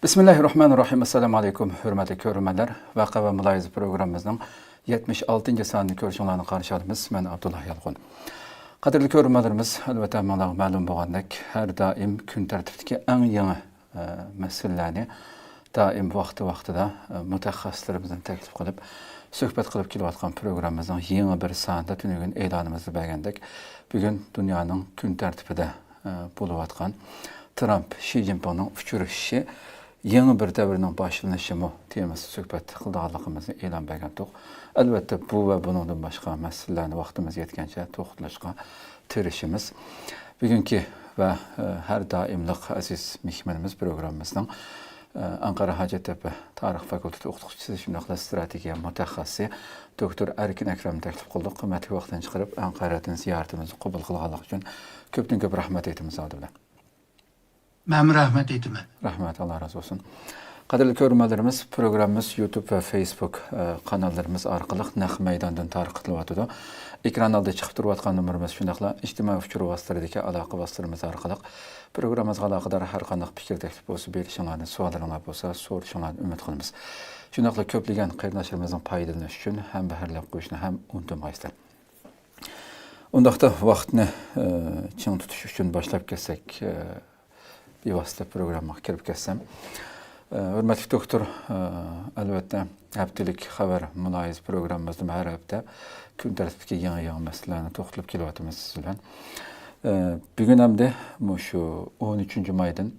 Bismillahirrahmanirrahim. Assalamu alaikum, hürmetli görürmenler. Vaka ve Mülayiz programımızın 76. sanını görüşünlerini karşı alımız. Ben Abdullah Yalğun. Kadirli görürmenlerimiz, elbette bana malum boğandak, her daim gün tertipteki en yeni meselelerini daim vakti-vaktida mütehassislerimizden teklif kılıp, söhbet kılıp kilovatkan programımızın yeni bir sanında tünügün elanımızı beğendik. Bugün dünyanın gün tertipide buluvatkan Trump, Xi Jinping'in uçuruşu yeni bir devrinin başlanışı mı teması söhbet kıldığımızı elan beğendik. Elbette bu ve bunun başka meselelerini vaktimiz yetkince toxutlaşqa tirişimiz. Bugünkü ve her daimlik aziz mihmenimiz programımızdan Ankara Hacettepe Tarih Fakültesi Okutucusu Şimdikla Stratejiya Mütehassisi Doktor Erkin Ekrem teklif kıldık. Kıymetli vaxtını çıkarıp Ankara'dan ziyaretimizi kabul kılğanlıq üçün köpten rahmet etimiz aldı bilen. Mənim rəhmət etmə. Rahmet, Allah razı olsun. Kadirli görürmelerimiz, programımız YouTube ve Facebook kanallarımız arkalık Naq Meydan'dan tarqıtılıvatıdı. Ekran aldı çıxıb durvatqan numarımız şundaqla ictimai fikir vasıtlarındaki alaqı vasıtlarımız arkalık. Programımızga alaqadar her qandaq fikir teklif bolsa, berişinlarni, suallarınlar bolsa, soruşunlarni ümit qılımız. Şundaqla köplegen qayrdaşlarımızın paydalanışı üçün hem bəhrləb qoyuşunu hem unutmayızlar. Ondaqda vaxtını çiң tutuş üçün başlap kessek bir vasıta programma kirib kessem. Hürmetli doktor, elbette haftalık haber mülayiz programımızda her hafta gün tertipdeki yeni meselelerini toxutulub kilovatımız sizlə. Bugün hem de şu 13. maydan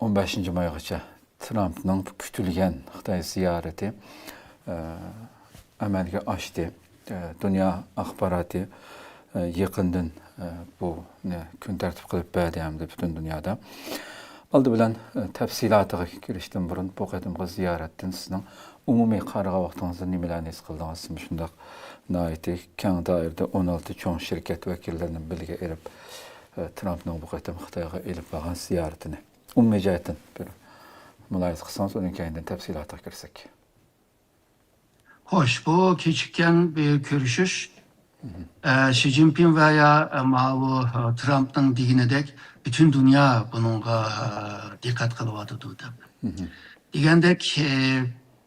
15. maygacha Trump'ın kütülgen Xitay ziyareti amalga oshdi. Dünya axboroti yaqindan bu kun tartib qilib berdi hamda butun dunyoda. Aldı bilen tafsilatıga kirishdan burun bu qadimgi ziyoratdan sizning umumiy qarağa vaqtingizni nimalarni his qildingiz? Shundaq naiti keng doirada 16 cho'ng shirkat vakillarining birga erib Trumpning bu qatim Xitoyga elib borgan ziyoratini umumiy jihatdan bir mulohaza qilsangiz, uning keyindan tafsilotga kirsak. Hoş, bu keçikken bir görüşüş. Xi Jinping veya Trump'ın diginedek bütün dünya bununla dikkat kılıvadıdı. Digendek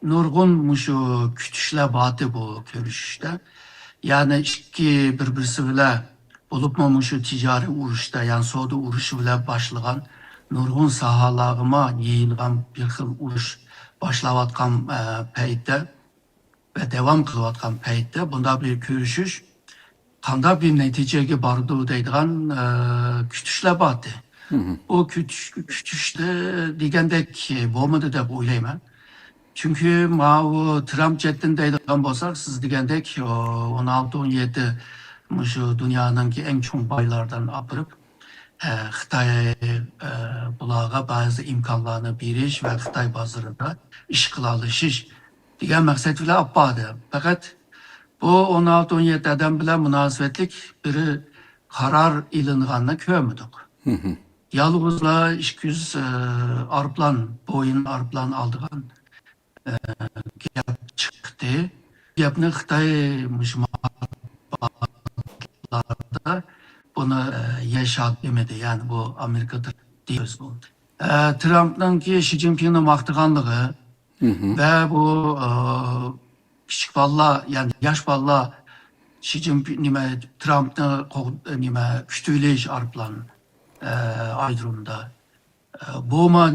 nurgun muşu kütüşle batı bu görüşüşte. Yani iki birbirisi bile olup mu muşu ticari uğruşta, yani soğudu uğruşu bile başlayan nurgun sahalağıma yayılgan bir xil uğruş başlavatkan peyde ve devam kılıvatkan peyde bunda bir görüşüş kanda bir neticeye bardı deydiğen kütüşle batı. O kütüşte digendek olmadı da oylayman. Çünkü o Trump cetten deydiğen bolsak siz digendek 16-17 şu dünyanın en çok baylardan apırıp Xitay bulağa bazı imkanlarını biriş ve Xitay bazarında iş kılalışış diyen maksat bile appadı. Fakat bu 16-17 adam bile münasebetlik bir karar ilinğanına kömüdük. Yalnızla 200 arplan, boyun arplan aldığın gap çıktı. Gapını Xitay müşmalarda bunu yaşadı demedi. Yani bu Amerika'dır diyoruz bu. Trump'ın ki Xi Jinping'in maktıganlığı ve bu küçük valla yani yaş valla Xi Jinping Trump'ın kütüleyiş arplan aydırımda. Bu ma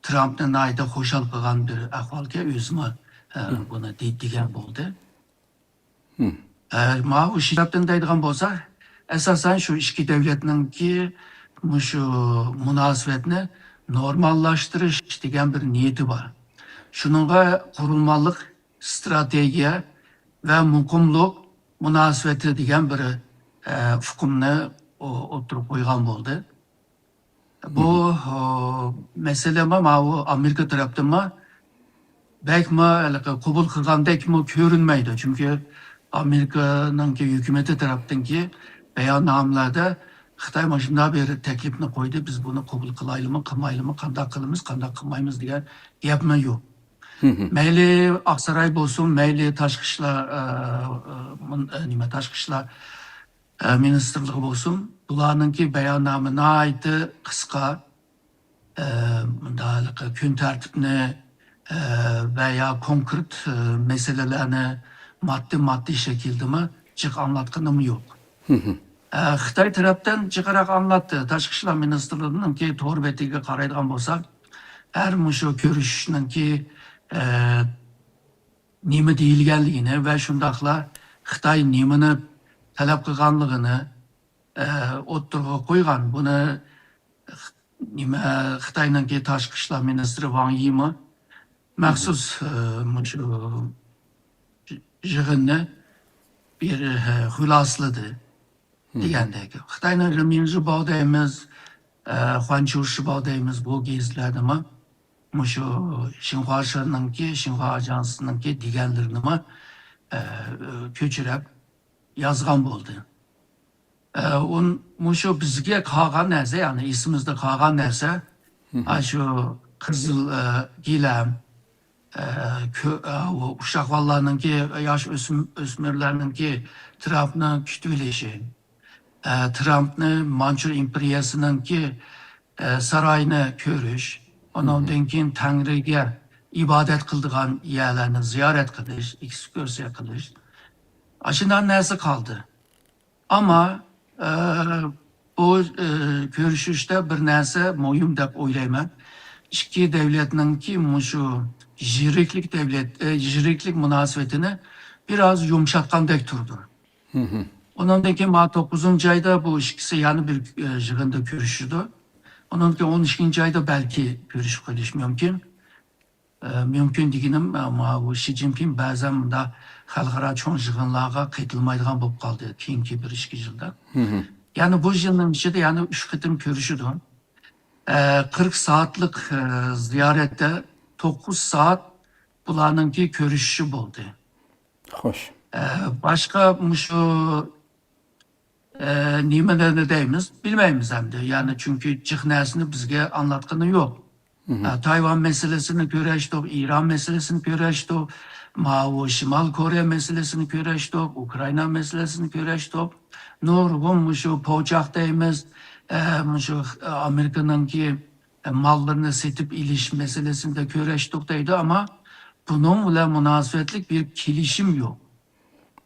Trump'ın ayda hoşal kılan bir ahvalga özümü bunu diyen oldu. Ma Xi Jinping'den deydiğen bolsa esasen şu iki devletinin ki şu münasebetini normallaştırış diyen bir niyeti var. Şununla kurulmalık stratejiye ve mukumluk münasebeti diyen bir fukumunu oturup koygan oldu. Bu mesele o Amerika tarafından mı belki kabul kılgandaki mi görünmeydi. Çünkü Amerika'nın ki hükümeti tarafından ki beyannamlarda Xitay başında bir teklifini koydu. Biz bunu kabul kılaylı mı, kılmaylı mı, kandak kılımız, kandak kılmayımız diye yapma yok. Meyli Aksaray bolsun, meyli Taşkışla ministerliği bolsun. Bularınki beyannamına ait kıska mundaqı gün tertibini veya konkret meselelerini maddi şekilde mi çık anlatkanım yok. Xitay taraftan çıkarak anlattı. Tashqi ishlar ministrligining ki to'g'ri betiga qaraydigan bo'lsak, har shu ko'rishishning ki nima deyilganligini va shundaqla Xitoy nimani talab qilganligini o'ttirg'a qo'ygan. Buni Xitoyning ki tashqi ishlar ministri Wang Yimi maxsus shu yig'inni bir xulosaladi degandek. Xitoyning Rimingji bog' deymiz, Huanchushi bog' deymiz, bu gezlardimi shu Xinhua ajansininki deganlarini ko'chirib yozgan bo'ldi. Shu bizga qolgan narsa, ya'ni esimizda qolgan narsa, shu qizil gilam, uşaq bolalarninki, yosh o'smirlarninki Trumpni kutib olishi, Trumpni Manchur imperiyasininki saroyini ko'rish, ondan keyin Tangriga ibodat qildigan yerlarni ziyorat qilish, ekskursiya qilish. Ashundan narsa qoldi. Ama bu ko'rishishda bir narsa muhim deb o'ylayman. İki devletninki shu jiriklik munosabatini biraz yumshatgandek turdi. Ondan keyin 9. ayda bu ikisi yani bir yig'inda ko'rishdi. Ondan keyin 12. ayda belki görüşüp qilish mumkin. Mümkün deganim, bu Xi Jinping ba'zan bunda xalqaro cho'ng yig'inlarga qaytilmaydigan bo'lib qoldi keyingi 1-2 yilda. Yani bu yilning ichida yani 3 qitim ko'rishdi. 40 saatlik ziyarette 9 saat bularninki ko'rishishi bo'ldi. Xo'sh. Başka shu nimalarni deymiz bilmaymiz hamda. Yani çünkü jiqnasini bizga anlatgani yo'q. Tayvan meselesini ko'rishdik, İran meselesini ko'rishdik, Shimol Koreya meselesini ko'rishdik, Ukraina meselesini ko'rishdik. Nurg'un shu po'choq deymiz, shu Amerikanınki mallarını setip ilish meselesini de ko'rishdik deydi ama bunun bilan munosabatlik bir kelishim yo'q.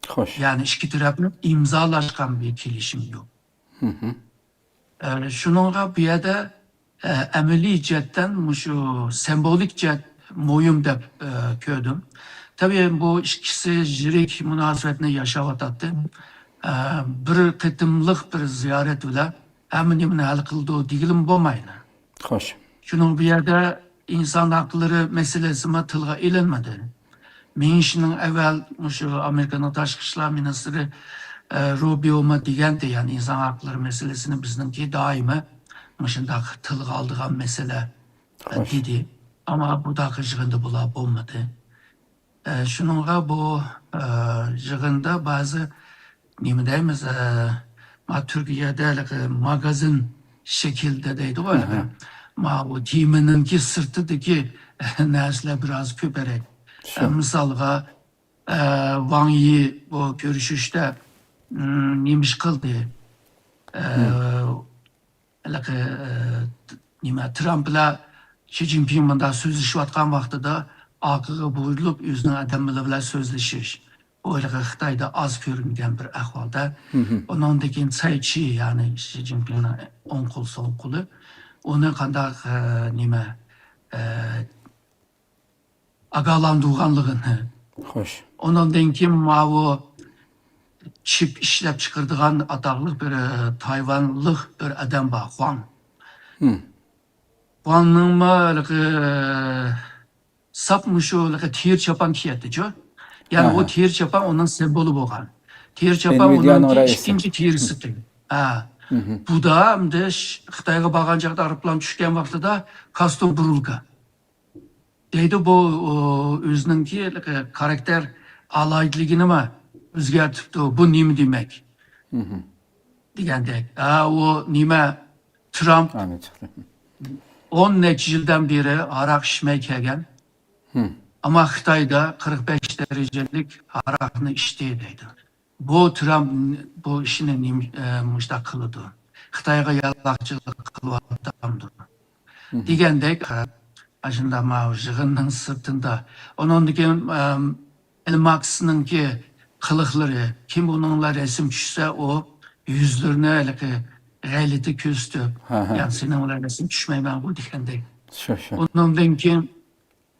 Xo'sh. Yani iki tarafın imzalashgan bir kelishim yo'q. Shuningga bu yerda amaliy jihatdan shu simbolik jihat muhim deb ko'rdim. Tabii bu ikisi yirik munosabatni yashayotdi. Bir qitimliq bir ziyorat bilan hamma nimani hal qildi degilim bo'lmaydi. Xo'sh. Shuning bu yerda inson haqlari masalasi tilga ilinmadi. Men shundan avval shu Amerikaning tashqi ishlar ministri Rubio degandi, yani inson haqlari masalasini bizningki doimo shunday tilga oldigan masala dedi. Ama bu da yig'inda bular bo'lmadi. Shuningga bu yig'inda ba'zi nima deymiz, Turkiyada magazin şekilde deydi o. Bu teminninki sırtıdaki narsalar biraz ko'parak. Misalga Wang Yi bu görüşüşte neymiş qildi? Trump'la Xi Jinping bunda sözleşiyotgan vaqtida orqaga burilib o'zining adamlari bilan sözleşish. Bu Xitoyda az ko'ringan bir ahvolda. Ondan keyin Tsai Chi, yani Xi Jinpingning o'ng qo'l so'l qo'li, uni qanday agalandırganlığını. Xo'sh. Ondan keyin bu çip ishlab chiqaradigan ataqli bir Tayvanlik bir adam bor, Huang. Huangning sap shu ter chapan kiyadi-ku. Yani o ter chapan onun sembolü bo'lgan. Ter chapan onun ikkinchi terisi. Bu da hamda Xitoyga borgan chaqda aeroplan tushgan vaqtida kostyum burilgan. Deydi bu o'zininki karakter alayidligini o'zgartiribdi. Bu nima demak? Degandek. O nima Trump 10 necha yildan beri aroq ichmay kelgan. Ama Xitoyda 45 derecelik aroqni ichdi deydi. Bu Trump bu ishini mushtaq qildi. Xitoyga yalaqchilik qilyapti. degandek aşında mavjığının sırtında onundaki Elmaks'ınki kılıkları kim bununla resim düşse o yüzlerine gayleti küstü. Yani senin ona resim düşmeymen bu degandek. Şu. Onundan ki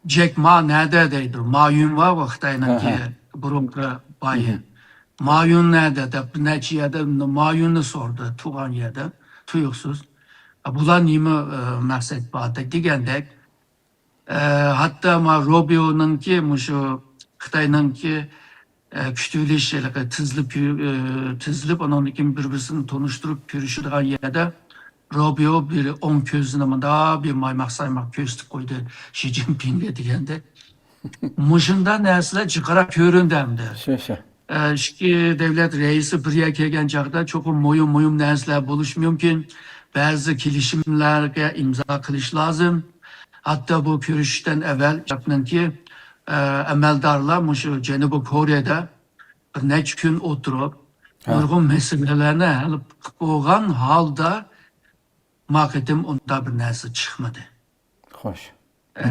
Jack Ma neredeydi? Ma Yun var vaxtayla ki burunku bayı. Ma Yun nerede? Neçə yerde Ma Yun'u sordu. Tuğan yerde. Tuyuksuz. Bular nimi məqsəd vardı. Digəndək hatta ma Robio'nun ki muşu Xitay'nın ki kütüğüyle şeyler tızılıp onun için birbirini tanıştırıp görüştüğün yerde Robio bir 10 közünü ama daha bir maymak saymak köztü koydu Xi Jinping'e digende. Muşunda nesle çıkarak göründemdi. Şu. Şiki devlet reisi bir yer kelgen çağda çok moyum nesle buluş mümkün. Bazı kilişimlerge imza kılış lazım. Hatta bu görüşten evvel yapının ki emeldarlar muşu Cenubu Kore'de bir neç gün oturup nurgun meselelerine alıp koğan halda maketim onda bir neresi çıkmadı. Hoş.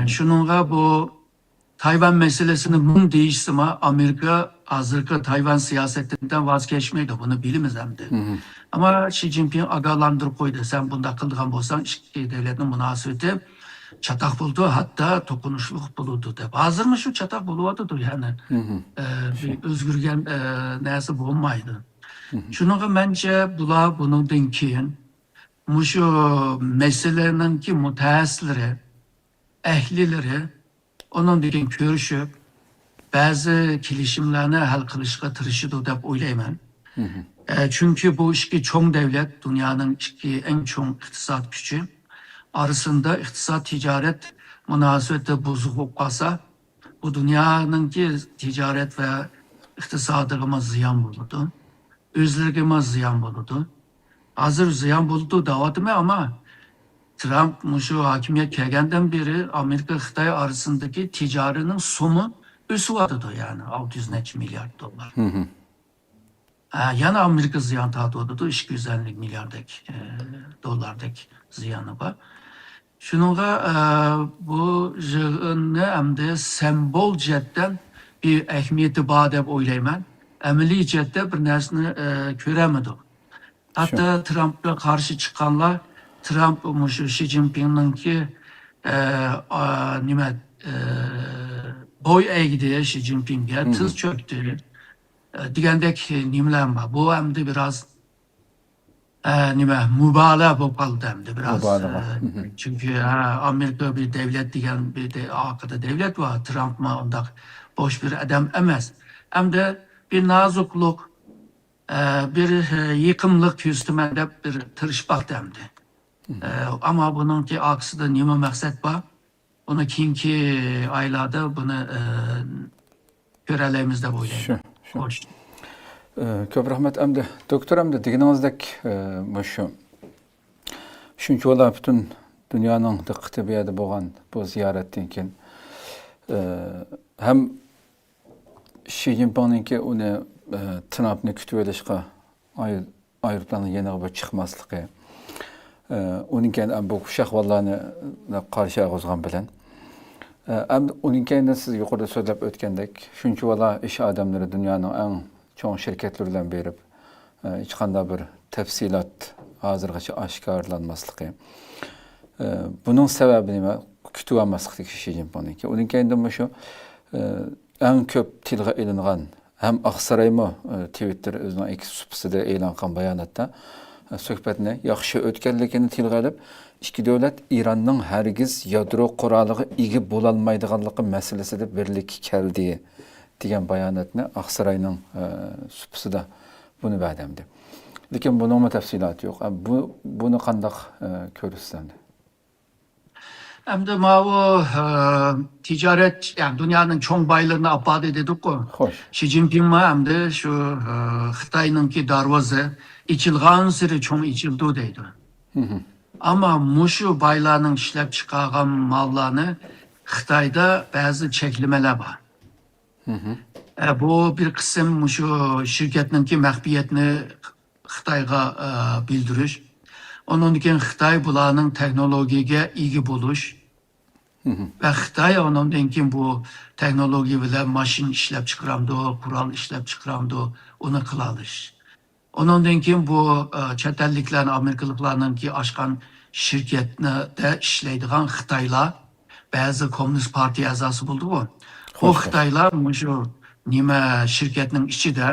Şununla bu Tayvan meselesini bunun değişsime Amerika hazırki Tayvan siyasetinden vazgeçmeydi. Bunu bilimiz hem de. Ama Xi Jinping agalandırıp koydu. Sen bunda kılgan bolsan iki devletin münasebeti çatak buldu. Hatta dokunuşluk bulundu. Hazır mı şu çatak buluyordu yani. Bir özgürgen neyse bulunmaydı. Şununla bence bunun dinkiyin şu meselenin ki mütehassisleri, ehlileri onun için görüşüp bazı kilişimlerini hal kılışka tırışıdı deyip oylayman. Çünkü bu iki çoğun devlet, dünyanın iki en çoğun iktisat gücü arasında iktisat ticaret münasebeti bozuk olsa bu dünyanın ki ticaret ve iktisadına ziyan buldu. Özlerine ziyan buldu. Hazır ziyan buldu davatıma ama Trump şu hakimiyet kelgenden beri Amerika-Xitay arasındaki ticarinin sonu üstü vardı yani 600 milyar dolar. Yani Amerika ziyan tadı 250 milyardaki dolardaki ziyanı var. Şununla bu jığını hem de sembol cidden bir ehemmiyeti var deyip oylayman. Emeli cidden bir nesini göremedik. Hatta Trump'a karşı çıkanlar Trump Xi Jinping'in ki boy eğdi Xi Jinping'e tız çöktü. Digendek nimeler var. Bu hem de biraz mübalağa bopal demdi biraz. Çünkü Amerika bir devlet diyen bir de arkada devlet var. Trump mı onda boş bir adam emez. Hem de bir nazukluk bir yıkımlık üstüme bir tırışbak demdi. Ama bunun ki aksi de nime maksat var. Bunu kinki aylarda bunu görelerimizde boylayın. Hoş. Köp rahmet emdi. Doktor emdi diginizdek şu. Şunçu ola bütün dünyanın dikkati bir yerde boğan bu ziyaretten ki hem Xi Jinping'in ki onu Trump'ni kütüp edişke ayrıplanın yeni bir çıkmaslığı. Onun kendi bu kuşak vallahi karşı ağızgan bilen. Onun kendi siz yukarıda söylep ötkendek. Şunçu valla iş adamları dünyanın en çoğun şirketlerden berip hiç kanda bir tefsilat hazırgacha aşkarlanmaslığı. Bunun sebebi nime? Kütüp almaslığı Xi Jinping'in ki. Onun kendi şu en köp tilge ilingan hem Aksaray mı Twitter özünün iki subsidi e'lon qilgan bayonotda söhbetine yaxşı ötkenligini tilge alib, iki devlet İran'ın hergiz yadro quralığı igi bolalmaydiganlığı meselesinde birlik keldi degan bayonotni Aksaray'ın subsida bunu bademdi. Lekin bunun tafsilatı yok. Bunu qandaq görürsəndi? Hem de o ticaret yani dünyanın çoğun baylarını ifade dedik o. Xi Jinping hem de şu Xitay'ın ki darvazı içilgan sürü çoğun içildi deydi. Ama muşu baylarının işlep çıkargan mallarını Xitay'da bazı çeklimeler var. Bu bir kısım muşu şirketin ki məhbiyetini Xitay'a bildiriş. Ondan keyin Xitoy bularning texnologiyaga ega bo'lish va Xitoy ondan keyin bu texnologiya bilan mashin ishlab chiqaramdi, qurol ishlab chiqaramdi, uni qila olish. Ondan keyin bu chet elliklarning, Amerikaliklarningki ochgan shirkatda ishlaydigan Xitoylar ba'zi kommunist partiya a'zosi bo'ldi bu. Bu Xitoylar shu nima shirkatning ichida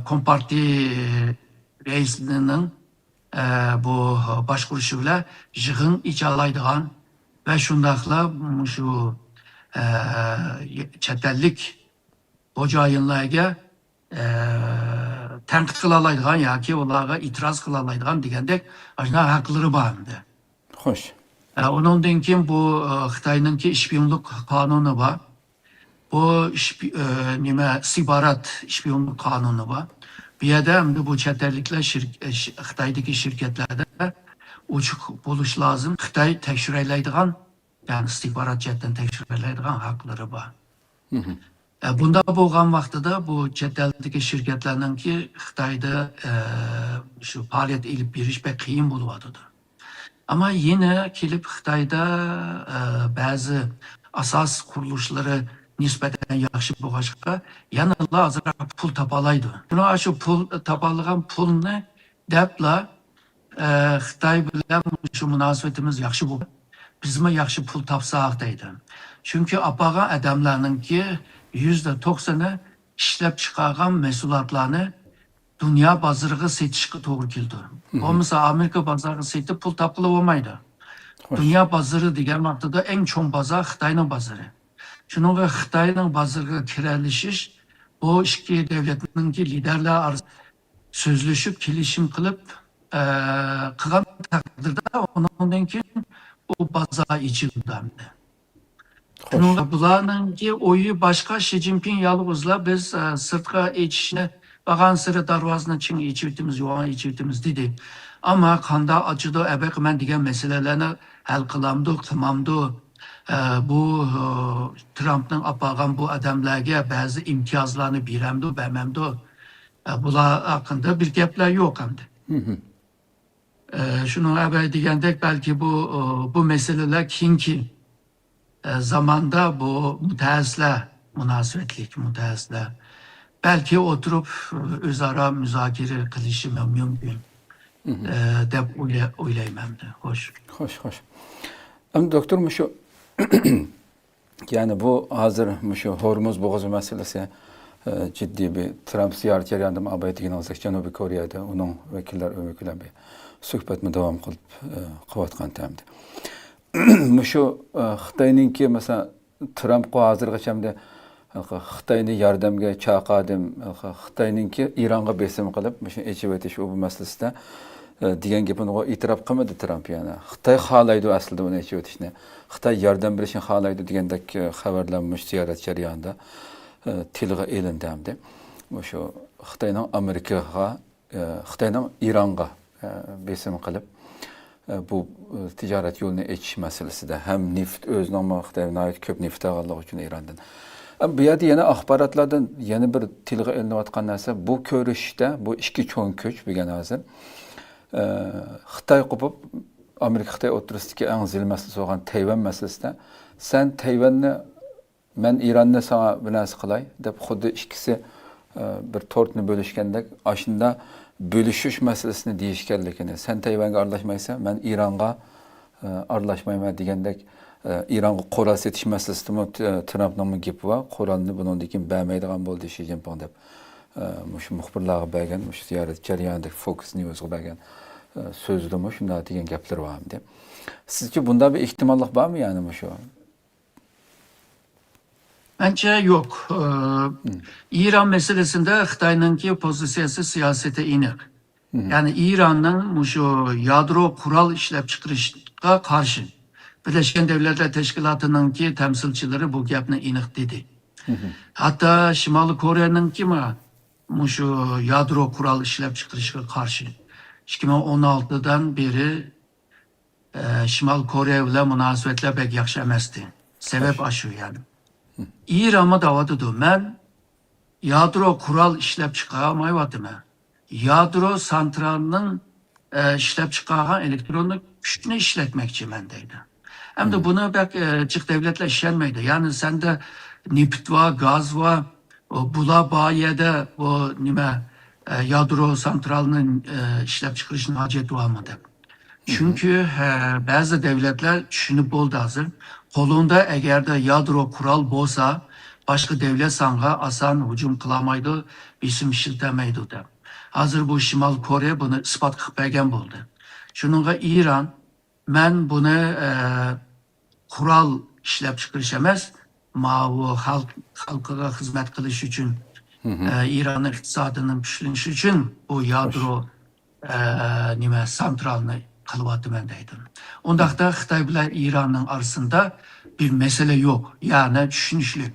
Kompartiya reisining bu boshqurishi bilan yig'in ichalaydigan ve şundakla şu çetellik hocayınlarga tanqid qılalaydigan yoki ularga itiroz qılalaydigan degandek ana haqlari bor endi. Xo'sh. Ondan keyin bu Xitoyningki ishpiyonlik qonuni bor. Bu nima istihbarat ishpiyonlik qonuni bor. Bu yerda endi bu chetelliklar Xitoydagi shirkatlarda uçuk buluş lazım. Xitoy tekshirlaydigan, yani istihbarat jihatdan tekshirlaydigan haqlari bor. Bunda bo'lgan vaqtida bu chet eldagi shirkatlarningki Xitoyda shu faoliyat ilib berish bek qiyin bo'lyotdi. Ama yine kelib Xitoyda ba'zi asos qurilishları nisbatan yaxshi bo'lg'achqa yana ozroq pul topalaydi. Buni shu pul topalgan pulni debla Xitoy bilan shu munosabatimiz yaxshi bo'ldi. Bizmi yaxshi pul topsak deydi. Chunki apagan odamlarningki %90'ı ishlab chiqargan mahsulotlarni dunyo bozoriga setishga to'g'ri keldi. Bo'lmasa Amerika bozoriga setib pul topqilib olmaydi. Dunyo bozori degan vaqtida eng cho'ng bozor Xitoyning bozori. Shuningga Xitoyning bozoriga kiralishish bu ikki davlatningki liderlar orasida so'zlashib, kelishim qilib qilgan taqdirda ondan keyin u bozor ichildi. Bularningki o'yi boshqa. Xi Jinping yolg'izlar biz sirtqa echishni bag'an siri darvozani ching echitimiz, yo'g'on echitimiz dedi. Ama qanda açıda ebek men degan meselelerni hal qilamdi, qilmamdi. Bu Trump'ning apagan bu odamlarga ba'zi imtiyozlarni beramdi, bermamdi. Bular haqida bir gaplar yo'q endi. Şunu haber degandek belki bu meseleler keyinki zamanda bu mutaxassislar, munosabatlik mutaxassislar belki oturup o'zaro muzokara qilishi mumkin deb o'ylayman. Xo'sh. Xo'sh. Ama doktor şu yani bu hazır şu Hormuz Boğazı meselesi ciddi bir Trump ziyaret jarayonida abaytigan olsak Janubiy Koreyada uning vekillar bir suhbatni davom qilib qilayotgan tamda. Şu Xitoyningki mesela Trumpga hozirgacha Xitoyni yordamga chaqirdim, Xitoyningki Ironga besim qilib shu echib o'tish u masalasida degan gapini e'tirof qilmadi Trump yana. Xitoy xohlaydi aslida uni echib o'tishni. Xitoy yordam berishni xohlaydi degandek xabarlanmish ziyorat jarayonida tilga elindi hamda. Shu Xitoyning Amerikaga, Xitoyning Ironga besim qilib bu ticaret yolunu echish masalasida ham neft o'zining Xitoydan ko'p neft olganligi uchun Irondan. Bu yerda yana axborotlardan yana bir tilga ilinayotgan narsa bu ko'rishda bu ikki cho'ng kuch degan hozir Xitoy qo'pib Amerika Xitoy o'rtasidagi eng zil masala bo'lgan Tayvan masalasida sen Tayvanni men Ironni sana bilan qilay deb xuddi ikkisi bir tortni bo'lishgandek ashunda bölüşüş meselesini deyishganligini, sen Tayvanga aralashmaysan, men Ironga aralashmayman degandek Ironga qurol setish masalasida Trumpning gapi bor. Qurolni bundan keyin bermaydigan bo'ldi Xi Jinping deb shu muxbirlarga bergan, shu ziyorat jarayonidagi Fox News'ga bergan so'zida shunday degan gaplar bor hamda. Sizcha bunda bir ehtimollik bormi yani shu? Bence yok. İran meselesinde Xitoyninki pozitsiyasi siyosete inik. Yani İran'ın şu yadro kural ishlab chiqarishga qarshi. Birleşken Devletler Teşkilatı'nınki temsilcileri bu gapni inik dedi. Hatta Şimali Kore'ninki şu yadro kural ishlab chiqarishga qarshi. 2016'dan beri Şimali Kore bilan munosabatlar pek yaxshi emasdi. Sebep aşı yani. İran'a davadıdı. Ben yadro kural işlep çıkaramayvadım. Yadro santralının işlep çıkargan elektronik güçünü işletmekçi mendeydi. Hem de bunu bek çık devletler işlenmeydi. Yani sende neft var, gaz var, bula bayede o nime yadro santralının işlep çıkarışının haceti olmadı. Çünkü bazı devletler düşünüp oldu hazır. Kolunda eğer de yadro kural bolsa başka devlet sana asan hücum kılamaydı, bizim işletemeydi de. Hazır bu Şimal Kore bunu ispat kıpegen buldu. Şununla İran, ben bunu kural işlep çıkış emez, ma halkına hizmet kılış için, İran'ın iktisadının güçleniş için bu yadro nime santralını kılıvatı mendeydim. Ondaqda Xitay bilen İran'ın arasında bir mesele yok. Yani düşünüşlü.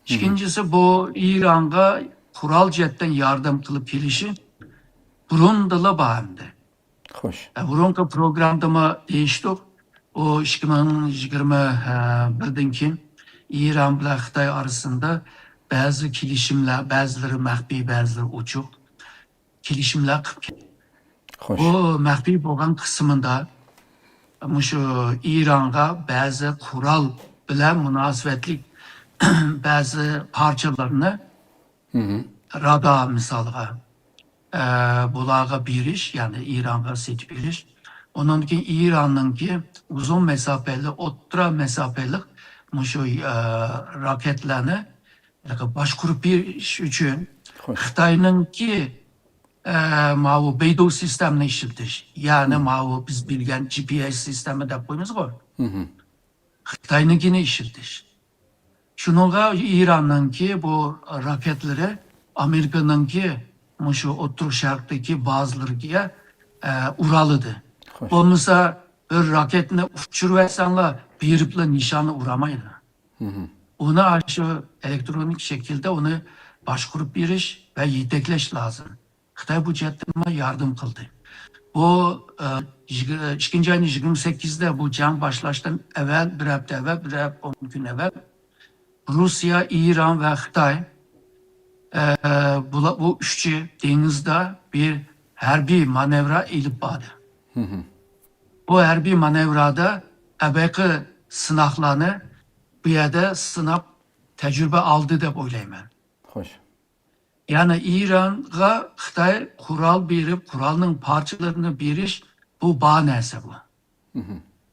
İkincisi bu İran'a kural cihetten yardım kılıp gelişi burundalı bağımdı. Hoş. Burunka programda mı değiştik? O 2021'den ki İran bilen Xitay arasında bazı kilişimler, bazıları mahbi, bazıları uçuk kilişimler kılıp Hoş. bu mahbi boğan kısmında şu İran'a bazı kural bilen münasebetlik bazı parçalarını rada misalga bulağa biriş yani İran'a seçip biriş. Onunki İran'ınki uzun mesafeli, ultra mesafeli şu raketlerini başkurup bir iş için Hoş. Xitay'ınki mavu Beidou sistemini işletiş. Yani mavu biz bilgen GPS sistemi de koymuyoruz mu? Xitay'ınkini işletiş. Şununla İran'ınki bu raketleri Amerika'nınki şu otur şarktaki bazıları uralıdı. Hoş. O mesela bir raketini uçuruversenle bir yırıpla nişanı uramaydı. Onu aşı elektronik şekilde onu başkurup bir iş ve yetekleş lazım. Xitay bu cihetten yardım kıldı. Bu 2. ayın 28'de bu can başlaştan evvel, bir hafta evvel, bir hafta 10 gün evvel Rusya, İran ve Xitay bu üçü denizde bir harbi manevra ilip bağdı. Bu harbi manevrada ebeki sınaklarını bir yerde sınap tecrübe aldı da oylayım. Hoş. Yani İran'a Xitay kural berip, kuralının parçalarını beriş bu bahanesi bu.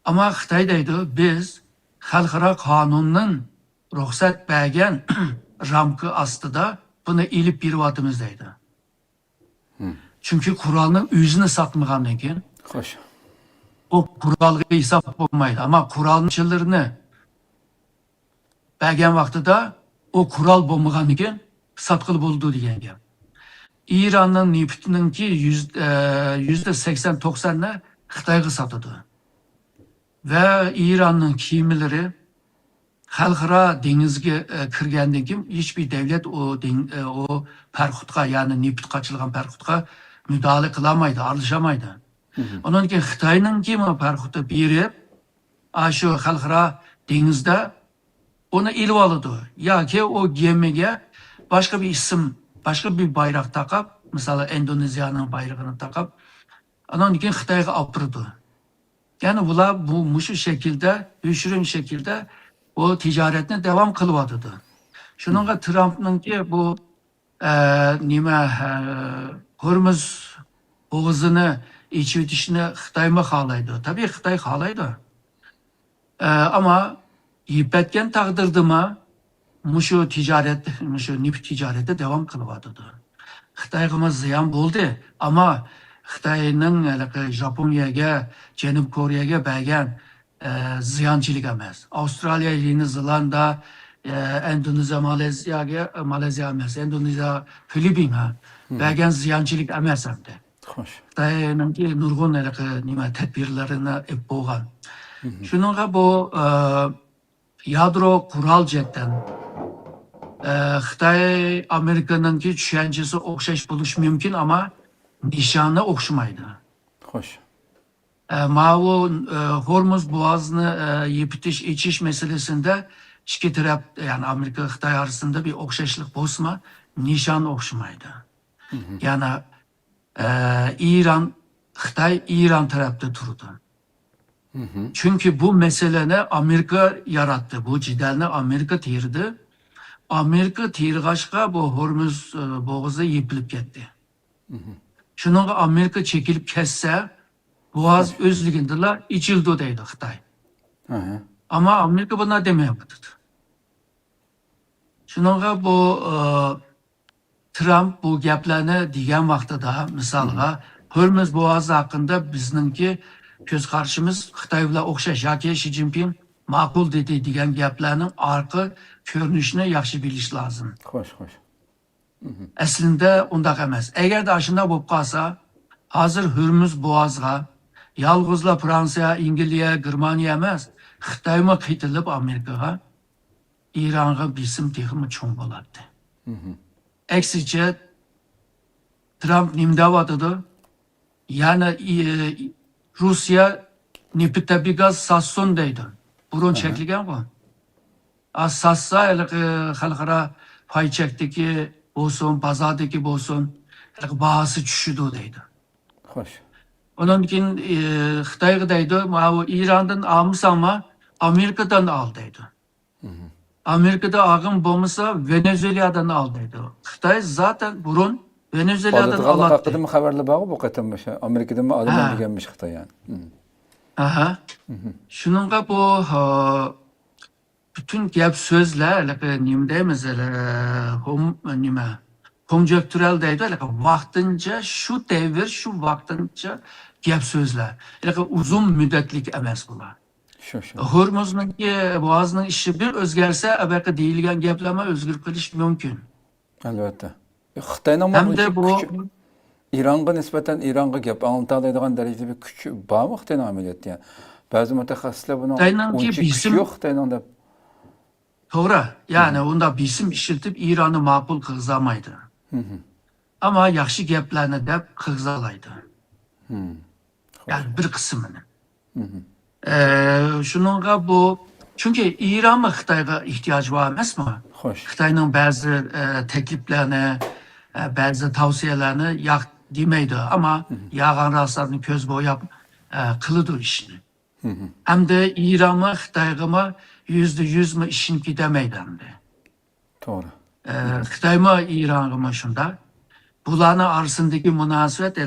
Ama Xitay deydi biz halkara kanunun ruhsat bergen ramkı astıda bunu ilip bir vatımız deydi. Çünkü kuralının yüzünü satmagandan keyin Hoş. o kuralga hesap olmaydı. Ama kuralın çıllarını bergen vaxtıda o kural bolmagandan keyin satqılı buldu degan gap. İran'ın neftininki %80-90'ını Xitayga satıdı. Ve İran'ın kimileri halkara denizge kirgandan keyin hiçbir devlet o perxutga yani neft kaçılgan perxutga müdahale kılamaydı, aralışamaydı. Onun için Xitay'ın kimi perxutı berip şu halkara denizde onu ilip alıdı. Ya ki o gemiye başka bir isim, başka bir bayrak takıp, mesela Endonezya'nın bayrağını takıp, onun için Xitay'a apırdı. Yani bunlar bu şu şekilde, hüşürün şekilde o ticaretine devam kılıvadıdı. Şununla Trump'ın ki bu Hormuz boğazını içi bitişini Xitay mı halaydı? Tabii Xitay halaydı. Ama yipetken takdirdi mi muşu ticaret, muşu neft ticareti devam kılıvadıdı. Xitay'a ziyan oldu ama Xitay'ın Japonya'ya, Cenub Kore'ye bergen ziyancılık emez. Avustralya, Yeni Zelanda, Endonezya, Malezya emez. Endonezya, Filipin'a bergen ziyancılık emez hem de. Hoş. Xitay'ın ki nurgun tedbirlerine ep boğan. Şununla bu yadro kural cetten Xitay Amerika'nın ki düşüncesi okşaş buluş mümkün ama nişanı okşamaydı. Hoş. Mavu Hormuz boğazını yepitiş içiş meselesinde iki taraf yani Amerika Xitay arasında bir okşaşlık bozma nişan okşamaydı. Yani İran Xitay İran tarafta turdu. Çünkü bu meseleni Amerika yarattı. Bu cidalni Amerika terdi. Amerika terg'ashqa bu Hormuz bo'g'zi yepilib ketdi. Shuningga Amerika çekilip kesse boğaz özlüğündeler içildi deydi Xitay. Hı hı. Ama Amerika buna demeyemedi. Shuningga bu Trump bu gaplarni degan vaqtida misalga Hormuz bo'g'ozi haqida bizningki ko'z qarashimiz Xitoy bilan o'xshash yoki Xi Jinping ma'qul dedi degan gaplarning orqa ko'rinishini yaxshi bilish lozim. Xo'sh, xo'sh. Aslında undaq emas. Eğer de aşında bo'lib qolsa, hozir Hürmüz bo'g'oziga yolg'izla Fransiya, Angliya, Germaniya emas, Xitoymi qitilib Amerikaga, İran'a bisim texmi cho'ng bo'ladi. Aksicha Trump nimdavatıdı? Yani Rusya neftabi gaz sasson deydi. Burun çekilgen bu. Az sassa xalqaro paychekdagi bo'lsin, bozordagi bo'lsin, bahası tushidi deydi. Xo'sh. Ondan keyin Xitoyga deydi, "Ma İran'dan almışsanma, Amerika'dan al" deydi. Amerika'da ağın bo'lmasa Venezuela'dan al deydi. Xitoy zaten burun Venezuela'dan Hozirgi aladi. haqida mı xabarlar bor bu qatam o'sha Amerikada mı alaman Ha. deganmish Xitoy yani. Aha. Şununla bu bütün gap sözler, nima deymiz, nima konjonktürel deydi, vaqtincha shu devir, shu vaqtincha gap sözler. Uzun müddetlik emas bular. Shu. Hormuzniki bo'g'ozning ishi bir o'zgarsa, abaqa deyilgan gaplarni o'zgarib qilish mumkin. Albatta. Xitoyning Hamda bu İran'a nisbeten İran'a gap anlatadigan darajada bir kuch bormi Xitoyning amaliyotda yani. Ba'zi mutaxassislar buni Xitoyningki uncha kuchi bisim- yo'q Xitoyning deb. to'g'ri, ya'ni unda bisim ishiltib Ironni ma'qul qilzamaydi. Ama yaxshi gaplarni deb qilzalaydi. Yani bir kısmını. Şununla bu, çünkü İran mı Xitoyga ihtiyaç var emasmi? Xo'sh. Xitoyning ba'zi tekliflerini, ba'zi tavsiyelerini yoq demaydi, ama yağan rastlarını ko'z bo'yab qiladi ishni. Hamda İran mı Xitoyga mı %100 mi ishini demaydi hamda. To'g'ri. Xitoy mı İran'a mı shunda? Bularning arasındaki münasebet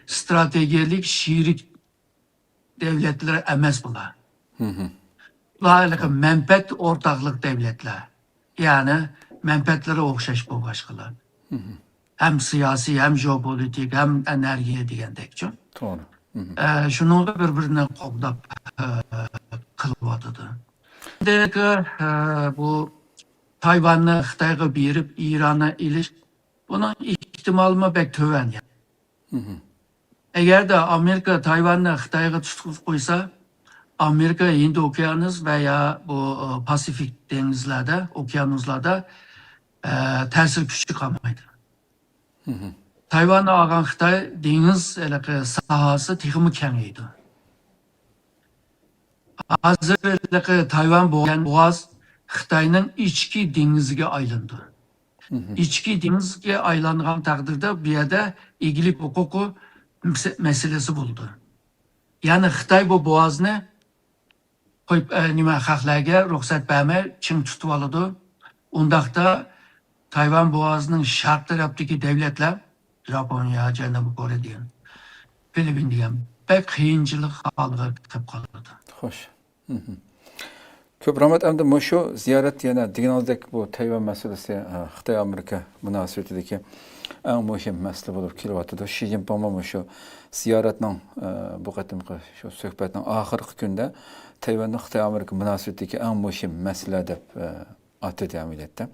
stratejik şirik devletler emas bular. Bular menfaat ortaklık devletler. Yani menfaatları o'xshash bu başkalar. Hem siyasi, hem jeopolitik, hem enerjiye degandekchi. To'g'ri. Shuni bir-birini qo'llab qilyotidi. Bu Tayvanni Xitoyga berib, İran'a ilish, bunun ihtimalimi pek töven yani. Eğer de Amerika Tayvan'ı Xitoyga tutib qo'ysa, Amerika Hind okyanus veya bu Pasifik denizlerde, okyanuslarda ta'sir kuchi qolmaydi. Tayvan'ı algan Xitoy deniz sahası texmi kengaydi. Hozir Tayvan bo'g'oz Xitoyning ichki dengiziga aylandi. İçki denizga aylangan taqdirda bu yerda egilik huquqi meselesi buldu. Yani Xitoy bu boğazni qo'yib nima xalqlarga ruxsat bermay chin tutib oladi. Undaqda Tayvan boğazining sharq tarafdagi davlatlar, Yaponiya, Janubiy Koreya degan, Filippin degan pek qiyinchilik holiga kirib qoladi. Xo'sh. Ko'p rahmat. Endi mushu ziyorat yana deganingdek bu Tayvan masalasi Xitoy Amerika munosabatidagi eng muhim masala bo'lib kelyapti. Xi Jinping mushu ziyoratning bu qatimqi shu suhbatning oxirgi kunda Tayvanning Xitoy Amerika munosabatidagi eng muhim masala deb atadi amaliyotda.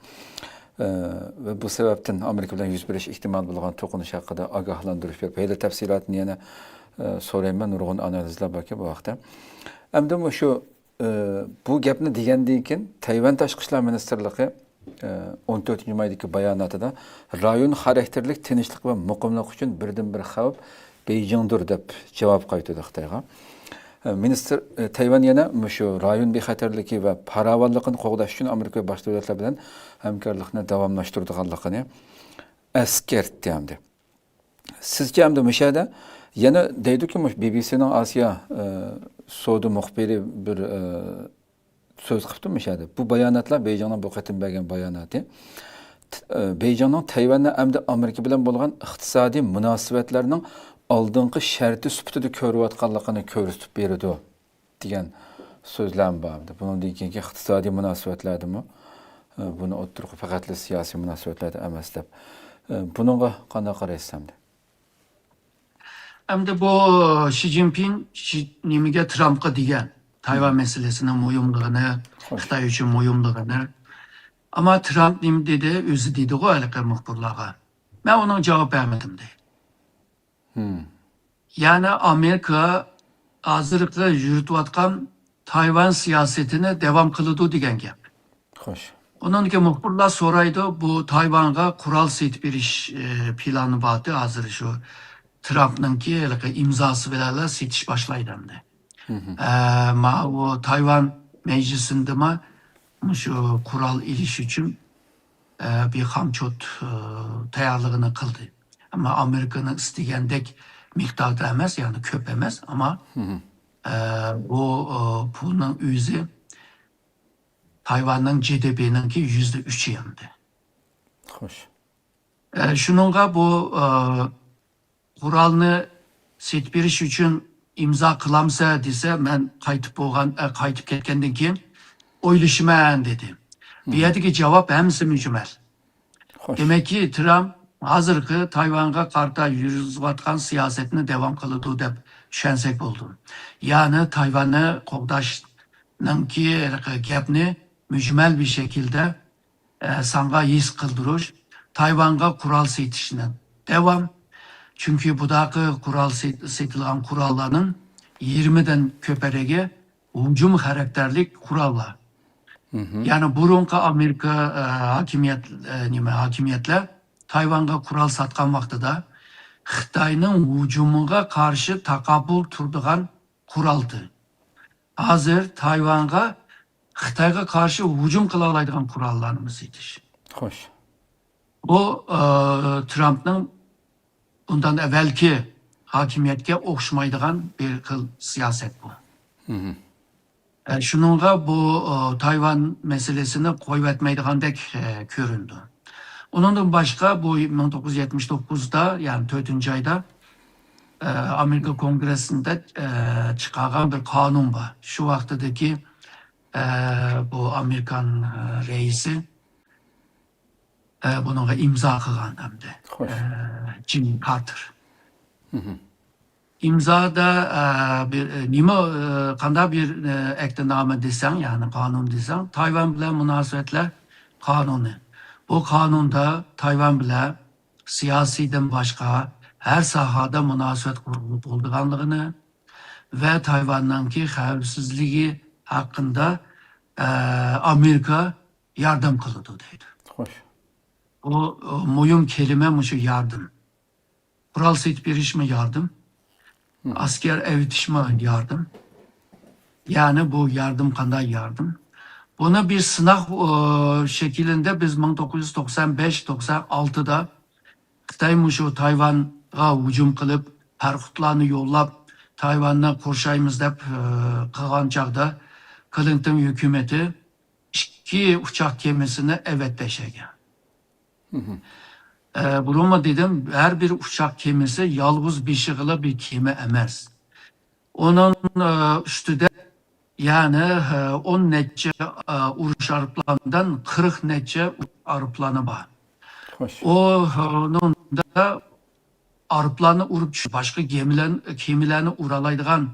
Ve bu sebepten Amerika bilan yuz berish ehtimol bo'lgan to'qinish haqida ogohlantirish berib, hayli tafsilotni yana so'rayman, nurg'un analizlar borki bu vaqtda. Endi mushu bu gapni degandan keyin Tayvan Tashqi ishlar ministrligi 14-maydagi bayonotida rayon xarakterli tinchlik va muqimlik uchun birdan-bir xavf Beijingdir deb javob qaytardi Xitoyga. Minister Tayvan yana mushu rayon bexatarligi va farovonligini qo'g'dash uchun Amerika boshqa davlatlar bilan hamkorlikni davomlashtiradiganligini eskartdi hamda. Sizcha hamda mushada Yana deydiki BBC'nin Asya sodu muhbiri bir söz qıptırmış edi. Bu bayanatlar Beyjan'ın bu qatim bergen bayanatı. Beyjan'ın Tayvan'la əmdə Amerika bilan bolğan iqtisadi münasibətlərinin aldınqı şərti sübutida körüyatqanlığını körüstüb berdi degan sözlər vardı. Bunun deyilki iqtisadi münasibətlərdimi? Bunu oturuq faqatlı siyasi münasibətlərdə emasləb. Bununla qanday qaraysandı? Hem de bu Xi Jinping nimige Trump'a diyen Tayvan meselesinin muyumluğunu, Xitay üçün muyumluğunu. Ama Trump nim dedi, özü dedi o alaka muhbirlağa. Ben ona cevap vermedim de. Yani Amerika hazırlıkla yürütüvatkan Tayvan siyasetine devam kılıdı diyen gap. Hoş. Onun ki muhbirler soraydı bu Tayvan'a kural setbiriş planı vardı hazır şu Trump'ın ki imzası verirler setiş başlaydı hem de. O Tayvan meclisinde mi şu kural iliş için bir hamçot tayarlığını kıldı. Ama Amerika'nın istegendek miktarda emez yani köp emez ama o bunun yüzü Tayvan'ın GDP'nin ki %3'ü yandı. Hoş. Şununla bu kuralını setbiriş için imza kılamsa dese ben kaytıp ketkenden keyin oylashman dedi. Bu yerdagi cevap hemsi mücmel. Hoş. Demek ki Trump hazırki Tayvan'a karta yürütüvatkan siyasetini devam kılıdı deb düşünsek oldu. Yani Tayvan'ı qoğdaşның ki gapni mücmel bir şekilde sanga his kıldırış, Tayvan'a kural setişine devam. Çünkü budaki kural setilen kuralların 20'den köperege hücum karakterlik kurallar. Yani burunki Amerika hakimiyetler Tayvan'a kural satkan vaxtıda Xitay'nın hücumuga karşı takabul turduğan kuraldı. Hazır Tayvan'a Xitay'a karşı hücum kılalaydıgan kurallarımız yetiş. Hoş. Bu Trump'ın bundan evvelki hakimiyetke okşmaydıgan bir kıl siyaset bu. Şununla bu Tayvan meselesini koyuvetmeydigandek göründü. Ondan başka bu 1979'da yani 4. ayda Amerika Kongresi'nde çıkargan bir kanun var. Şu vaxtdaki bu Amerikan reisi bununla imza kılgan hem de. Jimmy Carter. İmzada kanda bir ektiname desen yani kanun desen Tayvan bile münasebetler kanunu. Bu kanunda Tayvan bile siyasiden başka her sahada münasebet kurulup olduğunu ve Tayvan'dan ki xavfsizliği hakkında Amerika yardım kılıdı dedi. Hoş. O mühim kelime mu şu yardım. Kural setbirişme yardım. Asker evitişme yardım. Yani bu yardım kanday yardım. Bunu bir sınav şeklinde biz 1995-96'da Xitay şu Tayvan'a hücum kılıp perkutlarını yollap Tayvan'la korşayımız dep kılgan çağda Clinton hükümeti 2 uçak gemisine evet deşegen. Buruma dedim her bir uçak gemisi yalnız bir şıkılı bir kemi emez. Onun üstüde yani 10 netçe uruş aeroplanından 40 netçe aeroplanı var. Hoş. Onun da aeroplanı urup başka gemilerini uralaydıgan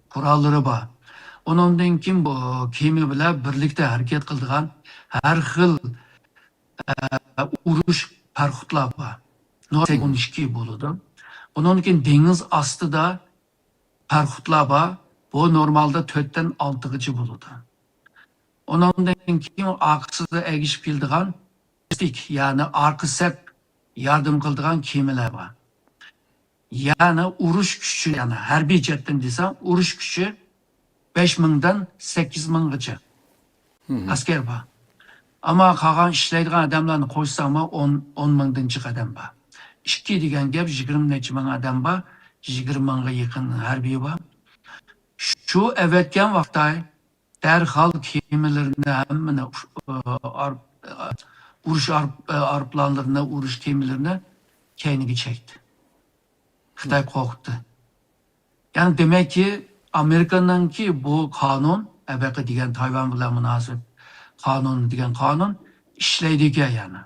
kuralları var. Onundan kim bu gemi bile birlikte hareket kıldıgan her xil uruş perkutlar var. 12 buludu. Onun için deniz astıda perkutlar var. Bu normalde 4'ten 6. buludu. Ondan kim arkasında egişip kildiğen yani arka sep yardım kıldıgan kemiler var. Yani uruş gücü yani her bir cetten desem uruş gücü 5.000'dan 8.000'gacha asker var. Ama kalan işleydiğen adamlarını koysam 10.000'dan çık adam var. İşki degen gap 20 neçe ming adam var. 20 mingga yaqin harbiy var. Şu evetken vaqtay derhal kemilerini hemmini uruş arplanlarına, uruş gemilerine kendini çekti. Xitay korktu. Yani demek ki Amerika'nın ki bu kanun, ebeki diyen Tayvan bilen münasip kanun diyen kanun işleydi ki yani.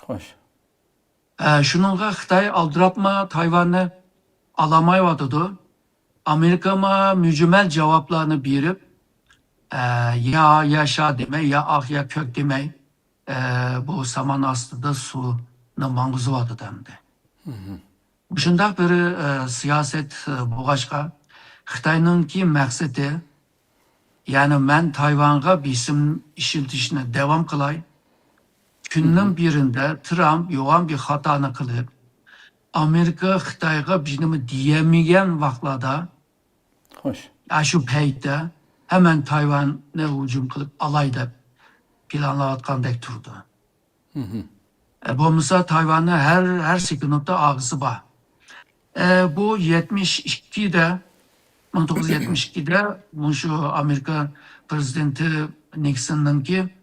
Hoş. Şununla Xitay aldırapma Tayvan'ı alamay vatıdı. Amerika'ma mücmel cevaplarını birip ya yaşa deme ya ah ya kök deme bu saman astıda su mangızı vatıdı hem de. Şundaq bir siyaset boğaçqa Xitay'nın ki məqsədi yani mən Tayvan'a bisim işiltişine devam kılay. Günün birinde Trump yoğun bir hatanı kılıp Amerika Xitay'a bizim diyemeyen vaxtlada Hoş. şu peytde hemen Tayvan'a hücum kılıp alayda planlayatqandek turdu. Bu mesela Tayvan'a her sekundda ağzı var. Bu 72'de 1972'de şu Amerika prezidenti Nixon'ın ki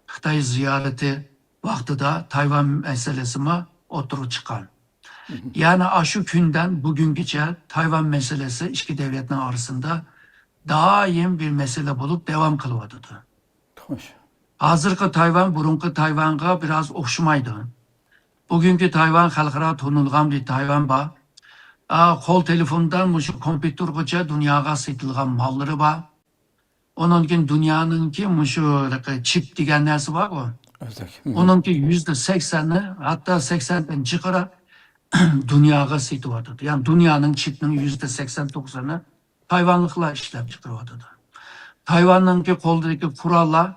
Xitay ziyareti vaxtıda Tayvan meselesine oturup çıkan. Yani şu günden bugünküce Tayvan meselesi iki devletin arasında daim bir mesele bulup devam kılıvadıdı. Hoş. Hazırki Tayvan burunki Tayvan'a biraz okşumaydı. Bugünkü Tayvan halkara tanılgan bir Tayvan var. Kol telefondan şu kompütergacha dünyaya satılgan malları var. Onun için dünyanın ki şu çip degan narsa var o. Özdek. Onun ki %80'i hatta 80'den çıkara dünyaya satıvadı. Yani dünyanın çipinin %80-90'ı Tayvanlıklar işlep çıkarıvadı. Tayvan'ın ki koldaki kurallar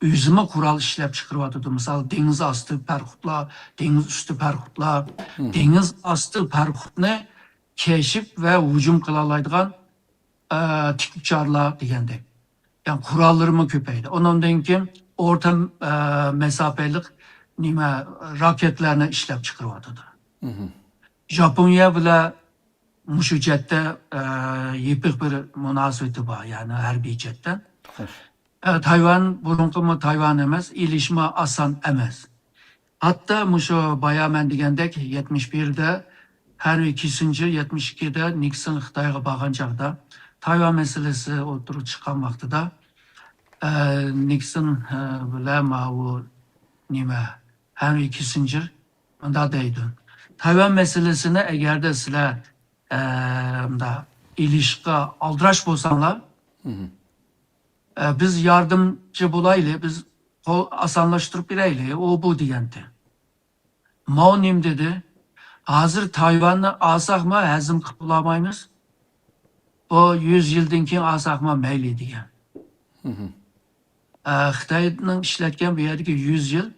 üzümü kural işlep çıkarıvadı. Mesela deniz astı perkutlar, deniz üstü perkutlar, deniz astı perkutne keşif ve hücum kılalaydıgan tikipçarlar degende. Yani kurallarımı köpeydi. Onun ki orta mesafelik raketlerini işlep çıkarıvadı. Japonya bile muşu jette yepik bir münasebeti var yani harbiy jetten. Hoş. Tayvan burunqi mı Tayvan emas, ilişme asan emas. Hatta muşu bayağı ben degendek 71'de Henry Kissinger 72'de Nixon Xitayga bargan çağda Tayvan meselesi oturup çıkan vaxtıda Nixon bilen o Henry Kissinger onda deydi. Tayvan meselesine eğer de sizler ilişki aldıraş bolsanlar biz yardımcı bulaylı, biz asanlaştırıp bireyli, o bu diyenti. Mao nim dedi, hazır Tayvan'ı alsak mı hazım kıpılamayız, o 100 yıldan keyin alsak mı meyli diyen. Xitay'ın işletken bir yerdeki 100 yıl,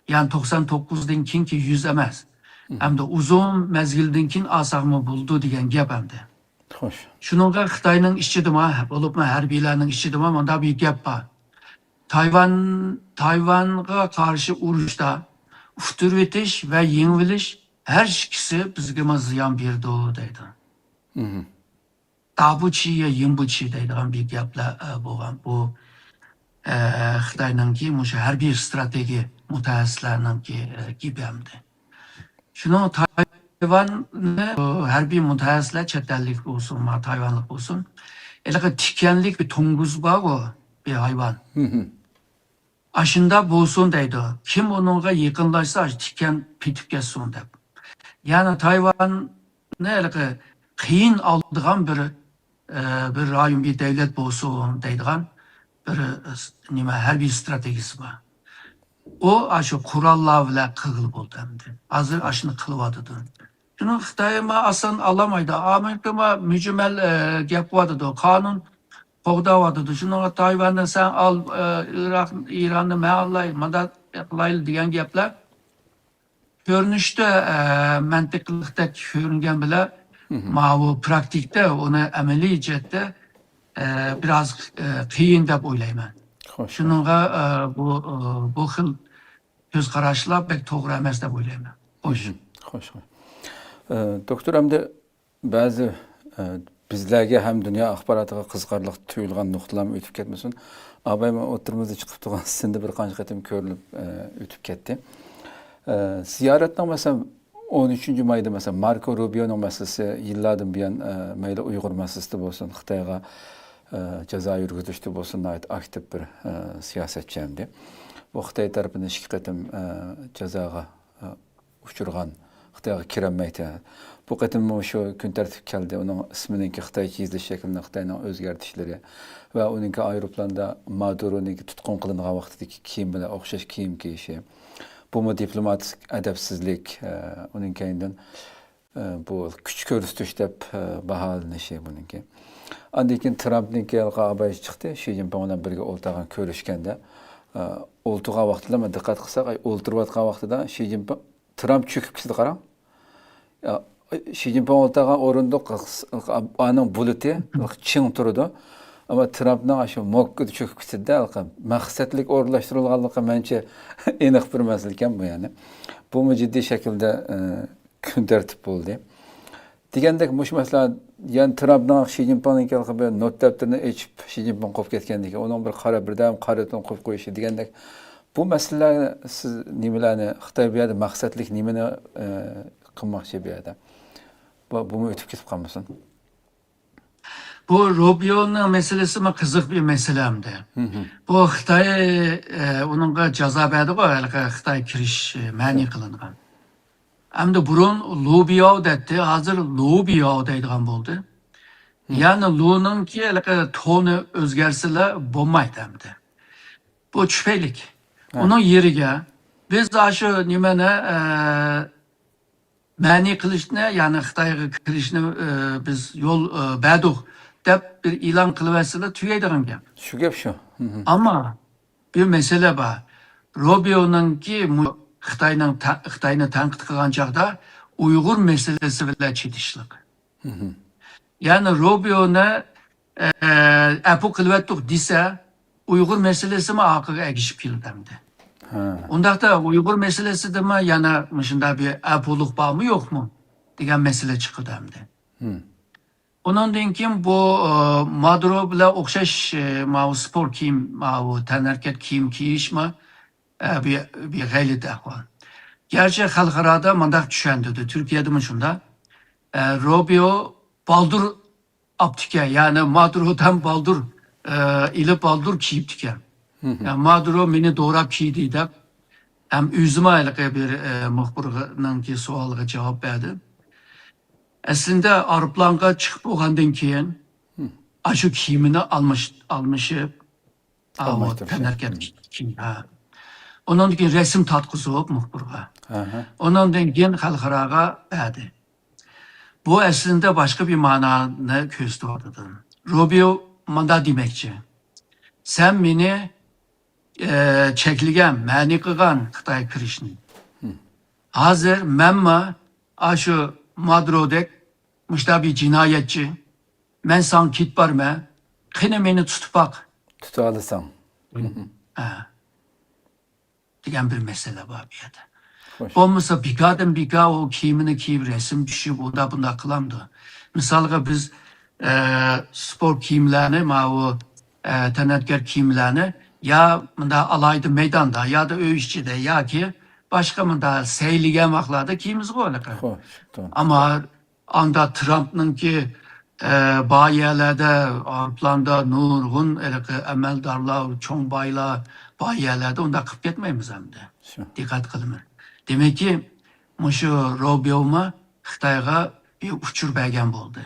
yani 99'dan keyin ki 100 emas. Hem de uzun mezgilden keyin alsak mı buldu diyen gep hem de. Hoş. Şununla Xitay'ın işçidimi, olup mu harbiylerinin işçidimi, onda bir gap var. Tayvan'a karşı uruşta ufturvetiş ve yengiliş her ikisi bizge ziyan bir doğu deydi. Dabuçiye yembuçi deydiğin bir gapla bu Xitay'ın ki harbiy strateji mutahassislerinin ki gibi hemdi. Şunu Tayvan'ı harbiy mutahassisler çetellik olsun, Tayvanlık olsun. Elbette tikenlik bir tonguz var o bir hayvan. Aşında bulsun deydi. Kim onunla yakınlaşsa tiken pitip geçsin deyip. Yani Tayvan ne kıyın aldığın bir rayon bir devlet bulsun deydiğin bir harbiy stratejisi var. O aşı kurallar bile kığıl buldu hem de. Hazır aşını kılıvadıdı. Şunu Xitay'ıma asan alamaydı. Amerika'ma mücmel gap vardı. Kanun koğda vardı. Şunu Tayvan'da sen al İran'da meallay, madat yapılaylı diyen gaplar. Görünüşte mantıklıkta görüngen bile bu praktikte onu ameli cette biraz kıyın dep oylayman. Hoş. Şununla bu xil göz kararışlar pek doğru emas dep oylayman. Hoş. Hoş. Doktor hem de ba'zi bizlarga ham dunyo axborotiga qiziqarli tuyulgan nuqtalarni o'tib ketmasin. Abay men o'tirmizda chiqib turgan sindi bir qancha qatim ko'rilib o'tib ketdi. Ziyoratning masalan 13 mayda mesela Marco Rubio'nun meselesi yıllardan bir yan mayli Uyghur meselesi bolsun, Xitayga ceza yürgütüştü bolsun ait aktif bir siyasetçiydi. Bu Xitay tarafından iki qatim cezaga uçurgan, Xitayga kiremeydi. Bu qatim şu gün tertip geldi, onun ismininki Xitayca izleyiş şeklinde Xitay'nın özgərtişleri ve onunki aeroplanda Maduro'nunki tutkun kılınan vaxtdaki kiyim bilen okşaş kiyim giyişi. Bu mu diplomatik edepsizlik, onun kendinden bu küçük körüstüş dep bahalanışı bununki. Andikin Trump'ninki abay çıktı, Xi Jinping'le birge oltağın körüşkende, oltuğa vaxtında dikkat kısak, olturvatqa vaxtıda Xi Jinping, Trump çöküp gitti qara. Xi Jinping oltağın orunda anın bulutu, çiң turdu. Ama Trump'ın şu mokkut çöküp gitti, maqsadlik orlaştırılğanlığı bence aniq bir mesele ekan bu yani. Bu mu ciddi şekilde gün tertip oldu. Degandek mush mesela yani Trump'dan Xi Jinping'ninki bir not defterini açıp Xi Jinping qo'yib ketgandek, onun bir qara birdan qaradan qo'yib qo'yishi degandek bu meseleler siz nimalarni Xitoy bu yerda maqsadlik nimani qilmoqchi bu yerda? Bu mu o'tib ketib qolmasin? Bu Rubio'nun meselesi mi kızık bir meselemdi. Bu Xitay onunla ceza verdi bu Xitay kiriş mani kılıngan. Hem de burun Rubio dedi, hazır Rubio deydiğen oldu. Yani Lu'nun ki tonu özgersile bombaydı hem de. Bu şüphelik. Onun yerine biz aşı nimene mani kılışını yani Xitay'a kirişini biz yol beduk dep bir ilan kılıversiyle tüyeydiğen gap. Şu gap şu. Ama bir mesele var. Rubio'nun ki Xitay'ını tanqid qilgan chaqda Uyghur meselesi bilan chetishlik. Yani Rubio'ni apu qilvatdik desa Uyghur meselesi mi aqıga egishib keldi. Undaqda Uyghur meselesi de mi yana shunda bir apuluk bormi yo'qmi degan mesele chiqdi hamda. Ondan keyin bu Maduro bilan o'xshash spor kiyim, tanarkat kiyim kiyishmi bir gayret ahvol. Gerçi xalqarada mandaq tushundirdi. Türkiye'de mi shunda? Rubio baldur aptike yani Maduro'dan baldur ilip baldur kiyip diken. Yani Maduro meni doğrap kiydi deb hem üzüme aylıqı bir muxbirinin ki sualıga cevap verdi. Aslında aeroplanğa çıkıp oğandan keyin aşı kiyimini almışı tanarkat kiyim. Ondan keyin resim tatqısı olub muxbirga. Ondan keyin xalqaraga verdi. Bu aslında başka bir mananı gösterdi. Rubio manda demekçi. Sen beni çekilgen, mani qilgan Xitay kirishni. Hazır menma aşı Madurodek muşta bir cinayetçi. Men san kit barma. Qine meni tutup bak. Tutu alısan. Degan bir mesele var bir yerde. Olmasa bikadan bika o kiyimini kiyip resim düşüp bunda kılamdı. Misalga biz spor kiyimlerini, o tanatkar kiyimlerini ya bunda alaydı meydanda ya da öyüşçide ya ki başka bunda seyligen vaklarda kiyimiz koyalım. Ama anda Trump'ın ki bayiyelerde, planda nurgun, emeldarlar, çoğun baylar, bayiyelerde onda kıp etmeyimiz hem de. Dikkat kılın. Demek ki şu Rubio'ma Xitayga bir uçur belgen oldu.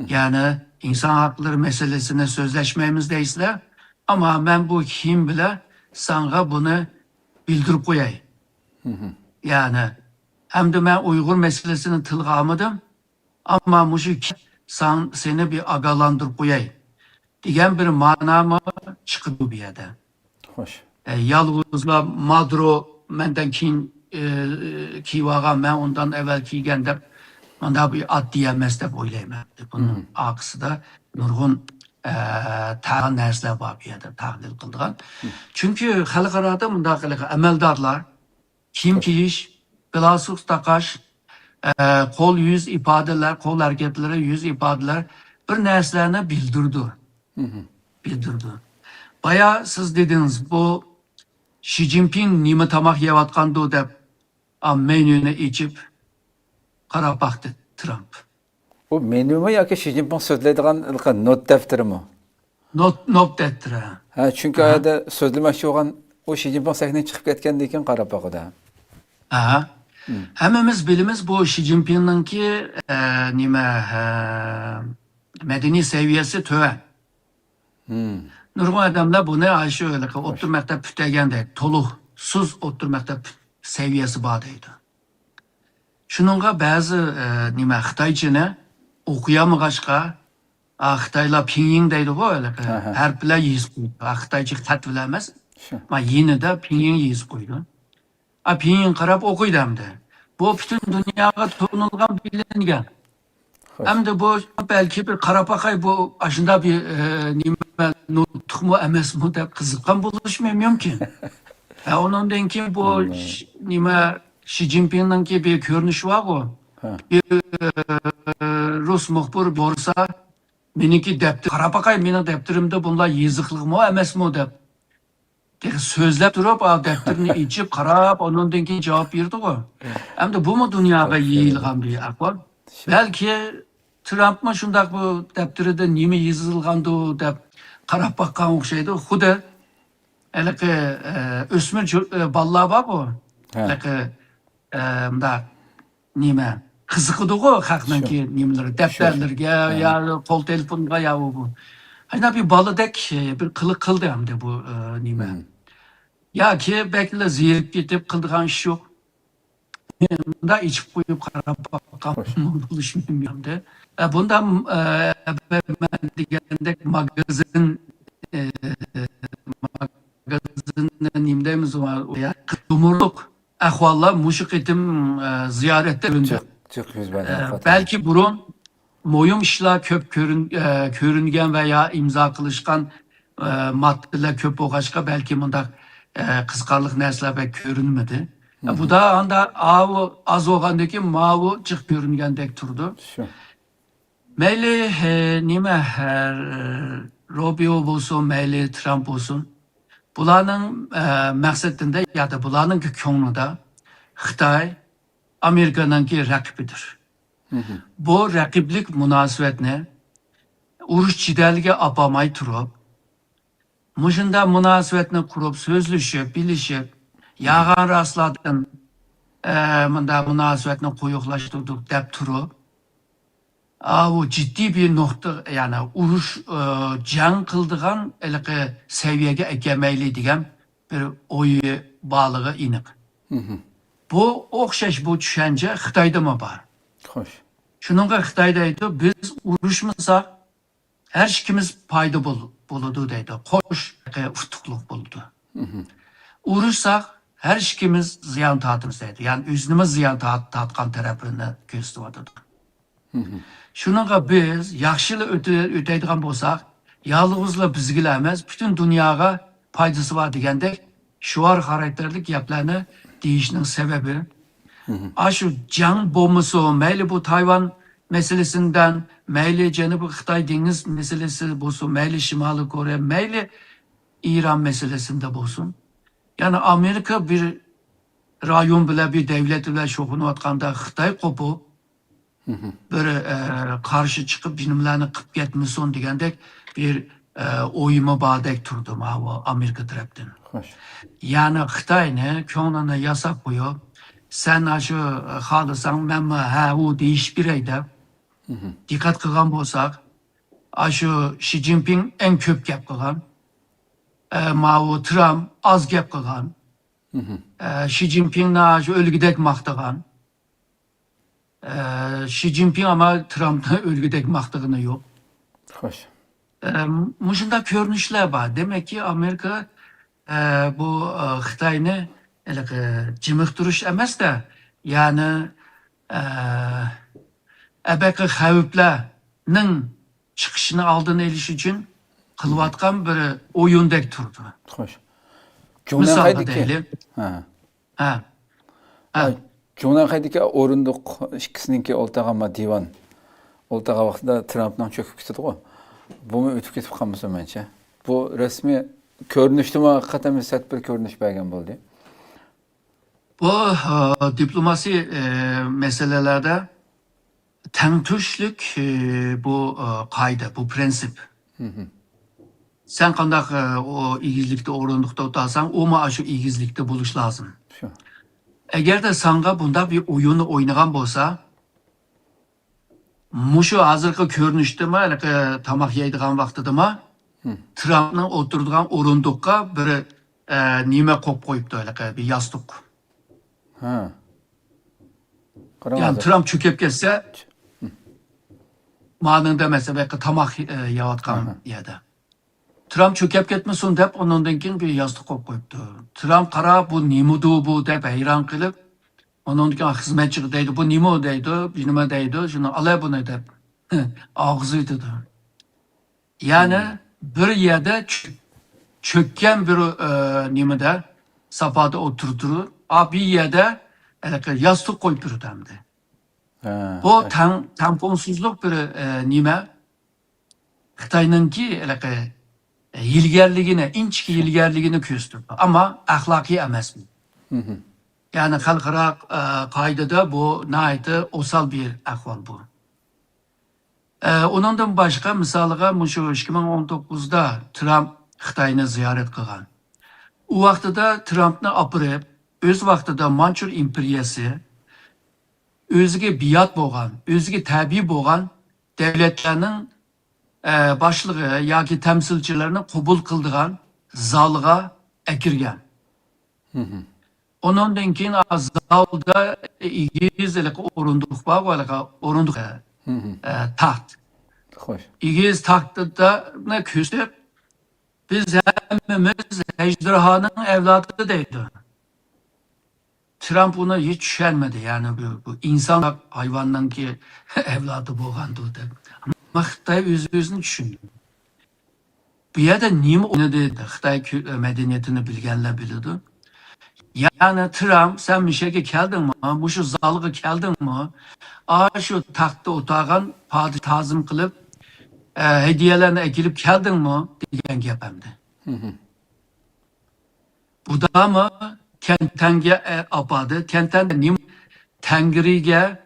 Yani insan hakları meselesine sözleşmemiz değilse ama ben bu kim bile sana bunu bildirip koyayım. Yani hem de ben Uygur meselesini tılga almadım ama şu seni bir agalandırıp koyayım. Diyen bir manama çıktı bir yerde. Hoş. Yalnızla Maduro menden kivaga ben ondan evvel kiygen de bana bir ad diyemez de böyleyim. Bunun akısı da nurgun tağın nersler var bir yerde tahlil kıldıgan. Çünkü xalqarada bundaq emeldarlar kim kiyiş, bilasuz taqaş, Kol yüz ifadeler, kol hareketleri, yüz ifadeler bir neslerini bildirdi. Bildirdi. Baya siz dediniz bu Xi Jinping nime tamak yevatkandı dep menüne içip qarab baktı Trump. Bu menü mü yoki Xi Jinping so'zlaydigan not defteri mi? Not dettire. Ha, çünkü ayada so'zlamoqchi bo'lgan u Xi Jinping sahnadan chiqib ketgandan keyin qarab boqadi. Aha. Hemmemiz bilimiz bu Xi Jinping'ninki nime medeni seviyesi töven. Nurgun adamlar bunu aşı öyle ki otur mektep pütegende toluksuz otur mektep seviyesi bağdaydı. Şununla bazı nime Xitaycını okuyamagaçka Xitayla Pinyin deydi bu öyle ki harfler yiyiz koydu. Xitaycı xat bilemez. Ama yine de Pinyin yiyiz koydu. Pinyin qarab okuydu hem de. Bu bütün dünyaya tanılgan bilingen. Hem de bu belki bir Karapakay bu aşında bir nime nutuk mu emes mu da kızıkkan buluşmayamıyorum ki. Onun denki bu nime Xi Jinping'in ki bir görünüş var o. Bir Rus muhbir borsa benimki deptir. Karapakay benim deptirimde bunlar yazıklık mı emes mu dep. Sözlep durup deptirini içip karab onun denki cevap verdi o. Hem de bu mu dünyaya yayılgan bir akval? Belki Trump mı şundak bu deptiride nime yazılgandı dep qarab bakkan okşaydı. Xuda eleki ösmür ballar var bu. Eleki da nime kızıkıdı o halkınki nimeleri defterlerge ya kol telefonga ya bu. Hani bir balıdek bir kılık kıldı hem de bu nime. Ya ki belki de ziyarip gidip kıldığın iş yok. Da içip koyup qarab bakkan buluşmayayım de. Bundan ben degendek magazin nimdemiz var ya. Dumurluk ahvallar muşuk etim ziyarette önce. Çok yüz Belki burun moyum işler köp körüngen veya imza kılışkan maddeler köp oğaçka belki bunda kıskarlık nesler pek körünmedi. Bu da anda az oğandaki mavu çık görüngendek turdu. Meyli nime Rubio olsun, meyli Trump olsun. Bularning maqsadında ya da bularning ko'nglida Xitoy Amerikanınki rakibidir. Bu rakiblik münasebetini urush chidaliga apamay turib, mushunda münasebetni qurib, so'zlashib, bilishib, yag'an rastladan munda münasebetni qo'yiqlashtirdik deb turib, bu ciddi bir nokta yani urush jang qildigan seviyege ekemayli degan bir o'yi bağlığı iniq. Bu o'xshash bu tushuncha Xitoyda mı var? Xo'sh. Shuningga Xitoyda aytdi, biz urushmasak her ikimiz payda bo'ladi deydi. Qo'sh utuqliq bo'ldi. Urushsak her ikimiz ziyon tortamiz deydi. Yani o'zimiz ziyon tortgan tarafini ko'rsatyapti. Şununla biz yaxshilik öteydigan bo'lsak, yalnızla bizgila emas, bütün dünyaya faydası var degandek şuar karakterlik gaplarni deyishning sebebi şu jang bombasi, mayli bu Tayvan meselesinden, mayli Janubiy Xitoy dengiz meselesi bo'lsin, mayli Shimoliy Koreya, mayli İran meselesinde bo'lsin. Yani Amerika bir rayon bilan bir devlet bilan shug'ullanayotganda Xitoy qo'pib böyle karşı çıkıp benimlerini kıp getmesin degandek bir oyumu bağdek turdum Amerika tarafından. Yani Xitayni ko'nglini yasab qo'yib, sen şu xolisan menmi u deyish beray deb diqqat qilgan bo'lsak, şu Xi Jinping en ko'p gap qilgan, Mao Trump az gap qilgan, Xi Jinpingni shu o'lgidek maqtagan. Xi Jinping ama Trump'ın ölgüdek maqtığını yok. Xo'sh. Muşunda görünüşler var. Demek ki Amerika bu Xitoyni jimiqtirish emas da, yani abaqi xavflarning chiqishini oldini olish uchun qilayotgan bir o'yindek turdi. Xo'sh. Misol deylik. Jo'naqaydiki o'rindiq ikkisininki o'ltag'ama divan. O'ltaga vaqtida Trump'dan çöküp ketdi go. Bunu ötüp ketip kalmasa bence. Bu resmi görünüştü mü hakikaten sert bir görünüş bergen oldu. Bu diplomasi meselelerde tengtuşluk bu kaydı, bu prensip. Sen kandak o igizlikte orundukta otarsan, o mu şu igizlikte buluş lazım. Şu. Eğer de sana bunda bir oyunu oynayan bolsa, muşu hazırki görünüştü mü, tamak yeydiğen vaxtıdı mı, Trump'ın oturduğun orundukka bir nime kop koyuptu bir yastık. Ha. Yani Trump çöküp geçse, manında mesela belki tamak yavatkan yerde. Trump çöküp gitmesin deyip onundan keyin bir yastık koyuptu. Trump kara bu nimudu bu deyip hayran kılıp, onundan keyin hizmetçi deydi, bu nimu deydi, binime deydi, şunu alay bunu deyip ağzıydı da. Yani bir yerde çökken bir nimede safhada oturtur, bir yerde yastık koyup durur demdi. Bu tamponsuzluk bir nime Xitay'nınki ilgerligini, inçki ilgerligini gösterdi. Ama ahlaki emas. Yani halkara kaydada bu naydı osal bir ahval bu. Onundan başka misalıga şu 2019'da Trump Xitay'ını ziyaret kılgan. O vaxtıda Trump'ını apırıp, öz vaxtıda Manchur imperiyası, özüge biat boğan, özüge tabi boğan devletlerinin başlığı yoki temsilcilerini kabul kıldığan zalga ekirgen. Onundan keyin zalda igiz orunduk var, orunduk taht. Hoş. İgiz tahtında ne küsüp biz hemimiz ejderhanın evladı deydi. Trump buna hiç düşermedi yani bu insan hayvandan ki evladı boğandı dedi. Ama Xitay özünü düşündü. Bu yerde nime oynadı Xitay medeniyetini bilgenler bilirdi. Yani Trump sen bir şeye geldin mi? Bu şu zalığı geldin mi? Şu tahtta otağın tazım kılıp hediyelerini ekilip geldin mi? Diyen gepemdi. Bu da mı kentenge apadı. Kenten de nim Tengri'ge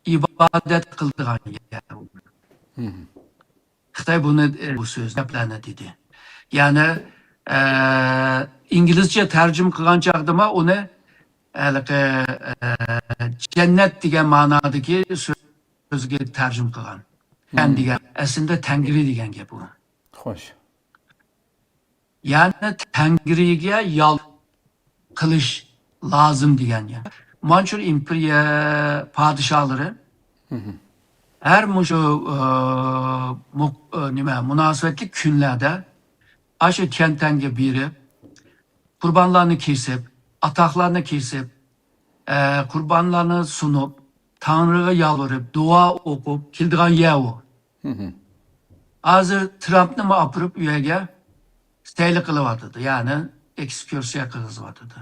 ibadet kıldığın yer. Xitay bunu bu söz yaplarına dedi. Yani İngilizce tercüm kılgan çağdıma onu cennet diyen manadaki sözge tercüm kılgan. Yani diyen aslında Tengri diyen gibi bu. Hoş. Yani Tengri'ge yal kılış lazım diyen ya. Manchur İmperiya padişahları her münasebetli günlerde aşı kentenge biri kurbanlarını kesip, ataklarını kesip, kurbanlarını sunup, Tanrı'ya yalvarıp, dua okup, kildiğen yavu. Hazır Trump'ını mı apırıp üyege steyli kılıvadıdı. Yani ekskürsiye kılıvadıdı.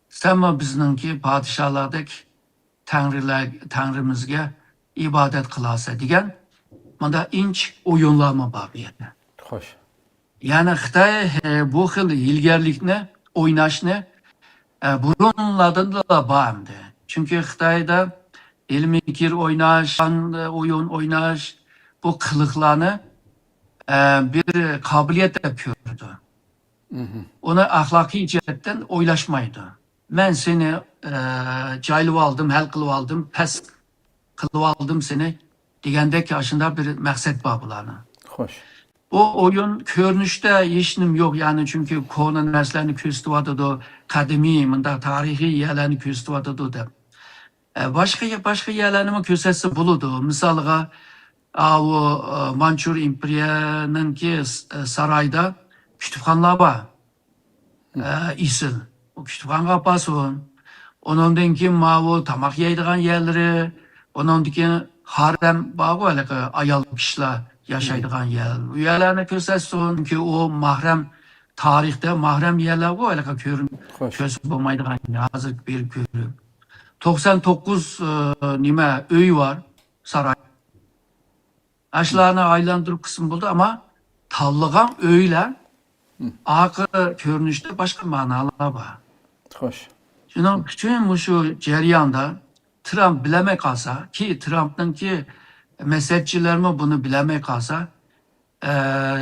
Sen mi bizimki padişahlardaki Tanrımızga ibadet kılasa diyen, bunda inç oyunlama var bir yerde. Hoş. Yani Xitay bu xil ilgerlikni, oynaşni burunlardan da bağımdı. Çünkü Xitayda ilmi fikir oynaş, oyun oynaş, bu kılıklarını bir kabiliyet yapıyordu. Onu ahlaki cihetten oylaşmaydı. Ben seni cayılıp aldım, hel kılıp aldım, pes kılıp aldım seni diyendeki aşında bir maksat var bunlarına. Hoş. O oyun görünüşte işnim yok yani çünkü konu derslerini küstüvadıdı, kademi, tarihi yerlerini küstüvadıdı. Başka yerlerini küsesi buludu. Mesela o Manchur İmperiyanın ki sarayda kütüphaneler var. İsil. O kütüphane kapasın. Onundan ki o tamak yediğin yerleri, onundan ki harem bağlı ayal kişiler yaşaydığın yer. Üyelerine kösesin ki o mahrem tarixdə mahrem yerler var, öyle Xoş. köz bulmaydıgan hazır bir görü. 99 nime öy var saray. Aşılarına aylandırıp kısım buldu ama tallığan öyler akı görünüşte başka manalar var. Xoş. Şunun bütün şu cereyanda Trump bileme kalsa ki Trump'ın ki mezhepçilerime bunu bileme kalsa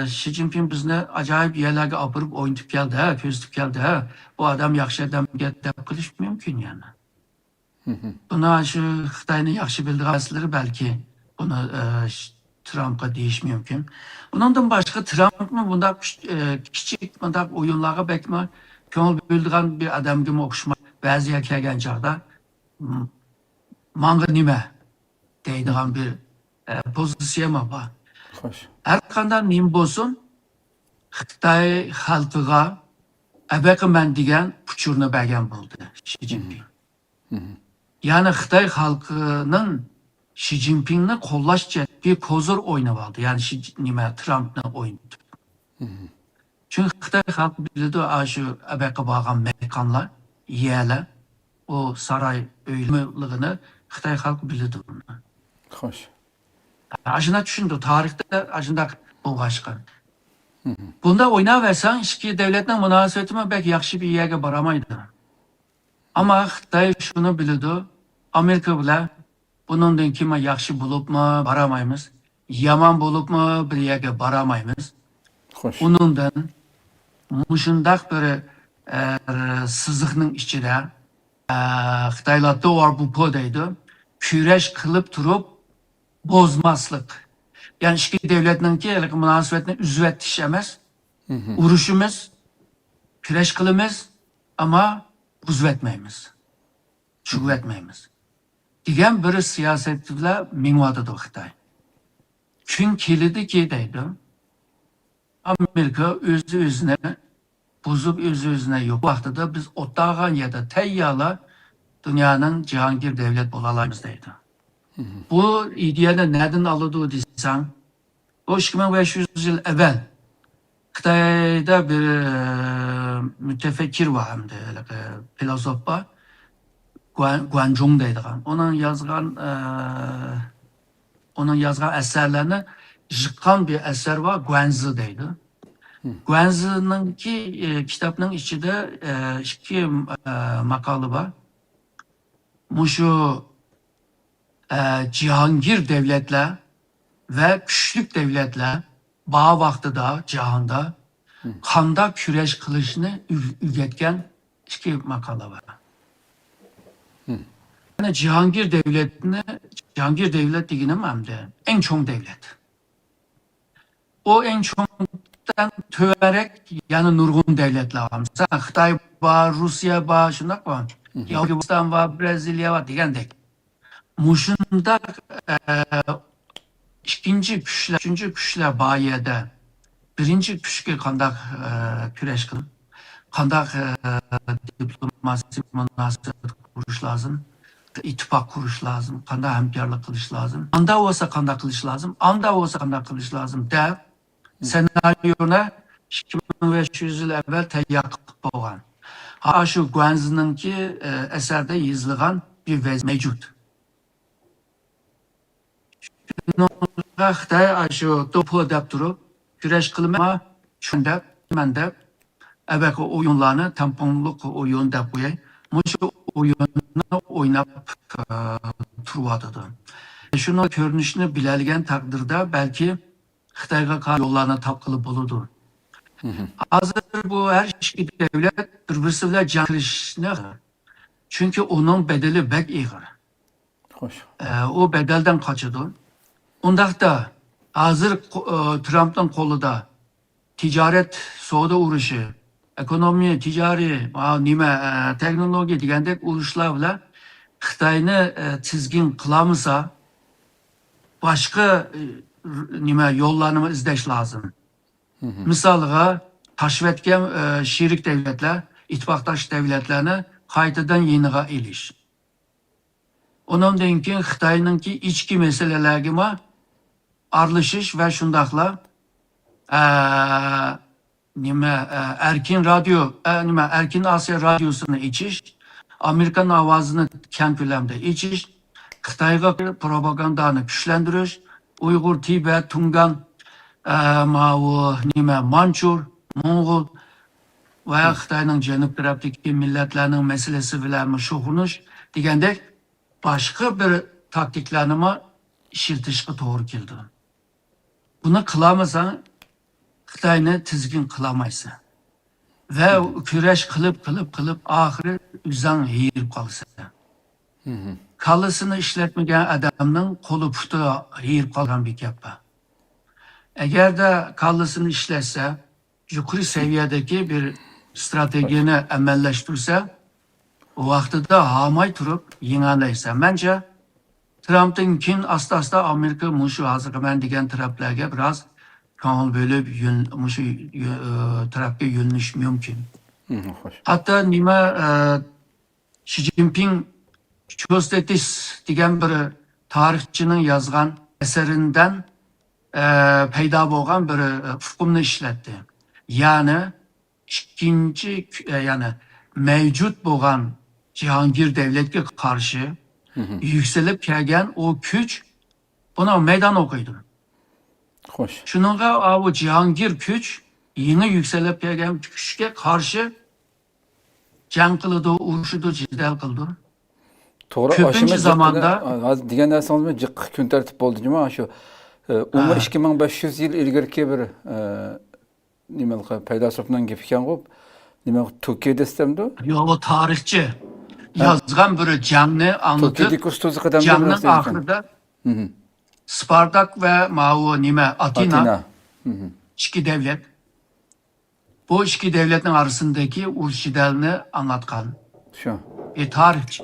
Xi Jinping bizne acayip yerlerge apırıp oynatıp geldi ha, közüp geldi ha. Bu adam yaxşı adam dep kılış mümkün yani. Buna şu Xitay'ın yaxşı bildiği belki bunu Trump'a değiş mümkün. Bundan başka Trump mı bunda küçük bunda oyunlara bekme köngül bildiğin bir adam gibi okuşma bazı kelgen çağda manga nime deydiğin bir pozisyon var. Xoş. Her kandan nim bolsun Xitay halkıga əbəqi degan puçurunu bergen buldu Xi Jinping. Yani Xitay halkının Xi Jinping'ni qollaş bir kozur oynavaldı. Yani Trump'ni oynadı. Çünkü Xitay halkı bildi şu əbəqi bağlan mekanlar, yerler, o saray öylülüğünü Xitay halkı bildi bunu. Xoş. Aşına düşündü, tarihte aşında bulgaşkan. Bunda oynaversen iki devletten münasebetime belki yakşı bir yere baramaydı. Ama Xitay şunu bildi, Amerika bile bunun kime yakşı bulup mu baramayız, yaman bulup mu bir yere baramayız. Xoş. Onundan muşundak böyle sızıkның içinde Xitaylar doğar bu podaydı, küreş kılıp durup bozmazlık. Yani iki devletinin ki münasebetini üzvet dişemez, uruşumuz, küreş kılımız ama buzvetmeyimiz, çuvetmeyimiz. Diyen bir siyasetle minvadıdı Xitay. Çünkü kilidi ki deydi, Amerika özü özüne, bozup özü özüne yok. Vakti da biz otağın ya da teyyala dünyanın cihangir devlet bolalarımız deydi. Bu ideyanı nereden alındığı diysen, o 2500 yıl evvel Xitay'da bir mütefekkir var hem de filozof var. Guanzhong deydiğen. Onun yazgan eserlerini yıkan bir eser var. Guanzi deydi. Guanzi'nin ki kitabının içinde iki makalı var. Muşu cihangir devletler ve küçük devletler bağ vakti da cihanda kanda küreş kılıçını üretken iki makala var. Yani Cihangir devletine, Cihangir devlet diyelim hem de en çok devlet. O en çoktan töverek yani nurgun devletler var. Mesela Xitay var, Rusya var, şundak var. Yavruistan var, Brezilya var degandek. Muşunda ikinci güçler bayiyede birinci güçke kandak küreş kılın. Kandak diplomasi münasebet kuruş lazım. İttifak kuruş lazım. Kandak hemkarlık kılış lazım. Anda olsa kandak kılış lazım. Anda olsa kandak kılış lazım. De senaryona 2500 yıl evvel teyyak boğan. Ha şu Guanzi'nin ki eserde yazılgan bir vez mevcut. Xitay şu topu dep durup güreş kılma şunda mende evvel oyunlarını tamponluk oyun dep koyay. Şu oyunu oynap turvadıdı. Şunu görünüşünü bilergen takdirde belki Xitayga yollarına tapkılı buludur. Hazır bu her iki devlet birbirisiyle can kırışını çünkü onun bedeli bek iğir. Xoş. O bedelden kaçıdı. Ondakta hazır Trump'ın kolu da ticaret, soğuda uğraşı, ekonomi, ticari, nime, teknoloji degandek uğraşlarla Xitay'ını tizgin kılamısa başka nime yollarını izleş lazım. Misalga taşvetken şirik devletler, ittifaktaş devletlerine kaytadan yeniga iliş. Onun denki Xitay'nın ki içki meselelerine arlaşış ve şundakla Erkin radyo, Erkin Asya radyosunu içiş, Amerikan avazını keng ko'lamda ichish, Xitoyga propagandani kuchlantirish, Uyg'ur, Tibet, Tungan, Manchur, Mo'ng'ul va Xitoyning janub tarafidagi millatlarning masalasi bilan shug'ullanish degandek boshqa bir taktiklarni ishlatishga to'g'ri keldi. Buni qilmasang Xitoyni tizgin qilolmaysan. Ve küreş kılıp ahiri üzan yiyip kalsa. Kalısını işletmegen adamın kolu putu yiyip kalan bir yapı. Eğer de kalısını işletse, yukarı seviyedeki bir stratejini emelleştirse, o vakti da hamay turup yinanlaysa. Bence Trump'ın kin asta Amerika muşu hazır ben diyen taraflarga biraz kanal bölüp muşu tarafga yöneliş mümkün. Hoş. Hatta Xi Jinping Çostetis degan bir tarixçinin yazgan eserinden payda bo'lgan bir hukmni ishlatdi. Yani ikinci yani mevcut bo'lgan Cihangir devletga karşı yükselip kelgan o güç buna meydan okuydu. Hoş. Şununla o Cihangir güç yeni yükselip kelgan güçke karşı jang qildi, urushdi, jidal qildi. To'g'ri, Ko'pincha zamanda hozir degan narsangizmi jiqqa kun tartib bo'ldi nima shu umr 2500 yil ilgariki bir nima paydasobdan gap ekan-ku. Nima Tokyo destemdi? Yo, o tarixchi yazgan bir jangni anlatib, jangning oxirida Spartak ve Atina. İki devlet. Bu iki devletin arasındaki uruş jidalini anlatkan. Şu. Tarixchi.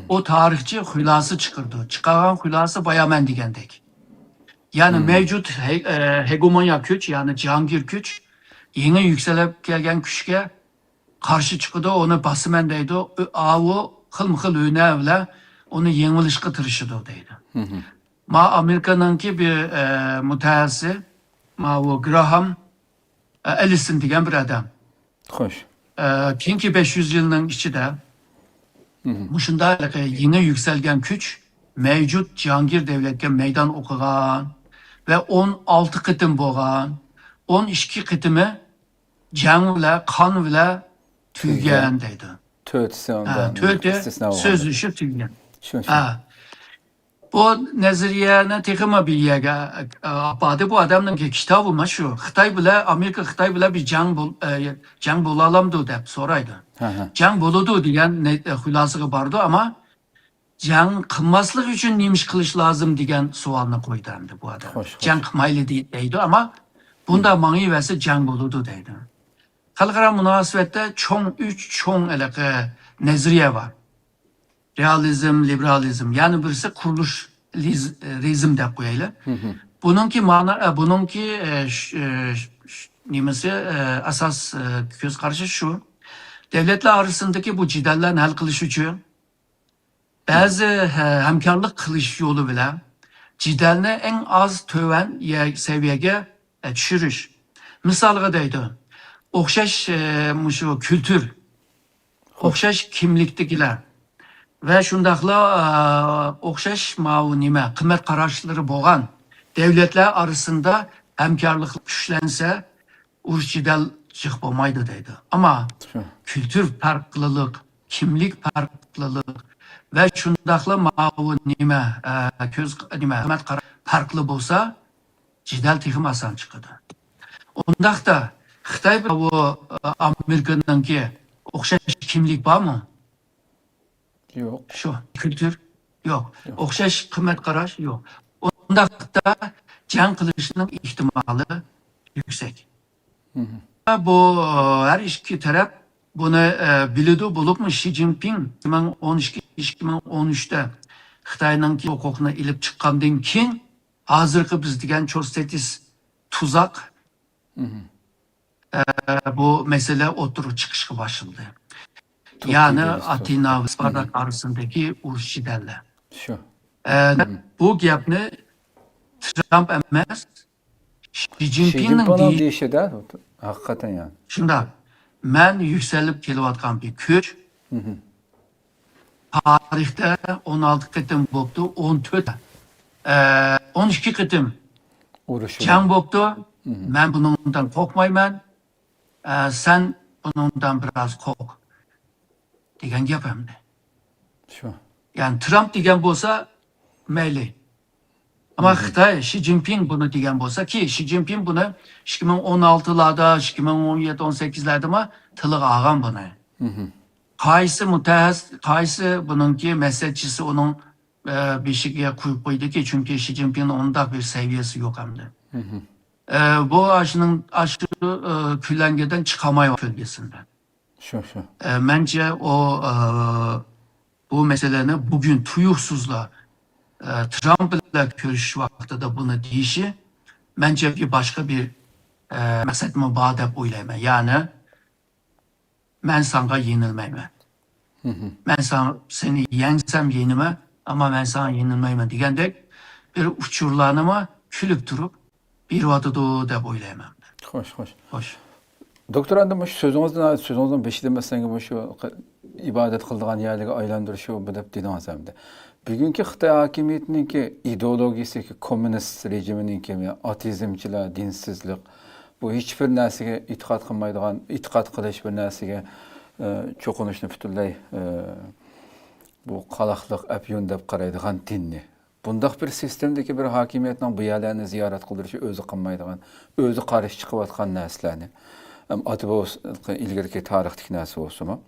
O tarixchi xulası çıkırdı. Çıkargan xulası bayamen degendek. Yani mevcut hegemonya güç, yani Cihangir güç, yeni yükselip gelgen güçke karşı çıkıdı, onu basımendeydi. O xıl öne onu yenilişke tırışıdı deydi. Amerika'nınki bir müteahhisi, o Graham Ellison degen bir adam. Hoş. Kinki 500 yılının içinde muşunda yeni yükselgen güç mevcut Cihangir devletke meydan okugan ve 16 kıtım boğan, 12 kıtımı jang ile kan ile tüygen deydi. Tötüsü ondan. Tötü sözleşip tüygen. Şu. Bu neziriyene tekima biliyege apadı bu adamın ki kitabı maşu. Xitay bile Amerika Xitay bile bir jang bolalımdı dep soraydı. Jang boludu degan xulasıga bardı ama jang qilmaslik uchun neymiş qilish lazım degan savolni qo'ydi endi bu adam. Jang qilmayli deydi ama bunda mangivasi jang boludu deydi. Xalqaro munosabatda üç nezriye var. Realizm, liberalizm. Yani birisi kuruluş rezim de koyayla. Bununki nemesi asas göz karşı şu. Devletler arasındaki bu cidallerini hal kılış için bazı hemkarlık kılış yolu bile cidalini en az töven seviyeye düşürüş. Misalga deydi. Okşaş kültür, okşaş kimliktekiler ve şundakla okşaş kıymet kararışları boğan devletler arasında hemkarlık güçlense uruş cidal çık olmaydı deydi. Ama kültür farklılık, kimlik farklılık ve şundakla kıymet karar farklı bolsa cidal tihim asan çıkıdı. Ondakta Xitay Amerika'nın ki okşaş kimlik var mı? Yok. Şu kültür yok. Okşaş kıymet karaş yok. Ondakta jang kılışının ihtimali yüksek. Bu her iki taraf bunu bilidi bulup mu Xi Jinping 2012-2013'te Xitay'nın ki hukukuna ilip çıkkandan keyin hazırkı biz degen Çostetis tuzak bu mesele oturup çıkışa başladı. Yani Atina ve Spartak arasındaki uruş cidelle. Şu. Bu gapni Trump emas, Xi Jinping'in deyişi de Hakikaten yani. Şunda ben yükselip kelayotgan bir kuch tarixda 16 qitim bo'libdi, 14 12 qitim Uğraşı. jang bo'libdi. Men bundan qo'rqmayman. Sen bundan biraz qo'rq degan gap hamda. Şu. Yani Trump degan bo'lsa mayli. Ama Xitoy Xi Jinping bunu degan bo'lsa ki Xi Jinping buni 2016'larda, 2017-18'lerde mi tiliga olgan buni. Qaysi mutaxassis, qaysi bununki mesajchisi onun beshigiga qo'yib qo'ydiki, chunki Xi Jinping unda bir seviyesi yok hamda. Bu aşının küllengeden çıkamay bölgesinden. Şu. Bence o bu meseleni bugün tuyuksuzla Trump ile görüş vaktinde bunu deyişi bence bir başka bir mesele mübadep oylama. Yani ben sana yenilmeyim. Ben seni yensem yenime ama ben sana yenilmeyim diyendek bir uçurlarıma külüp durup bir vadıdı da oylayamam. Hoş. Doktor Hanım, sözünüzden beşidemezseniz şu ibadet kıldığın yerleri aylandırışı bu dep dediniz hamda. Bugünkü Xitoy hakimiyetinin ki ideologisi ki komünist rejiminin ki ateizmçiler, dinsizlik bu hiçbir nesige itiqat kılmaydigan, itiqat kılış bir nesige çoğunuşunu bütünley bu qalaqlıq əpyun dep qaraydigan dinni. Bundaq bir sistemdeki bir hakimiyetin bu yerlerini ziyaret kıldırışı özü qılmaydigan, özü qarşı çıkıp atqan nəsləni. Adı bu ilgirki tarixtik nəsi olsun.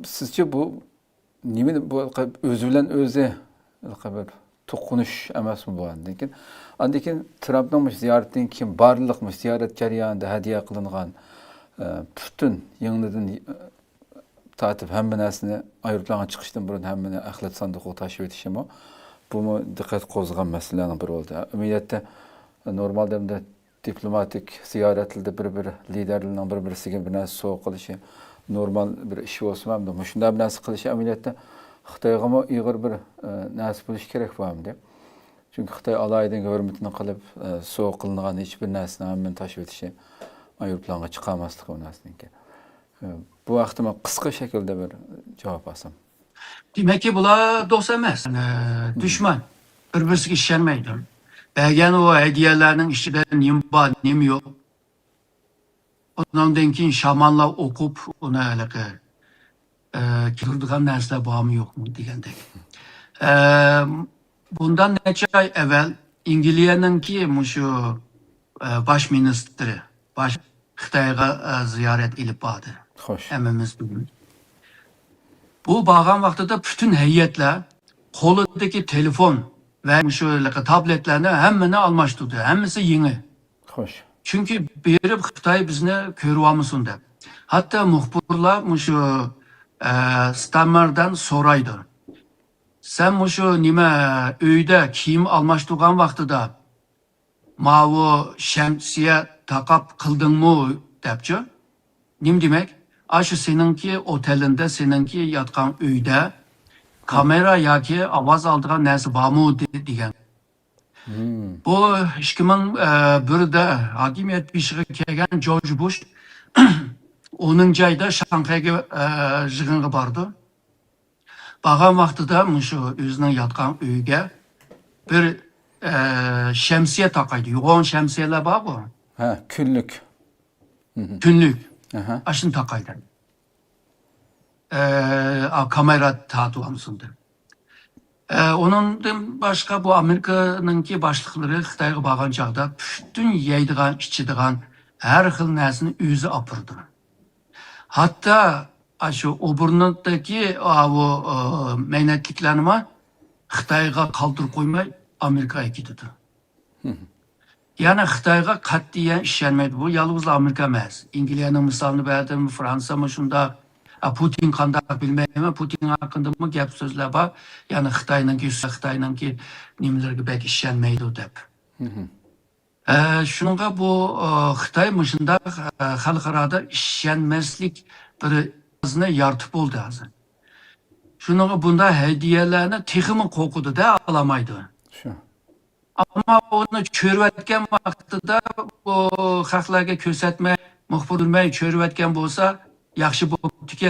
Sizce bu nimin bu özü bilen özü bir toqunuş emas mı bu andan? Andan Trump'ın ziyaretinin kim barlıqmış ziyaret jarayonida hadiya kılınğan bütün yığınıdan tatip hemme näsini ayrıplanan çıkışdan burun hemmeni ahlat sandığı taşıp etişimi bu mu dikkat qozgan meselenin bir oldu. Ümumiyyətdə normalde diplomatik ziyaretlerde bir liderliğinin bir-birisiga bir näse soğuk qilishi normal bir iş olsun hem de şunda bir näse qilishi ümumiyyətdə Xitoyga mı ıygır bir näse bo'lishi kerak bu hamda. Çünkü Xitoy alaydan hürmetini qilib soğuk qılınğan hiçbir näsini hemmeni taşıp etişi ayrıplanga çıqamaslığı o näsiniki. Bu vaqtda qısqa şekilde bir cevap alsam. Demek ki bular dost emas. Düşman. Bir-birisiga ishonmaydi. Bergen o hediyelerinin içinde nim var, nim yok. Ondan keyin şamanlar okup ona alaka kirdigan narsalar bormi yo'qmi degandek. Bundan necha ay evvel İngiliz'ninki şu baş ministri, Xitoyga ziyaret ilip bordi. Xo'sh. Hammamiz bilamiz. Bu borgan vaqtida bütün heyetler qo'lidagi telefon ve şu tabletlerini hemmini almıştırdı. Hemmisi yeni. Xo'sh. Çünkü berip Xitoy bizni ko'ryapmisin deb. Hatta muxbirlar şu Stammer'dan soraydı. Sen şu nima uyda kiyim almıştırgan vaqtida mavu şemsiye takap kıldınmı depçi. Nim demek? Aşı seninki otelinde, seninki yatkan uyda kamera yoki ovoz aldığan narsa bormi degan. Bu 2001'de hakimiyet beshiga kelgan George Bush 10 ayda Shanxayga yig'inga bordi. Borgan vaqtida shu o'zining yotgan uyiga bir şemsiye taqaydi. Yo'g'on şemsiyeler bor bu. Ha, kunlik. Günlük. Aha. Aşın taqaydi. Kamera tatuamsındı. Onundan başka bu Amerika'nınki başlıkları Xitoyga borgan chaqda bütün yeydigan, içidigan her xil narsani o'zi apırdı. Hatta şu oburundaki o meynetliklerini Xitoyga qoldirib qo'ymay Amerika'ya gitdi. Yani Xitoyga qat'iyan ishonmaydi. Bu yalnız Amerika emas. İngilizning misolini berdim, Fransa mı şunda Putin qandaq bilmayman. Putin hakkında mı gap so'zlar bor. Yani Xitoyningki nimalarga bek ishonmaydi deb. Shunga bu Xitoy mishunda xalqarada ishonmaslik bir bizni yaratib bo'ldi hozir. Shunga bunda hediyelarni texmi qo'rqudi da olamaydi. Şu. Ama onu körüvetken vaxtida bu xalqlarga ko'rsatmay, muxbirmay körüvetken bo'lsa, yaxshi bo'ptiki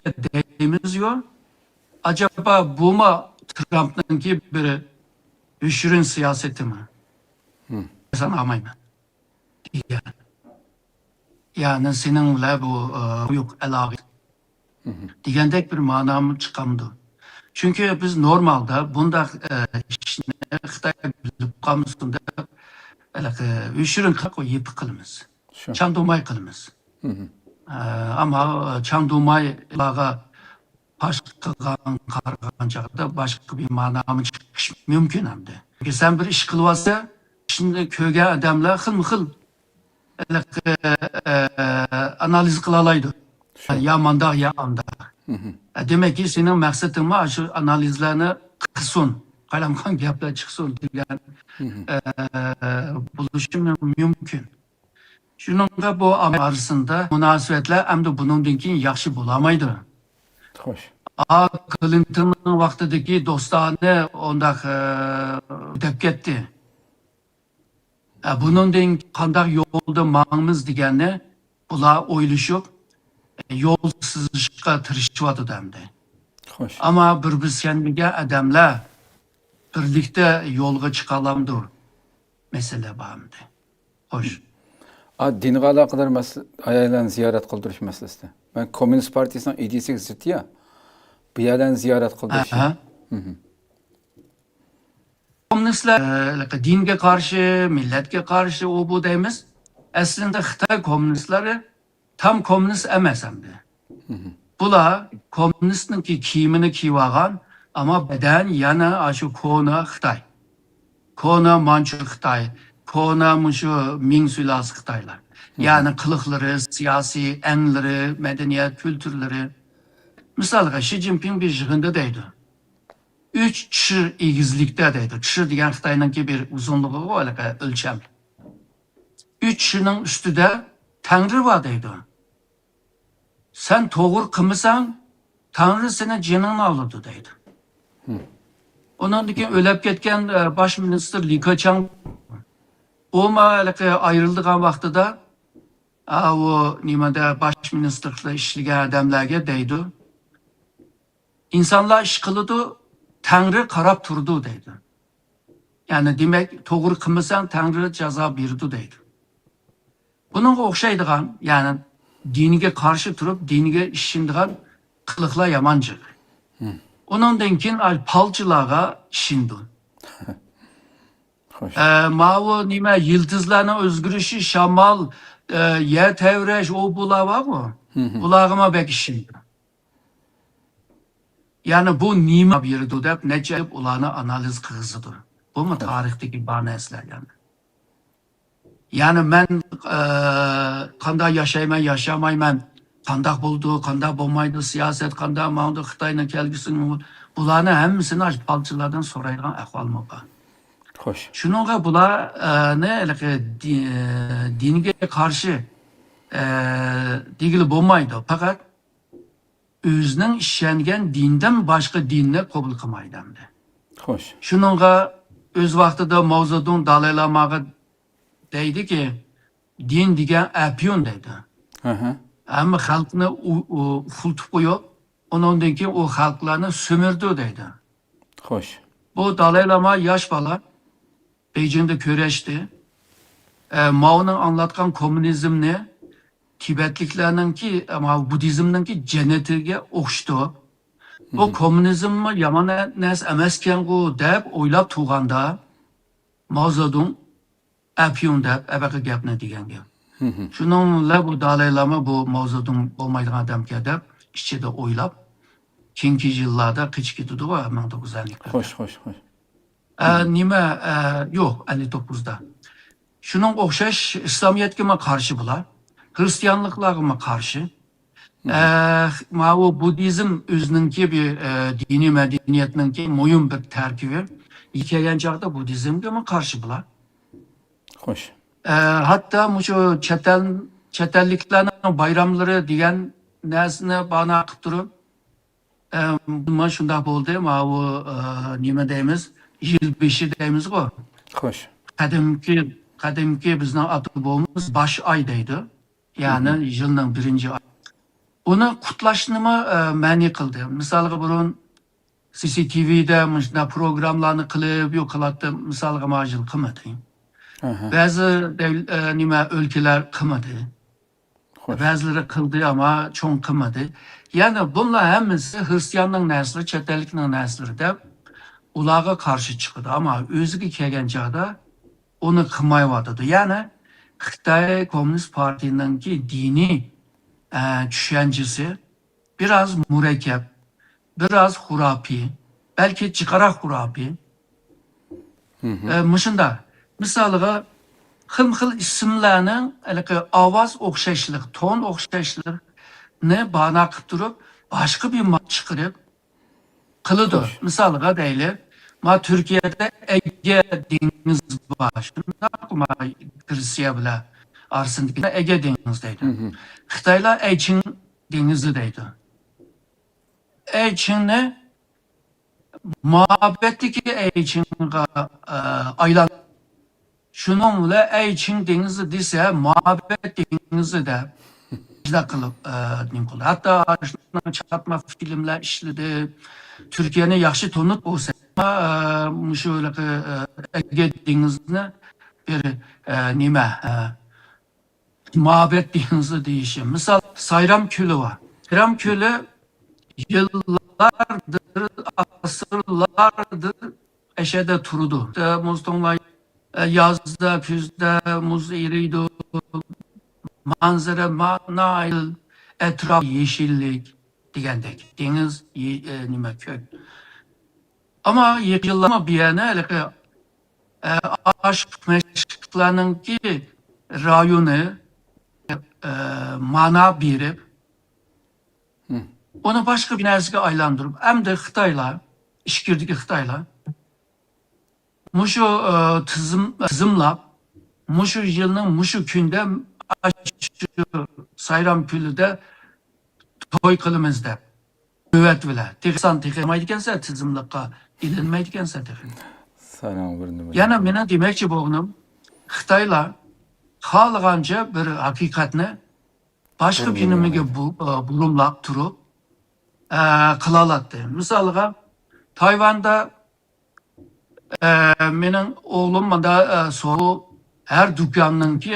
deymiz yo. Acaba bu mu Trump'nınki bir üşürün siyaseti mi? Sen amayman. Yani seninle bu yok elağı degandek bir manamı çıkamdı. Çünkü biz normalde bunda işini Xitay bilip kalmasında üşürün kalk yiyip kılımız. Sure. Çandumay kılımız. Ama çandumaylaga başka kargan çağda başka bir manamı çıkış mümkün hem de. Çünkü sen bir iş kılvasa şimdi köyge adamlar xıl analiz kılalaydı. Ya manda ya anda. Demek ki senin maksatın mı şu analizlerini kısın. Kalamkan gaplar çıksın diyen buluşum mümkün. Şununla bu arasında münasebetler hem de bunun dinkin yaxşı bulamaydı. Hoş. Clinton'ın vaxtidagi dostane onda dep ketdi. Bunun qandaq yo'lda mangimiz deganni bular o'ylashib yo'l sızışqa tirishibdi hamda. Hoş. Ama bir-birsenga adamlar birlikte yo'lga chiqalamdi. Mesele bağımdı. Hoş. Dinga alaqadar ayaylarni ziyorat qildirish masalasida. Ben Komünist Partiyasining ideyasiga zid ya. Bu yerlarni ziyorat qildirish. Komünistler dinge karşı, milletke karşı o bu deymiz. Aslında Xitay komünistleri tam komünist emas hamda. Bular komünistning kiyimini kiyvagan ama beden yana şu kona Xitay. Kona Manchur Xitay, kona şu Ming sülası Xitaylar. Yani kılıkları, siyasi enleri, medeniyet kültürleri. Mesela Xi Jinping bir yığında deydi. 3 çır egizlikte deydi. Çır diyen Xitay'nınki bir uzunluğu var ölçem. 3 çırın üstüde Tanrı var deydi. Sen doğru kımısan Tanrı senin canını alırdı deydi. Ondan sonra ölüp ketken baş minister Li Keqiang o ayrıldığı vaxtıda o nimede baş ministerlikle işleyen adamlarga deydi. İnsanlar iş kılıdı, Tanrı karab turdu deydi. Yani demek doğru kılmasan Tanrı ceza berdi deydi. Bunun okşaydıgan yani diniga karşı turup diniga işindigan kılıkla yamancı. Onun denkin palçılağa işindi. Mavu nime yıldızlarına özgürüşü şamal yer tevreş o bula var mı? Bulağıma bek işindi. Yani bu nime bir dudep nece ulanı analiz kızıdır. Bu mu tarihteki banesler yani? Yani ben kanda yaşayman yaşamayman kandak buldu, kandak bulmaydı, siyaset kandak mağdı, Xitay'ın kelgisini bularını hemsini palçılardan soraylan ahval mı var? Hoş. Şununla bular dinge karşı digili bulmaydı. Fakat özünün işlengen dinden başka dinle kabul kılmaydı. Hoş. Şununla öz vaxtida Mao Zedong Dalai Lama'ga deydi ki din degan apyon deydi. Ama xalqni fultib qo'yib, ondan keyin o xalqlarni sömürdü deydi. Hoş. Bu Dalai Lama yaş bala Beijing'de köreşti. Mao'nun anlatkan komünizmni Tibetliklarninki ama Budizmninki cennetiga o'xshdi. O komünizmni yomon narsa emaskan ku deb o'ylab turganda Mao Zedong apyon deb abaqa gapni degan gap. Shuningla bu Dalai Lama bu Mao Zedong bo'lmaydigan odamga deb ichida o'ylab keyingi yillarda qichib ketdi va 1950'larda. Hoş, hoş, hoş. Nima yo'q 59'da. Şunun o'xshash İslamiyetga qarshi bular, Hristiyanlıklarga qarshi. Bu Budizm özününki bir dini medeniyetninki muhim bir terkibi. İlk çağda Budizmga qarshi bular. Hoş. Hatta şu çetelliklerin bayramları diyen nesne bana qilib turib nima shunday bo'ldi, bu nima deymiz, yil beshi deymiz-ku. Hoş. qadimki bizning ata-bobamiz baş ay deydi. Yani yılның birinci ay. Onu kutlashni ma'ni qildi. Misalga burun CCTV'de mıshna programlarni qilib yo'qoladi. Misalga majil qilmadi. Ba'zi nima o'lkalar qilmadi. Ba'zilari qildi ama cho'ng qilmadi. Yani bunlar hammasi Hristiyanning narsari, chet ellikning narsari deb ularga qarshi chiqdi. Ama o'ziga kelgan chog'da onu qilmayotdi. Yani Xitoy Komünist Partiyaningki diniy düşüncesi biraz murakkab, biraz hurapi, belki çıkara hurapi. Mışında, misalga xil isimlerinin avaz o'xshashlik, ton o'xshashlikni bana qilib turib, başka bir çıkarıp qiladi. Misalga deylik, ma Türkiye'de Ege dengiz var. Shunda Rusya bilan arasındaki Ege dengizi deydi. Xitoylar Eching dengizi deydi. Echingni muhabbatdagi Echingga aylan. Şunun bilan Eching dengizi desa, muhabbat dengizi deb qilib nim qildi. Hatto shundan chatma filmlar ishladi. Türkiye'ni yaxshi tanib bo'lsa, shu Ege dengizini bir nima muhabbet dengizi deyişim. Misal Sayram Kölü var. Sayram Kölü yıllardır, asırlardır eşede turudu. Muztonlar yazda, küzde muz eriydi. Manzara, nail, etraf yeşillik degandek. Deniz, nima kök. Ama yıllarma bir yana aşk meşklarının ki rayonu mana berip onu başka bir narsaga aylandırıp hem de Xitoylar, ishkirdagi Xitoylar mushu tizimlab mushu yilning mushu kunda Sayram Kölü'de to'y qilamiz deb navbat bilan texsan texmaydi ekansa tizimliqqa ilinmaydi ekansa yana meni demoqchi bo'lganim Xitoylar xohlagancha bir haqiqatni başka birimiga burumlab turib qila oladi. Misalga Tayvanda mening o'g'lim mana so'ru her dükkanınki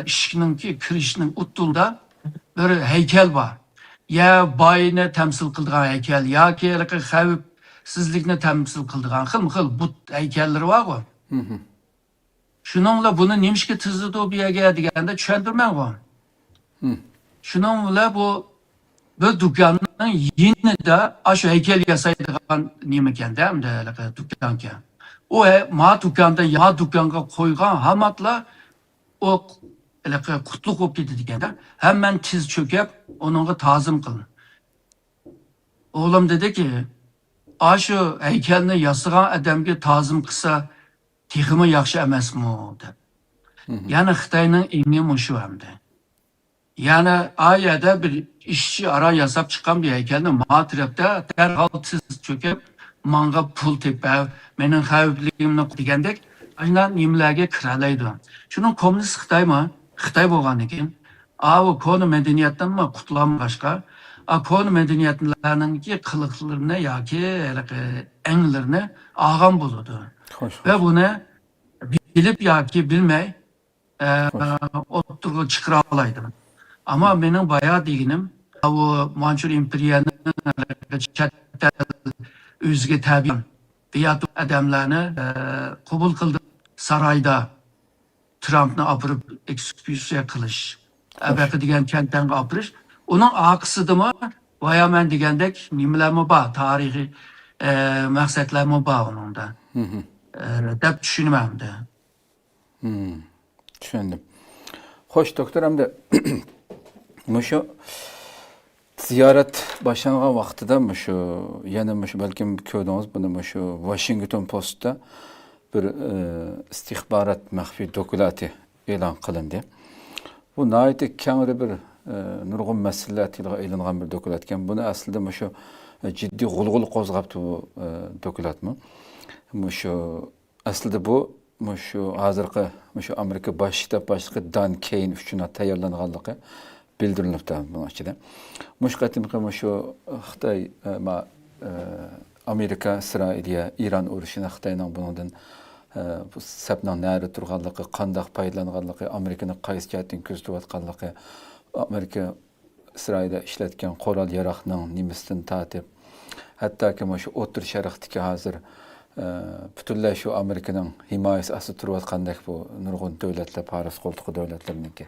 eshikninki kirishning o'ttulda bir heykel var. Ya bayni temsil qildigan heykel yoki xavfsizlikni temsil qildigan xil but heykelleri var ku. Shuningla buni nemishga tizdi bu yerga deganda tushuntirmayman. Shuningla bu dükkanning yinida shu heykel yasaydigan nima ekanda hamda dükkanga. O ma dükkanga qo'ygan hammatla o qutlug' bo'lib ketdi deganda hamman tiz cho'kib onunga ta'zim qildi. Oğlum dedi ki, shu heykelni yasagan odamga ta'zim qilsa texmi yaxshi emasmi deb. Yani Xitoyning ilmi shu hamda. Yani ayada bir ishchi ara yasab chiqqan bir heykelni ma tarafda darhol tiz cho'kib manga pul tepib, mening xavfligimni degandek ana nimalarga kiralaydi. Shuning kommunist Xitoymi? Xitoy bo'lgandan keyin bu konu medeniyatdanmi qutlanmashqa, konu medeniyatlarningki qiliqlarini yoki anglarini olgan bo'ladi. Ve bunu bilip yoki bilmay o'ttirga chiqara olaydi. Ama mening bayağı deginim bu Manchur imperiyaning o'ziga tabiiy biyat adamlarni qabul qildi. Sarayda Trumpni opirib eksekusiya qilish, abaqi degan kentdan opirish, uning oqisidimi vayaman degandek nimalarmi bor, tarixiy maqsadlarmi bor uningda. Deb tushunamda. Tushundim. Xo'sh, doktor, hamda mushu ziyorat boshlangan vaqtida yana balkim ko'rdingiz buni Washington Postda bir istihbarat maxfiy dokumenti e'lon qilindi. Bu nihoyatda keng bir nurg'un masalalarga aylangan bir dokument ekan. Buni aslida jiddiy g'ulg'ul qo'zg'abdi bu dokumentmi. Aslida bu şu hazırkı şu Amerika başlığı Dan Keyn üçün tayyorlanğanlığı bildirilipdi bunun içinde. Muş qatimqi şu Xitay Amerika, İsrailiya, İran urushuna Xitayning bundan bu sapning nari turganligi, qandaq paylanganligi, Amerikani qaysi jihatdan ko'zlayotganligi, Amerika İsrailda ishlatgan qurol yarog'ning nimasidan tatib, hattoki shu O'rta Sharqdagi hozir butunlay shu Amerikaning himoyasi ostida turayotgandek bu nurg'un davlatlar, Paris qo'ltiqi davlatlarniki.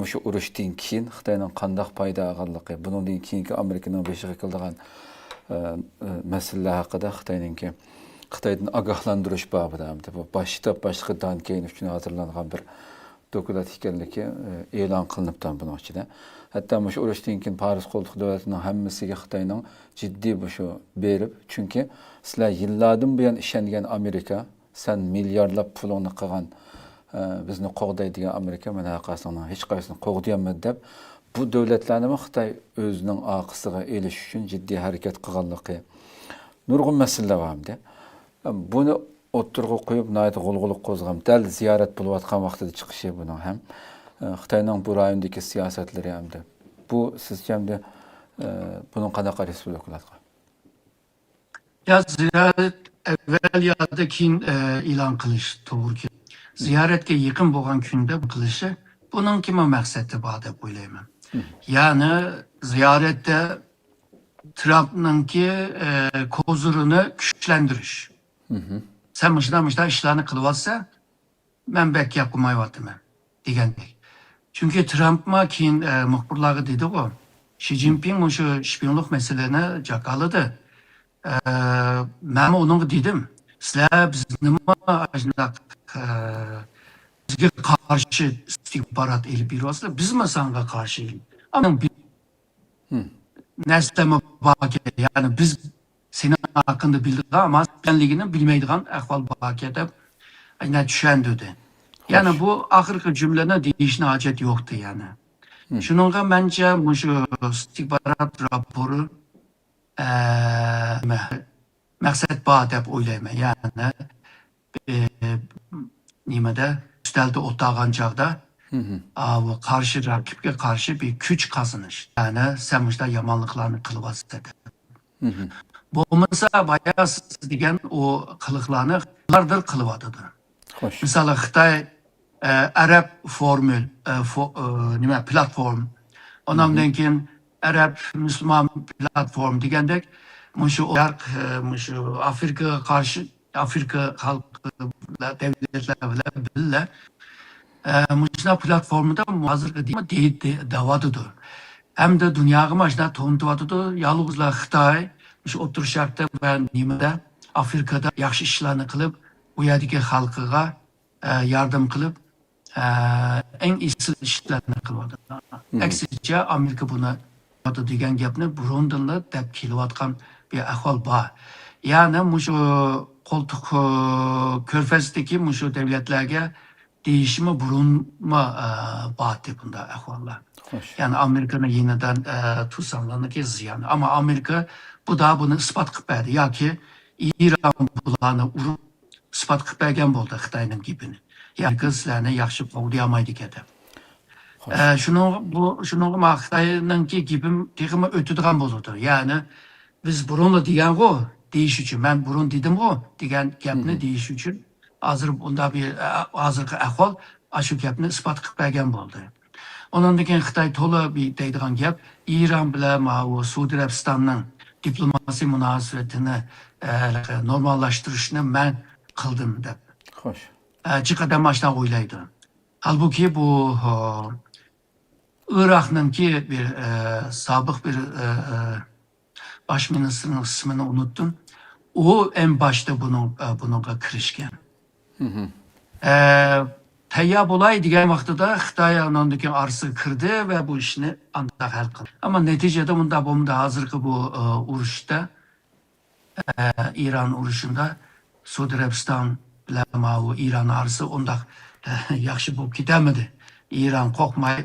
Shu urushdan keyin Xitoyning qandaq paydo olganligi, bundan keyingi Amerikaning beshiga qildigan masalalar haqida Xitoydan ogohlantirish babida bu başlıqdan keyin uchun hozirlangan bir dokument ekanligi e'lon qilinibdi buning ichida. Hatto shu urushdan keyin Paris qo'ltiqi davlatining hammasiga Xitoyning jiddiy shu berib, chunki sizlar yillardan buyon ishongan Amerika, sen milliardlab pulingni qilgan bizni qo'g'daydigan Amerika mana haqasini hech qaysini qo'g'dayolmadi deb bu davlatlarni Xitoy o'zining oqisiga elish uchun jiddiy harakat qilganligi nurg'un masalalar borda. Buni o'ttirg'i qo'yib, nayt g'ulg'uliq qo'zg'am, dal ziyorat bo'layotgan vaqtida chiqishi buning ham Xitoyning bu rayondagi siyosatlari hamda bu sizcha hamda buning qanaqa respublikalarga? Ya ziyorat evvel ya da keyin e'lon qilish to'g'ri. Ziyoratga yaqin bo'lgan kunda qilishi buning nima maqsadi bor deb o'ylayman. Ya'ni ziyoratda Trump'ningki ko'zurini kuchlantirish. Sen mıshda ishlarni qilyapsa, men bek gap qilmayapman degandek. Chunki Trump'ma keyin muxbirlarga dedi-ku, Xi Jinping shu shpionlik masalasini jakaladi. Men uningga dedim, sizlar bizni nima ajnaq bizga qarshi istihbarat elib beryapsizlar, bizmi senga qarshi? Ama naslama baki, yani biz senin hakkında bildik ama senligini bilmeydiğin ahval baki deb aynen düşendüdü. Yani bu ahırkı cümlene deyişine hacet yoktu yani. Şununla bence şu istihbarat raporu məqsəd var deb oylayman. Yani nimede üstelde otağancaqda karşı rakipke karşı bir güç kazanış. Yani sen işte yamanlıklarını kılıbası dedi. Bo'lmasa bayağı siz degan o qiliqlarni yillardir qilyapti. Misali Xitoy Arab formül nima platform, ondan keyin Arab Müslüman platform degandek shu Afrika qarshi Afrika xalqi davlatlar bilan birga shuna platformada hozirgi davodidir. Hamda dunyoga mana shuna to'ntyapti. Yolg'izlar Xitoy şu O'rta Sharqda va nimada Afrikada yaxshi ishlarni qilib, u yerdagi xalqiga yardım qilib, eng iyisi ishlarni qilyapti. Aksincha Amerika buni degan gapni burundan deb kelayotgan bir ahvol bor. Ya'ni shu qo'ltiq ko'rfazdagi shu davlatlarga değişimi burunma bor deb bunda ahvollar. Yani Amerika'nın yeniden tutsamlarına ziyanı. Ama Amerika bu da bunu ispat qilib berdi. Yoki İran bularni urib ispat qilib bergan bo'ldi Xitoyning gibini. Yani sizlarni yaxshi qo'llayolmaydi ekan. Şunun Xitoyninki gibim texmi o'tadigan bo'ladi. Yani biz burunla degan-ku deyish uchun, men burun dedim-ku degan gapni deyish uchun hozir bunda bir hozirgi ahvol shu gapni ispat qilib bergan bo'ldi. Ondan keyin Xitoy to'la bir deydigan gap İran bilan Suudi Arabistonning diplomasi munosabatini normallaştırışını men qildim deb. Xo'sh. Chiqadan mashina o'ylaydi. Halbuki bu Iroqninki bir sobiq bir baş ministrning ismini unuttum. O en başta bununla kirishgan. Tayyor bo'lay degan vaqtida Xitoy ondan arsi kirdi ve bu ishni anda hal qildi. Ama neticede bunda hozirgi bu urushda İran urushunda Suudi Arabiston bilan İran arsi unda yaxshi bo'lib ketmedi. İran qo'rqmay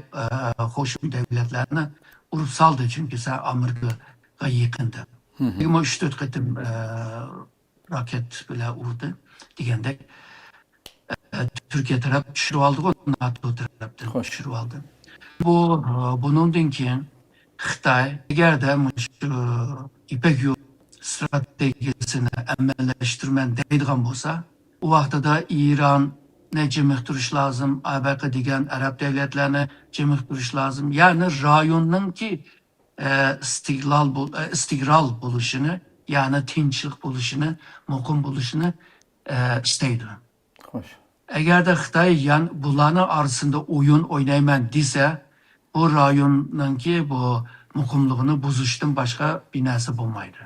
qo'shni davlatlarni urib saldi chunki Amerikaga yaqindi. 3-4 qatim raket bilan urdi degandek. Türkiye taraf düşürüp aldı o NATO taraftan Hoş. düşürüp aldı. Bunundan keyin Xitay eğer de şu İpek yolu stratejisini əməllləşdirmən deydigan bolsa, o vaqtda İran ne cimik duruş lazım, ABK degan Arap devletlerine cimik duruş lazım. Yani rayonun ki istigral buluşunu, yani tinçlik buluşunu, mukum buluşunu isteydi. Hoş. Eğer de Xitay yani bunların arasında oyun oynayman dese, bu rayonun ki bu mukumluğunu buzuştan başka bir narsa bulmaydı.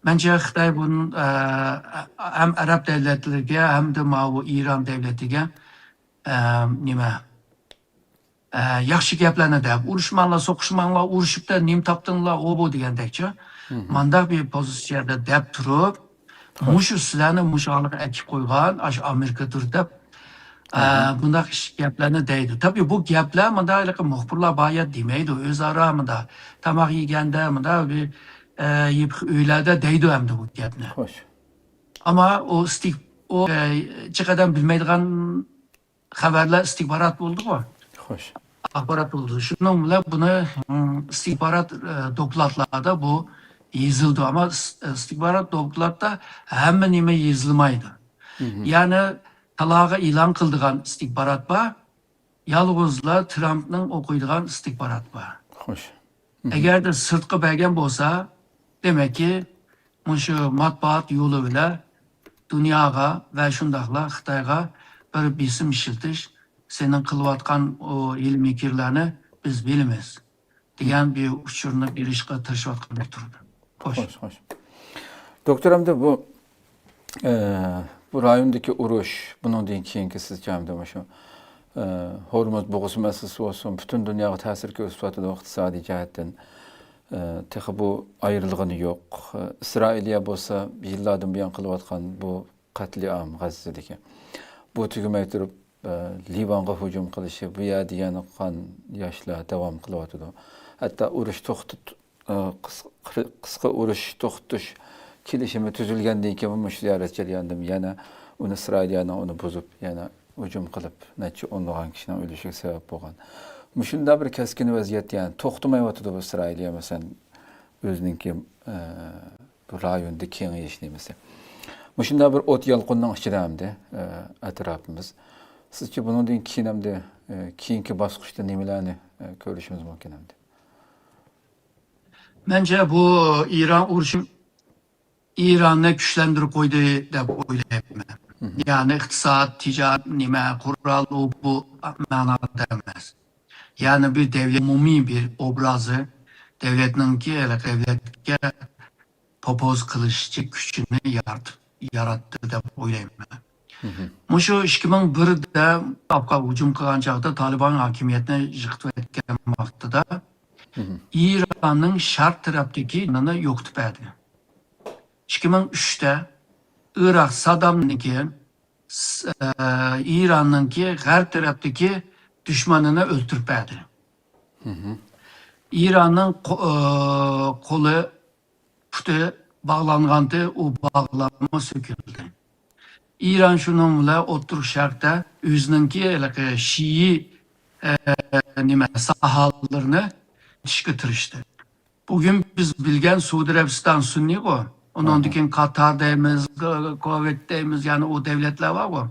Bence Xitay bunun hem Arap devletlerine hem de bu İran devletine nime yaxşı gaplarni deb, urushmanlar, so'qishmanlar, urushib da nim topdinglar, o bu degandekchi. Mandaq bir pozitsiyada deb turib, mushu sizlarni mushoqliq ekib qo'ygan, shu Amerikadir deb bundaq gaplarni deydi. Tabii bu gaplar mundaq muxbirlar bayat demaydi, o'zaro mundaq tamoq yeganda mundaq bir uylarda deydi hamda bu gapni. Hoş. Ama o çıkadan bilmeydiğin haberler istihbarat buldu. Hoş. Akbarat oldu. Şunun bile bunu istihbarat doklatlarda bu yazıldı ama istihbarat doklatlarda hemen nime yazılmaydı. Yani talağa ilan kıldığın istihbarat var, yalnızla Trump'ın okuyduğun istihbarat var. Hoş. Eğer de sırtkı belgen olsa, demek ki şu matbaat yolu bile dünyaya ve şundakla Xitayga bir bisim işiltiş, senin kılıvatkan o ilmi kirlerini biz bilmez. Diyen bir uçurunu bir işe tırşıvatkan durdu. Hoş. Hoş. Hoş. Doktor Hamdi bu rayondaki uruş, bunun deyin keyinki sizce Hamdi şu Hormuz boğusu meselesi olsun, bütün dünyaya tesir gösterdi iktisadi cihetten. Tehi bu ayrılığını yok. İsrailiye bolsa yıllardan buyan kılıvatkan bu katliam Gazze'deki. Bu tügümey durup Livan'a hücum kılışı, bu ya diyeni kan yaşla devam kılıvatıdı. Hatta uruş kısa uruş toxtuş kilişimi tüzülgendiği ki bu müşriyaret jeriyandım. Yani onu İsrailiyana onu bozup, yani hücum kılıp, neçe onluğun kişinin ölüşüge sebep olgan. Müşunda bir keskin vaziyet yani toxtumayvatıdı bu İsrailiye mesela özününki bu rayonda kengeyişini mesela. Müşunda bir ot yalqınның içidəmdi etrafımız. Sizce bunun deyin kiyinəmdi, kiyinki basqışda nemelərini görüşümüz mümkün əmdi? Bence bu İran uğraşım İran'ı güçlendirip koydu da oylayayım. Yani iktisat, ticaret, nime, kural bu manada demez. Yani bir devlet umumi bir obrazı devletin ki devletke popoz kılışçı gücünü yarattı da oylayayım. Şu 2001'de Afgan hücum kılgan çağda Taliban hakimiyetine yıktı etken vaxtıda İran'ın şart taraftaki inanı yoktu bədi. 2003'te Irak Saddam'nınki İran'ınki her taraftaki düşmanını öldürüp bədi. İran'ın kolu putu bağlanğandı, o bağlanma söküldü. İran şununla oturup şarkta özününki Şii sahalarını çıkıtırıştı. Bugün biz bilgen Suudi Arabistan Sunni o. Onun dikin Katar'dayız, Kuvvet'tayız yani o devletler var o.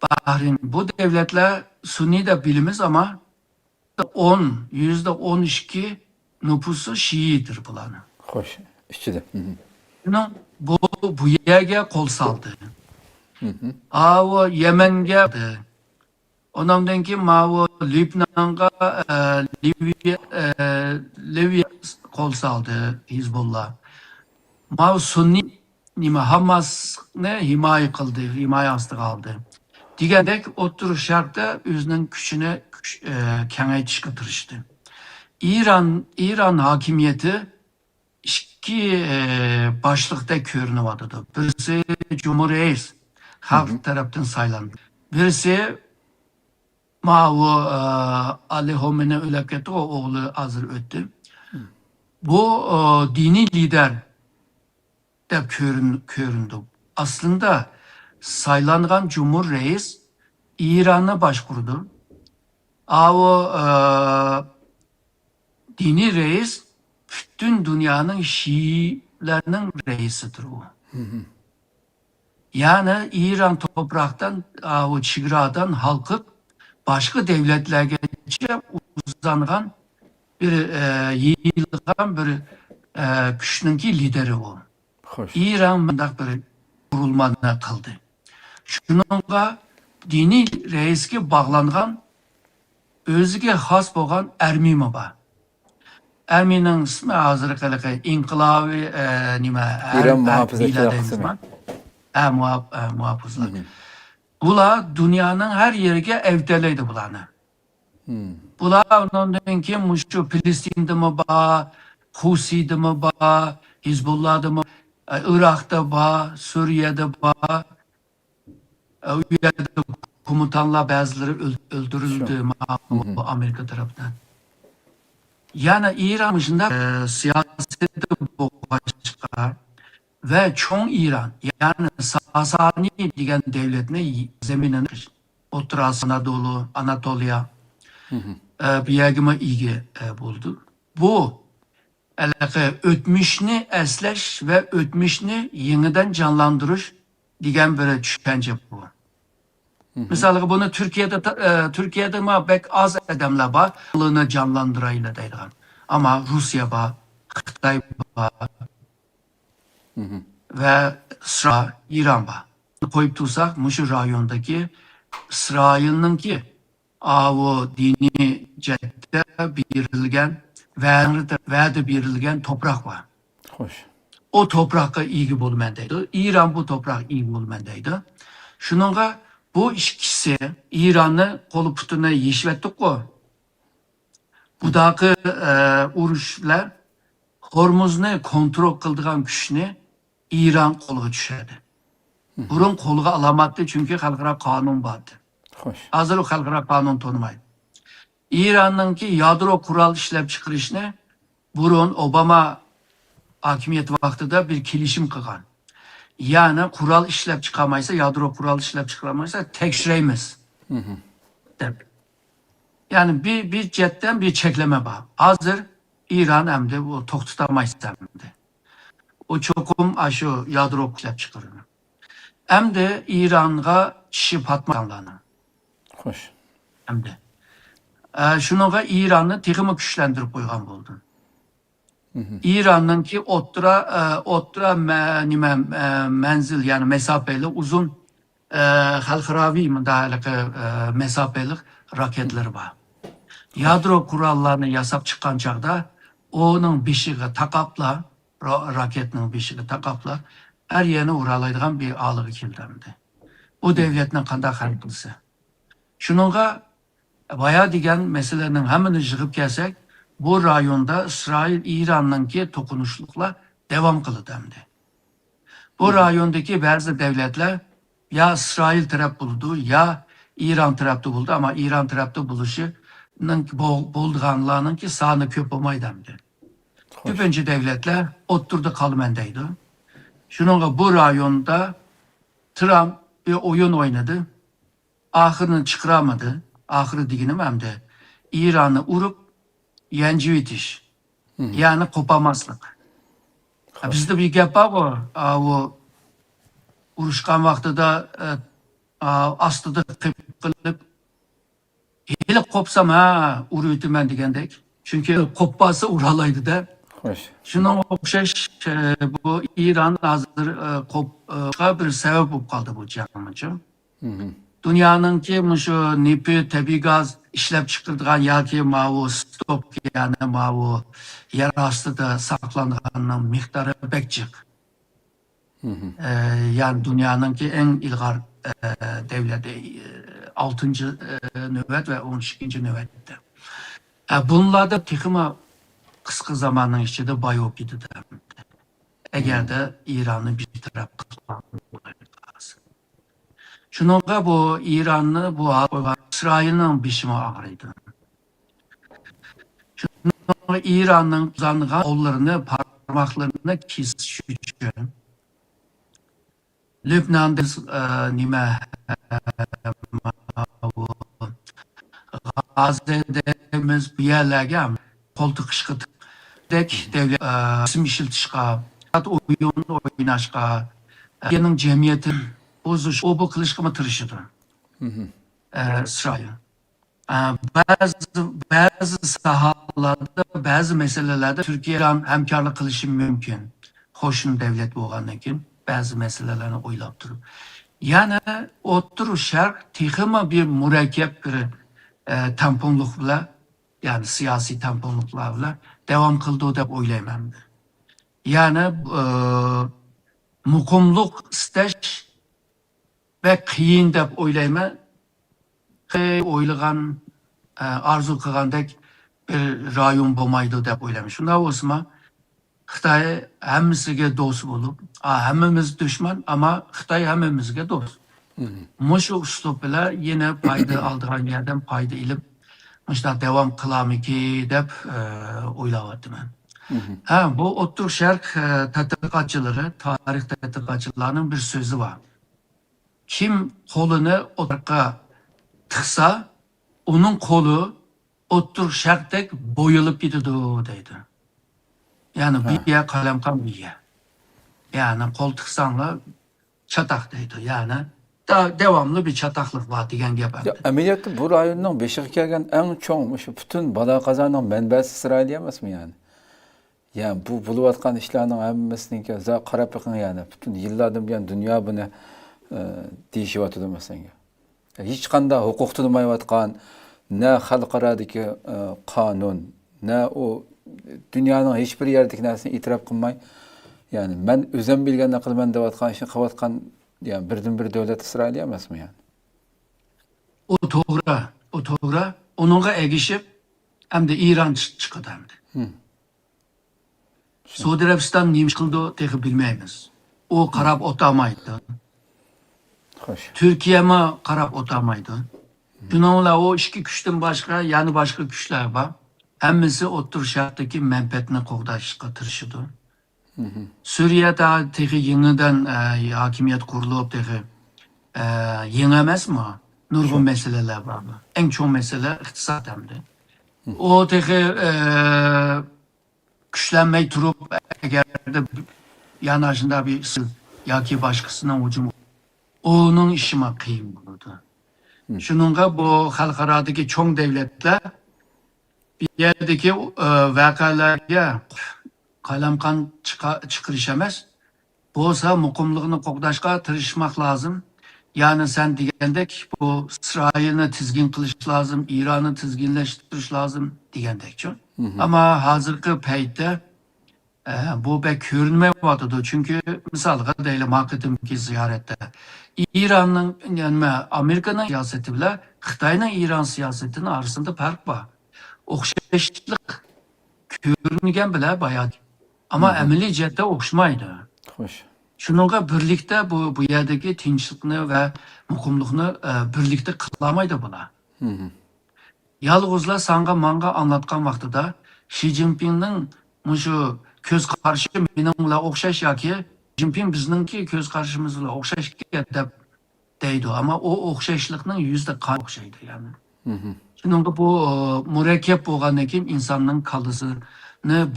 Bahreyn bu devletler Sunni de bilimiz ama %12 nüfusu Şii'dir bulanı. Hoş. İşçide. Bu yerge kol saldı. O Yemen'e ondan ki Lübnan'a Libya kol saldı Hizbullah. Sunni Hamas ne himaye kıldı, himaye astı kaldı. Digerdek oturup şarkta özünün gücünü kengeytişke tırıştı. İran hakimiyeti iki başlıkta görünü vardı. Birisi Cumhuriyet halk tarafından saylandı. Birisi Ali Homenei ölüp gitti, o oğlu hazır öttü. Bu dini lider de göründü. Aslında saylangan Cumhur Reis İran'a başkurdu. O dini reis bütün dünyanın Şiilerinin reisidir o. Yani İran topraktan, o çigradan halkıp başka devletlerge uzangan bir yayılgan bir güçnünki lideri o. Hoş. İran mındak bir kurulmana kıldı. Şununla dini reisке bağlangan özüge has bolgan Ermimi var. Erminin ismi hazırlıklı İnkılavi İran muhafazakar kısmı. Muhafızlık. Bula dünyanın her yerine evdeleydi bulanı. Bula onun ki muşu Filistin'de mi ba, Husi'de mi ba, Hizbullah'da mı, Irak'ta ba, Suriye'de ba, Üye'de komutanlar bazıları öldürüldü Amerika tarafından. Yani İran dışında siyasette başka ve çoğun İran yani Sasani diyen devletine zeminini Orta Anadolu, Anatolia bir yergime ilgi buldu. Bu ötmüşünü esleş ve ötmüşünü yeniden canlandırış diyen bir düşünce bu. Mesela bunu Türkiye'de ma pek az adamlar var. Bunu canlandırayla deydiğim. Ama Rusya var, Xitay var ve İran var. Koyup tutsak şu rayondaki İsrail'in ki o dini cette birilgen ve birilgen toprak var. Hoş. O toprakka ilgi bulmandaydı. İran bu toprak ilgi bulmandaydı. Şununla bu ikisi İran'ı kolu putuna yeşvettik o. Budaki uruşlar Hormuz'u kontrol kıldığın güçünü İran kolu düşerdi. Burun kolu alamadı çünkü halkara kanun vardı. Hoş. Hazır o halkara kanun tanımaydı. İran'ın ki yadro kural işlep çıkarışını burun Obama hakimiyet vaktinde bir kilişim kılan. Yani kural işlep çıkamaysa, yadro kural işlep çıkamaysa tekşireyimiz. Yani bir cetten bir çekleme var. Hazır İran hem de bu tok tutamayız hem de. O çokum aşı yadro işlep çıkarır. Hem de İran'a çişi patmayanlarını. Hoş. Hem de. Şununla İran'ı tekimi güçlendirip koygan buldun. İran'ın ki otra menzil yani mesafeli uzun halkaravi mesafeli raketleri var. Yadro kurallarını yasap çıkan çağda onun bişiği takapla raketinin bişiği takapla her yerine uğralaydıgan bir alığı kildendi. O devletin kandak hariklısı. Şununla bayağı diyen meselenin hemen yığıp gelsek bu rayonda İsrail İran'ın ki tokunuşlukla devam kılıdı hem de. Bu rayondaki bazı devletler ya İsrail taraf buldu ya İran tarafta buldu ama İran tarafta buluşunun bulduğanlarının ki sağını köp olmaydı hem de. Tüpüncü devletler oturdu kalmendeydi. Şununla bu rayonda Trump bir oyun oynadı. Ahırını çıkaramadı. Ahırı diginim hem de İran'ı urup yenci bitiş. Yani kopamazlık. Bizde bir gap var o uruşkan vakti da astıda kılıp hele kopsam ha uruyutum ben digendek. Çünkü kopması uralaydı da. Hoş. Şunun okşaş bu İran hazır kopka bir sebep olup kaldı bu canlıcı. Dünyanın ki şu nipi tabi gaz işlep çıkırdıgan ya ki mavu stok yani mavu yer astıda saklananın miktarı pek çık. Yani dünyanın ki en ilgar devleti 6. nöbet ve 12. nöbette. Bunlarda tıkıma kısa zamanın içinde bayop gidi de. Eğer de İran'ı bir taraf kılmaz. Şununla bu İran'ı bu İsrail'in biçimi ağrıydı. Şununla İran'ın uzanlığa kollarını parmaklarını kesişiyor. Lübnan'da nime Gazze'demiz bir yerlerge koltuk ışkıt dek devlet isim işiltişka oyun oynaşka yenin cemiyetin bozuş o bu kılışkımı tırışıdı İsrail. Bazı sahalarda, bazı meselelerde Türkiye'yle hemkarlık kılışım mümkün. Hoşun devlet boğandan keyin bazı meselelerini oylap durup. Yani O'rta Şark texmi bir murakkab bir tamponluq bilan, yani siyosiy tamponluqlar bilan davom qildi deb o'ylayman. Yani muqimlik istash ve qiyin deb o'ylayman. O'ylagan, arzu qilgandek bir rayon bo'lmaydi deb o'ylayman. Shunday bo'lsa, Xitoy hammasiga do'st bo'lib, hammamiz dushman, ama Xitoy hammamizga do'st. Mushu uslub bilan yine payda aldigan yerdan payda ilib, mushta davom qilamiki deb o'ylayapman. Bu O'rta Sharq tadqiqotchilari, tarix tadqiqotchilarining bir so'zi var. Kim qo'lini o'tqa tıksa, onun kolu O'rta Sharqdek bo'yilib ketadi deydi. Yani bir yer qalamqon bir yer. Yani qo'l tiqsanglar çatak deydi. Yani devamlı bir çataklık var degan gap. Ameliyatda bu rayonning beshiga kelgan eng cho'ng shu butun balo qazoning manbasi İsrail emasmi yani? Yani bu bo'layotgan ishlarning hammasiniki qarab biqing yani butun yillardan buyon dunyo buni deyishyapti masalan. Hech qanday huquq tanilmayotgan, ne xalqaradagi qonun, ne o dunyoning hech bir yerdagi narsani e'tirof qilmay, yani men o'zim bilgan qilaman deyotgan ishni qilayotgan yani birdan bir davlat İsrail emasmi yani? O to'g'ri. Onunla egishib hem de İran chiqadi hamda. Suudi Arabiston nima qildi texi bilmaymiz. O qarab o'tamaydi. Xo'sh. Türkiye mi qarab o'tamaydi. Bununla o iki güçten başka, yani başka güçler var. Hammasi O'rta Sharqdagi manfaatni qo'g'dashga tirishadi. Suriyada texi yeniden hakimiyet kurulup texi yeni emasmi? Nurg'un meseleler var. En çok mesele iqtisod hamda. O texi güçlenmey turup eğer de yanaşında bir yoki başkasına hücum onun işime qiyin bo'ladi. Shuningga bu xalqarodagi cho'ng davlatlar bir yerdagi voqealarga qalamqon chiqarish emas, bo'lsa muqimlikni qo'g'dashga tirishmoq lozim. Yani sen degandek bu İsrailni tizgin qilish lozim, İran'ı tizginlashtirish lozim degandekchi. Ama hozirgi paytda bu pek ko'rinmayotdi. Çünkü misalga deylik, maqsadimki ziyoratda İran'ın, yani Amerika'nın siyaseti bilan Xitoyning İran siyasetinin arasında fark var. O'xshashlik ko'ringan bilan bayat. Ama amaliy jihatda o'xshamaydi. Xo'sh. Shuningga birlikda bu yerdagi tinchlikni va muqimlikni birlikda qilolmaydi bular. Yolg'izlar sanga manga anlatgan vaqtida Xi Jinpingning mushu ko'z qarashi mening bilan o'xshash yoki Jinping bizningki ko'z qarashimiz bilan o'xshash deb deydi. Ama o o'xshashlikning yuzda qan o'xshaydi yani. Shuningga bu murakkab bo'lgandan keyin insonning qalbisini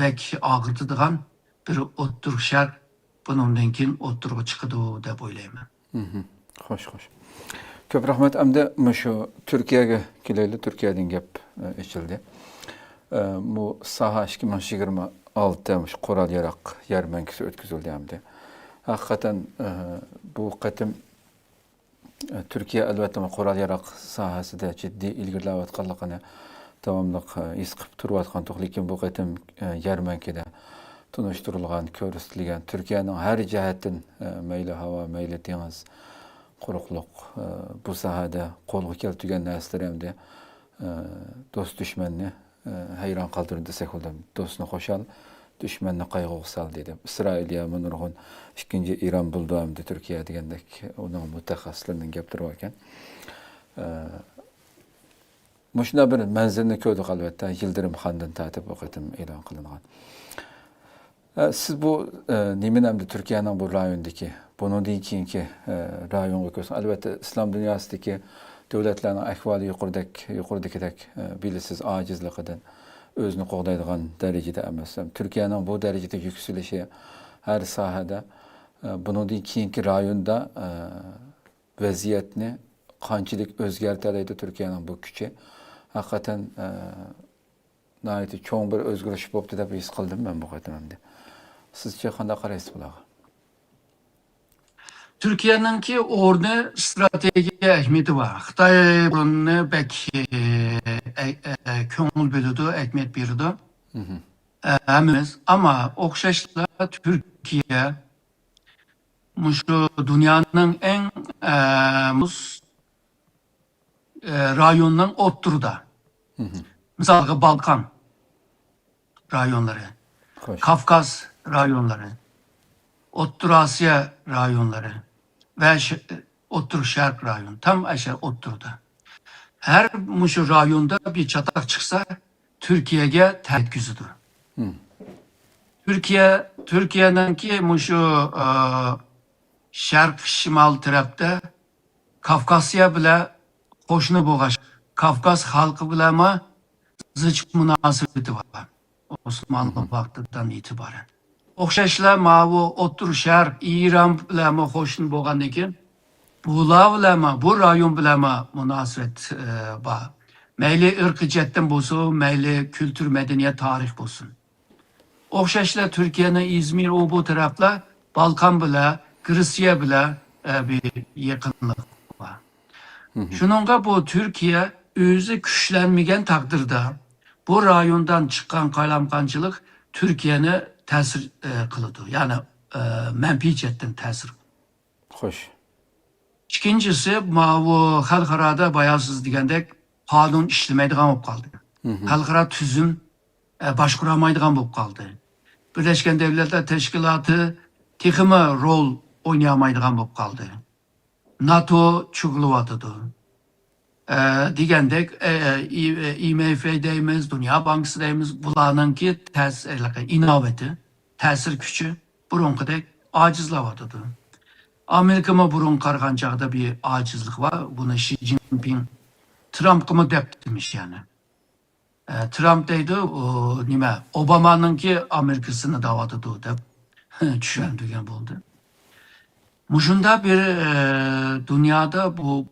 bek og'ritadigan bir O'rta Sharq bundan keyin o'tirib chiqadi deb o'ylayman. Xo'sh. Ko'p rahmat. Endi shu Turkiyaga kelaylik. Turkiyadan gap ichildi. Bu saha 2026 shu qurol yaroq yarmankasi o'tkazildi hamda. Haqiqatan bu qatim Türkiye elbette qurol yaroq sohasida jiddiy ilgarilayotganligini davomli his qilib turayotgan, lekin bu qatim yarmankada tunishtirilgan, ko'rsatilgan Turkiyaning har jihatdan mayli havo, mayli dengiz, quruqliq bu sohada qo'lga keltirgan narsalar hamda do'st dushmanni hayron qoldirdi desak bo'ladi. Do'stni qo'shal, düşmanını qayg'uga sal dedi. İsrailya nurg'un ikkinchi İran buldu hamda Turkiya degandek uning mutaxassislarining gapirib ekan. Mushuna bir manzilni ko'rdik albatta. Yildirim Xondan tartib o'qitim e'lon qilingan. Siz bu nemin Türkiye'nin bu rayondaki, bunun değil ki rayon okuyorsun. Elbette İslam dünyasındaki devletlerin ahvali yukarıdaki bilisiz acizliğinden özünü qoğdaydigan derecede emas. Türkiye'nin bu derecede yükselişi her sahada bunun değil ki rayonda vaziyetini qanchalik o'zgartiradi Türkiye'nin bu küçü. Hakikaten nəhayət çoğun bir özgürlüş bo'libdi deb his qildim men bu qatamda. Sizce qanday qaraysiz bularga? Türkiye'ninki orada strateji ehmiyeti var. Xitay bunu bek köngül bölüdü, ehmiyet berdi. Hemimiz ama okşaşla Türkiye şu dünyanın en rayonunun oturda. Mesela Balkan rayonları, Xoş. Kafkas rayonları, Ottur Asya rayonları ve Ottur Şark rayonu. Tam aşağı Ottur'da. Her şu rayonda bir çatak çıksa Türkiye'ye tehdit. Türkiye'nin ki şu Şark Şimal tarafta Kafkasya bile hoşunu boğaş. Kafkas halkı bile ama zıç münasebeti var. Osmanlı vaktinden itibaren. Okşaşla mavu Ottur Şark İran bile ama hoşunu boğan ekin. Bu rayon bile ama münasebet var. Meyli ırkı cetten bulsun, meyli kültür, medeniyet, tarih bulsun. Okşaşla Türkiye'nin İzmir bu tarafla Balkan bile, Grisya bile bir yakınlık var. Şununla bu Türkiye özü güçlenmegen takdirde bu rayondan çıkan kaylamkancılık Türkiye'ni tesir kılıdı. Yani menfi cetten tesir. Xoş. İkincisi, bu halkarada bayağısız degендek kanun işlemeydiğen olup kaldı. Halkara tüzüm başkuramaydiğen olup kaldı. Birleşken Devletler Teşkilatı tekimi rol oynayamaydiğen olup kaldı. NATO çuğuluvatıdı. Degендek IMF deyimiz, Dünya Bankası deyimiz, bularınki inovati, tesir gücü burunkudek acizlavatıdı. Amerika'ma burun kargancağda bir acizlik var. Bunu Xi Jinping Trump'ımı demiş yani. Trump deydi Obama'nınki Amerika'sını davatıdı dep düşündüğün buldu. Muşunda bir dünyada bu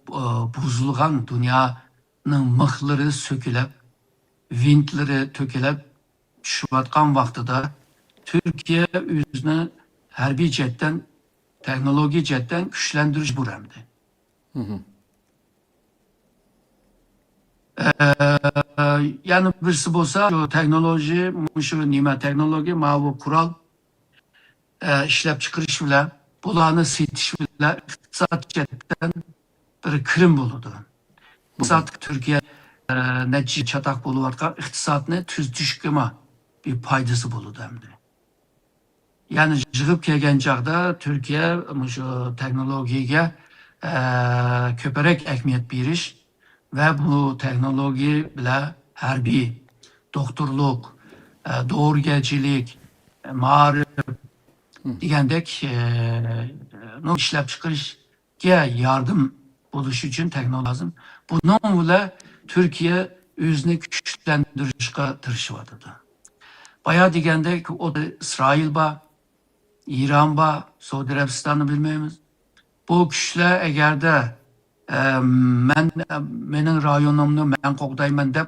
buzulgan dünyanın mıhları sökülüp, vintleri tökülüp şubatkan vaxtıda Türkiye yüzünü hərbi cetten, teknoloji cetten güçlendirici bu remdi. Yani birisi olsa teknoloji, teknoloji, bu kural işlep çıkırış bile, bulanı sitiş bile iktisat cetten bir kırım buludu. İktisat Türkiye netice çatak buluvarken iktisatını tüz düşküme bir paydası buludu hem de. Yani çıkıp kelgen çağda Türkiye şu teknolojiye köperek ehmiyet biriş ve bu teknoloji bile harbi, doktorluk, doğurgecilik, marif degендek işlep çıkarışga yardım buluş için teknoloji lazım. Bunun bile Türkiye özünü güçlendirişe tırışıvadı. Bayağı degендek o da İsrail ba, İran ba, Suudi Arabistan'ı bilmemiz. Bu güçler eğer de menin rayonumda men qoğdayman dep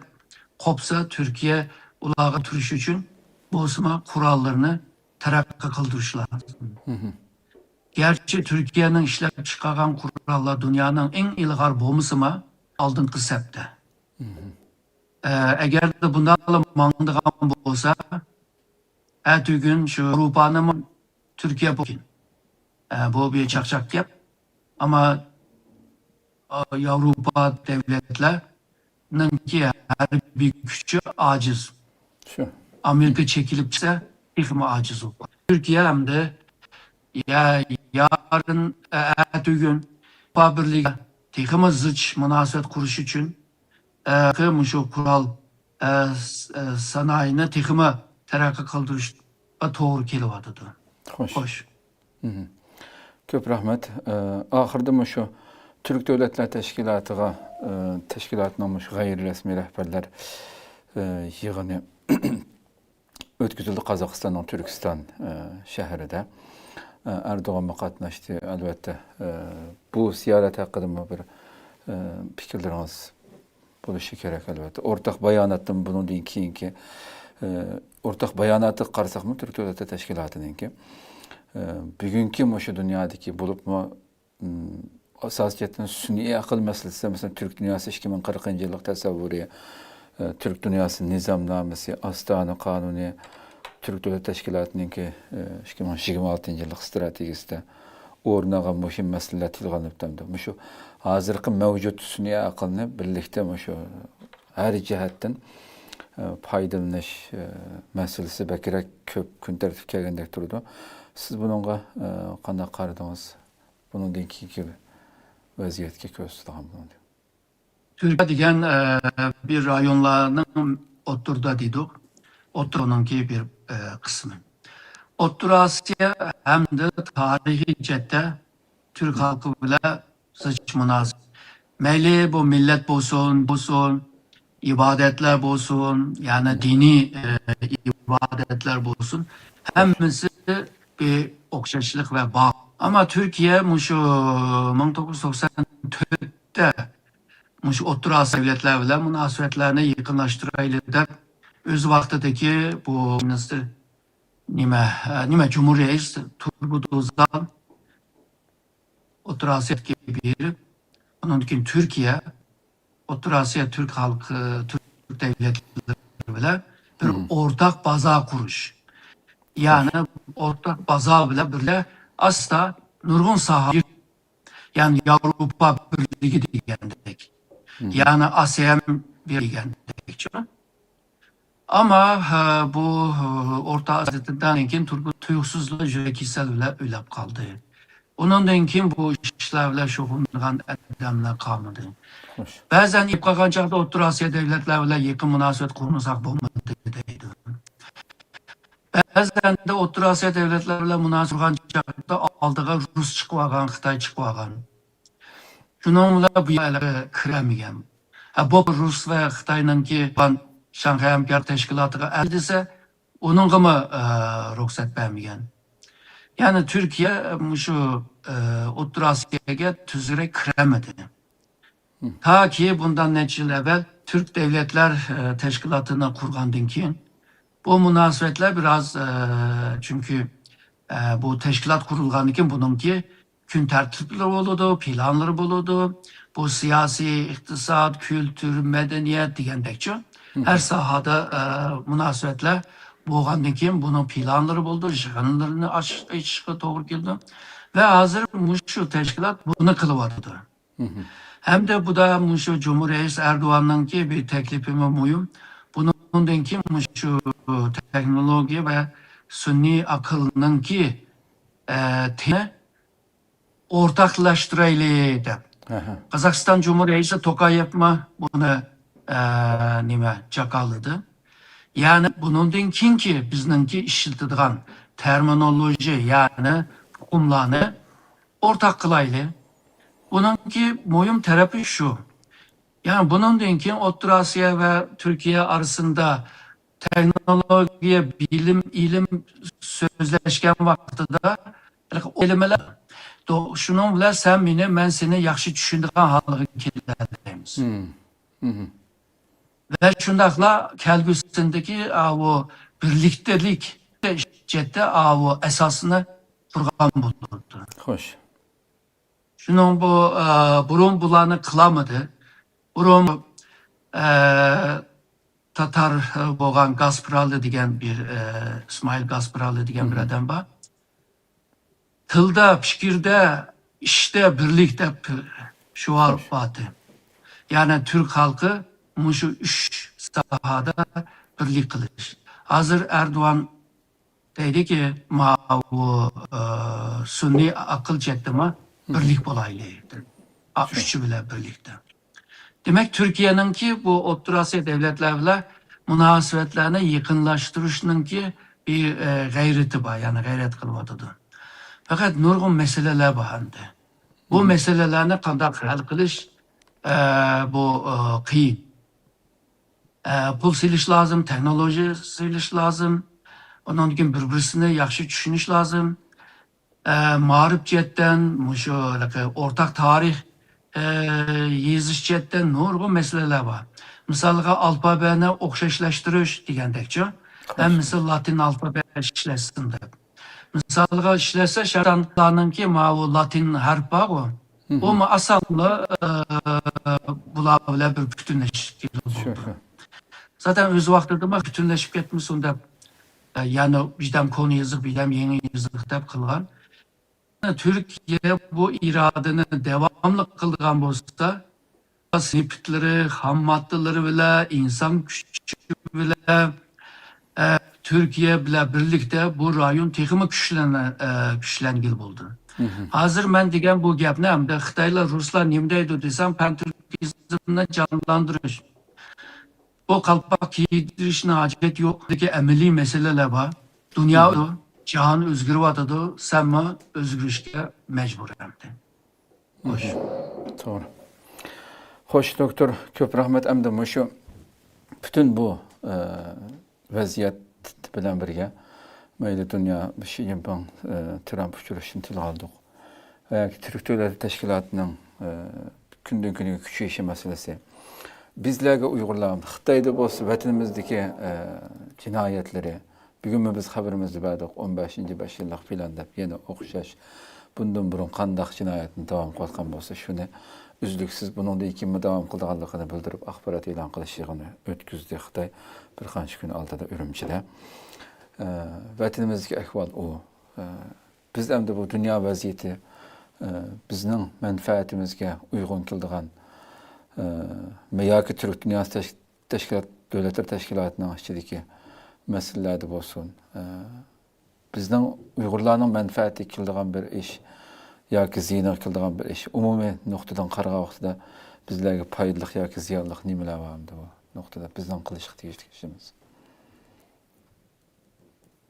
kopsa Türkiye ulağa turış için bozma kurallarını terakki kıldırışlar. Gerçi Türkiye'nin işlep çıkargan kurallar dünyanın en ilgar bomusu mu aldığın septe. Eğer de bundan mağındığın olsa ertü gün şu Avrupa'nın Türkiye bugün. Bu bir çakçak yap. Ama Avrupa devletlerinin ki her bir gücü aciz. Şu. Amerika çekilip ise ifme aciz olur. Türkiye hem de yarın ertü gün Avrupa Birliği tekimi zıç münasebet kuruş için şu kural sanayini tekimi terakki kıldırış to'g'ri kelyotidi. Xo'sh. Xo'sh. Ko'p rahmat. Oxirida shu Türk Davlatlar Teşkilatı'ga teşkilatning shu g'ayriresmiy rahbarlar yig'ini o'tkazildi Qozog'istonning Turkiston shahrida. Erdo'g'an qatnashdi. Albatta bu ziyorat haqida bir fikrlaringiz bo'lishi kerak albatta. O'rtaq bayonotdan bundan keyingi o'rtaq bayonotni qarasaqmi Türk Davlatlar Teşkilatı'ningki bugungi shu dunyodagi bo'libmi asosiyatdan sun'iy aql masalasi, masalan Türk dünyası 2040-yillik tasavvuri, Türk dünyası nizomnomasi, Ostona qonuni, Türk Davlat Teşkilatı'ningki 2026-yillik strategiyasida o'rnagan muhim masalalar tilg'anib turdi. Shu hozirgi mavjud sun'iy aqlni birlikda shu har jihatdan foydalanish masalasi bakrak ko'p kun tartibga kelgandek turdi. Siz bunga qanday qaradingiz? Bundan keyingi vaziyatga ko'z tutgan bo'ldi. Türkiye degan bir rayonlarning o'ttirda deydik. O'ttironingki bir qismi. O'ttir Osiyo hamda tarixiy jihatda Türk xalqi bilan zich munosib. Mayli bu millat bo'lsin, ibodatlar bo'lsin, ya'ni diniy ibodatlar bo'lsin, hammasi bir o'xshashlik va bog'. Ama Türkiye shu 1994'te shu O'rta Osiyo davlatlar bilan munosabatlarni yaqinlashtiraylik deb o'z vaqtidagi bu nima Cumhuriyet Turgut Özal O'rta Osiyoga berib, undan keyin Türkiye O'rta Osiyo Türk xalqi, Türk davlatlari bilan bir o'rtaq baza qurish. Yani o'rtaq baza bilan birga asla nurg'un soha, yani Avrupa birligi degandek, yani ASEAN degandek. Ama bu O'rta Osiyodan keyin Turgut tuyuqsizlik juda kasal bilan o'lib qoldi. Undan keyin bu ishlar bilan shug'ullangan odamlar qolmadi. Ba'zan qolgan chog'da O'rta Osiyo davlatlari bilan yaqin munosabat qurmasak bo'lmaydi deydi. Ba'zan de O'rta Osiyo davlatlari bilan munosabat qurgan chog'da oldiga Rus chiqib olgan, Xitoy chiqib olgan. Shuning bilan bu yerga kiramagan. Bu Rus va Xitoyningki Shanghai Hamkorlik Tashkilotiga desa, uningga ruxsat bermagan. Yani Türkiye shu O'rta Osiyoga tuzrak kiramadi. Ta ki bundan necha yil evvel Türk Devletler Teşkilatı'nı kurgandan keyin bu münasebetler biraz çünkü bu teşkilat kurulgandan keyin bununki gün tertipleri oldu, planları bulundu. Bu siyasi, iktisat, kültür, medeniyet degandekçi her sahada münasebetler bo'lgandan keyin bunun planları buldu, jig'inlarini açishga to'g'ri keldi ve hazır shu teşkilat bunu kılıvardı. Hem de bu da shu Cumhuriyet Erdoğan'ınki bir teklifimi muyum. Bundan keyin shu teknoloji ve sun'iy aqlninki o'rtaqlashtiraylik deb. Qozog'iston Cumhuriyeti Tokayev buni jakaladı. Yani bundan keyinki bizningki ishlatadigan terminoloji, yani hukmlarni o'rtaq qilaylik. Bununki muhim tarafı şu. Yani bundan keyin O'rta Osiyo ve Türkiye arasında teknoloji, bilim, ilim sözleşken vaqtida o'ylamelar şunun bilan sen meni, men seni yaxshi tushunadigan holga kelamiz. Ve shundaqla kelgusindagi o birliktelik jihatda o asosini qurgan bo'ldi. Xo'sh. Şunun bu burun bulanı kılamadı. Burun Tatar boğan Gasparallı degen bir İsmail Gasparallı degen bir adam var. Tılda, fikirde, işte birlikte şu an batı. Yani Türk halkı şu üç sahada birlik kılış. Hazır Erdoğan dedi ki bu sunni akıl cettime birlik bo'laylik. Üçü bile birlikte. Demek Türkiye'nin ki bu O'rta Osiyo devletler bilan munosabatlarni yaqinlashtirishninki bir gayreti var, yani gayret kılmadıdı. Fakat nurgun meseleler bahandı. Bu meselelerini kandak hal kılış bu kıyın. Pul siliş lazım, teknoloji siliş lazım. Ondan keyin bir-birisini yaxshi tushunish lazım. Ma'rif jihatdan, shu o'rtaq tarix yezish jihatdan nurg'un masalalar bor. Misolga alfabeni o'xshashlashtirish degandekchi. Hammasi latin alfabe ishlasin deb. Misolga ishlasa shartlarninki bu latin harf bor. O mu asallı bular bilan bir bütünleşik Sure. oldu. Zaten öz vaqtida bütünleşip ketmiş deb yani bizden konu yazık, bizden yeni yazık deb kılgan. Türkiye bu iradını devamlı kılgan bolsa, sipitleri, ham maddeleri bile, insan gücü bile, Türkiye bile birlikte bu rayon tekimi güçlengil buldu. Hazır ben degen bu gapni hamda Xitoylar, Ruslar nimdeydi desem pan-türkizmni canlandırış. O kalpak kiydirishni hacet yok. Buradaki emeli meseleler var. Dünya cihan özgürüvatıdı. Sen mi özgürüşke mecbur emdi. Hoş. Doğru. Hoş doktor, köp rahmet emdim. Şu bütün bu vaziyet bilen birge mayli dünya bir şey yapan Trump uçuruşunu til aldık. Türk Devleti Teşkilatı'nın günden güne küçüğüşü meselesi. Bizlerge Uygurlarım, Xitay'da bolsa vatanimizdeki cinayetleri, bugün biz haberimizi verdik 15. 5 yıllık plan dep yine okşaş. Bundan burun qandaq cinayetini devam qilgan bolsa şunu üzlüksüz bunun da ikimi devam qilganligini bildirip axbarat e'lon qilishini o'tkazdi Xitoy bir qancha kun oldida Urumchida. Vatanimizdagi ahvol u. Biz endi bu dunyo vaziyati bizning manfaatimizga uyg'un keladigan Meyaki Türk Dünyası Devletler Teşkilatı'nın içindeki meselelerde olsun. Bizden Uygurlarının menfaati kıldıgan bir iş, ya ki ziyana kıldıgan bir iş. Umumi noktadan qarga vaxtida bizlerge paydalık ya ki ziyanlık nimeler vardı bu noktada. Bizden kılışık deyiştik işimiz.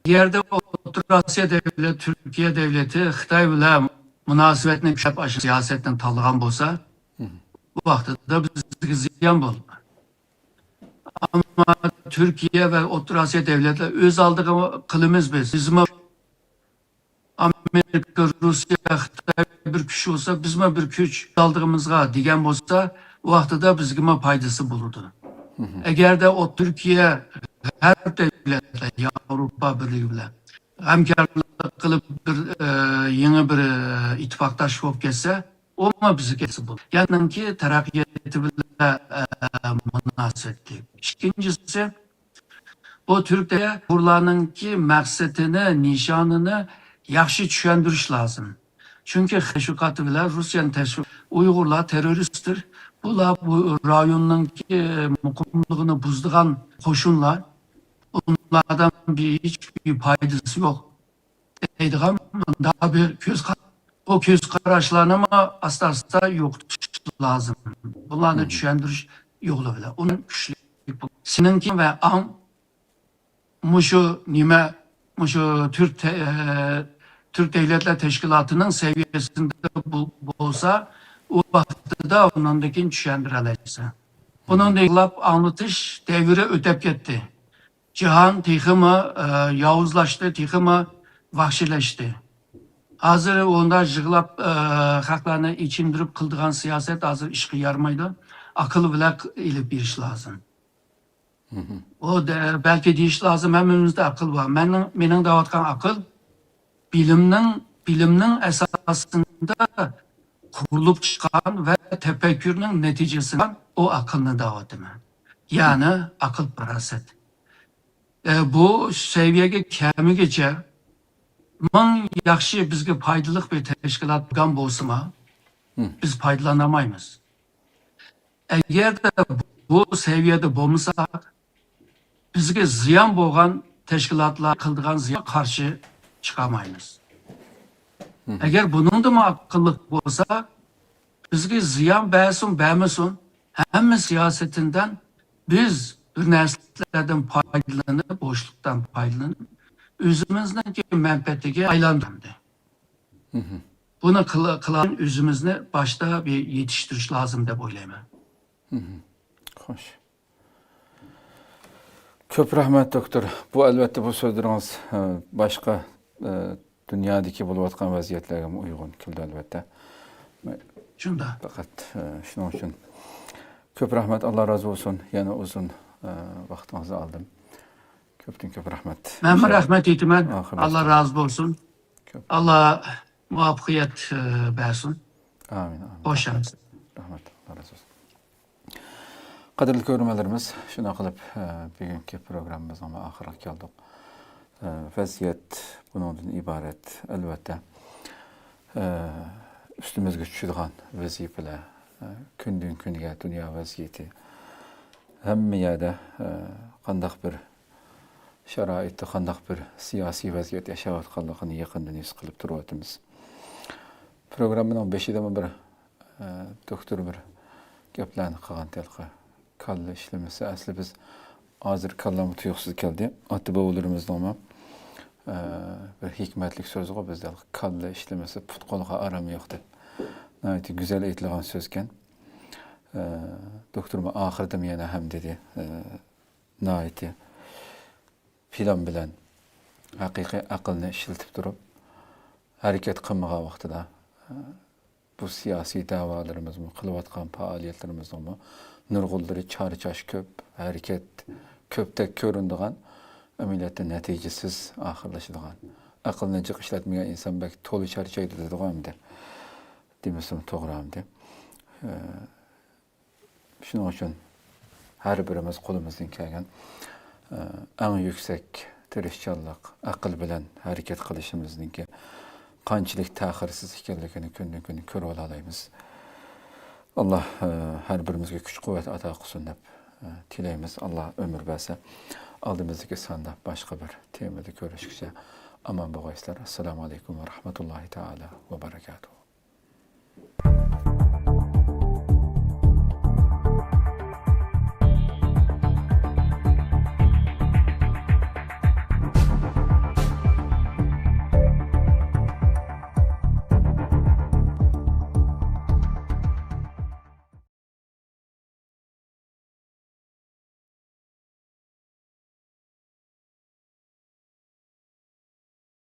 Yerde Orta Asya devleti, Türkiye devleti, Xitay bilen münasebetini şap aşı siyasetten talğan bolsa, bu vaxtda bizga ziyan bo'ldi. Ama Türkiye ve Orta Asya devletler öz aldığı kılımız biz. Bizim Amerika, Rusya, Xitay bir güç olsa, bizim bir güç aldığımızga degen bolsa, o vaxtda bizga paydası bulurdu. Eğer de o Türkiye her devletle, Avrupa Birliği bilen hamkarlık kılıp bir yeni bir ittifaktaş olup gelse, o mu bizi kesi bu? Yani ki terakkiyeti bile münasebetli. İkincisi, o Türkiye kurlarının ki maksetini, nişanını yaxşı düşündürüş lazım. Çünkü teşvikatı bile Rusya'nın teşvikatı, Uygurlar teröristtir. Bunlar bu rayonun ki mukumluğunu buzduğun koşunlar, onlardan hiçbir faydası yok. Deydiğim daha bir o göz kararışlarına ama asla yok lazım. Bunlarla düşündürüş yolu bile. Onun güçlü bu. Seninki ve an muşu nime muşu Türk Devletler Teşkilatı'nın seviyesinde olsa o vaxtda da onundakini düşündüreleyse. Bunun da anlatış devri ötep gitti. Cihan tiximi yavuzlaştı, tiximi vahşileşti. Hazır onda jığlap haklarını içindirip kıldığan siyaset hazır işe yarmaydı. Akıl bile ilip bir iş lazım. O da belki deyiş lazım, hemimizde akıl var. Benim davatkan akıl bilimnin esasında kurulup çıkan ve tefekkürünün neticesinden o akılını davatımı. Yani akıl paraset. Bu seviyeye kemi geçe man yaxşı bizge paydalıq bir teşkilat bo'lgan bo'lsa, biz paydalanamaymiz. Eğer de bu seviyede bo'lmasak, bizge ziyan bo'lgan teşkilatlar kıldığan ziyan karşı çıkamayız. Eğer bunun da mı akıllık olsa, bizge ziyan bəsin, bəməsin, hem siyasetinden biz bir neslerden faydalanıp, boşluktan faydalanıp, özümüzdeki menfaatiga aylantirdi. Bunu kılan özümüzni başta bir yetiştiriş lazım deb o'ylayman. Xo'sh. Ko'p rahmat doktor. Bu albatta bu so'zlaringiz boshqa dunyodagi bo'layotgan vaziyatlarga uyg'un keldi albatta. Shunda. Faqat shuning uchun ko'p rahmat, Alloh rozi bo'lsin. Yana uzun vaqtingizni oldim. Ko'p rahmat. Men rahmat aytaman. Oxirida. Allah razı bo'lsin. Allah muvaffaqiyat bersin. Amin. Boşanız. Rahmat. Allah razı olsun. Qadrli ko'ruvchilarimiz, shuna qilib bugungi programmamizning oxiriga keldik. Vaziyat bundan iborat. Albatta üstümüzge tushadigan vazifalar, kundan kunga dunyo vaziyati hamma yerda qandaq bir sharoitda, qandaq bir siyosiy vaziyat yashayotganligini yaqindan his qilib turyapmiz. Programmaning beshida bir doktor bir gaplarni qilgan telqa kalla ishlamasi asli biz hozir kallamiz tuyuqsiz keldi. Ota-bobolarimizning bir hikmatlik so'zi var bizde. Kalla işlemesi put qo'lga aram yo'q deb. Nəhayət güzel aytilgan so'zkan. Doktorum ahirda yana ham dedi. Nəhayət plan bilan haqiqiy aqlni ishlatib turib harakat qilmagan vaqtida bu siyosiy da'volarimiz, qilayotgan faoliyatlarimizni nurg'unlari chorchash ko'p, harakat ko'pdek ko'rinadigan amaliyotda natijasiz oxirlashadigan. Aqlni jiq ishlatmagan inson balki to'la charchaydi deganimda. Demasam to'g'rimda. Shuning uchun har birimiz qo'limizdan kelgan eng yuksak tirishchanlik, aql bilan harakat qilishimizningki qanchalik ta'xirsiz ekanligini kundan kun ko'rib olamiz. Alloh har birimizga kuch-quvvat ato qilsin deb tilaymiz. Alloh umr bersa. Aldığımızdaki sonda başka bir temada görüşürüz. Aman bağışlar. Esselamu Aleyküm ve Rahmetullahi Teala ve Berekatuhu.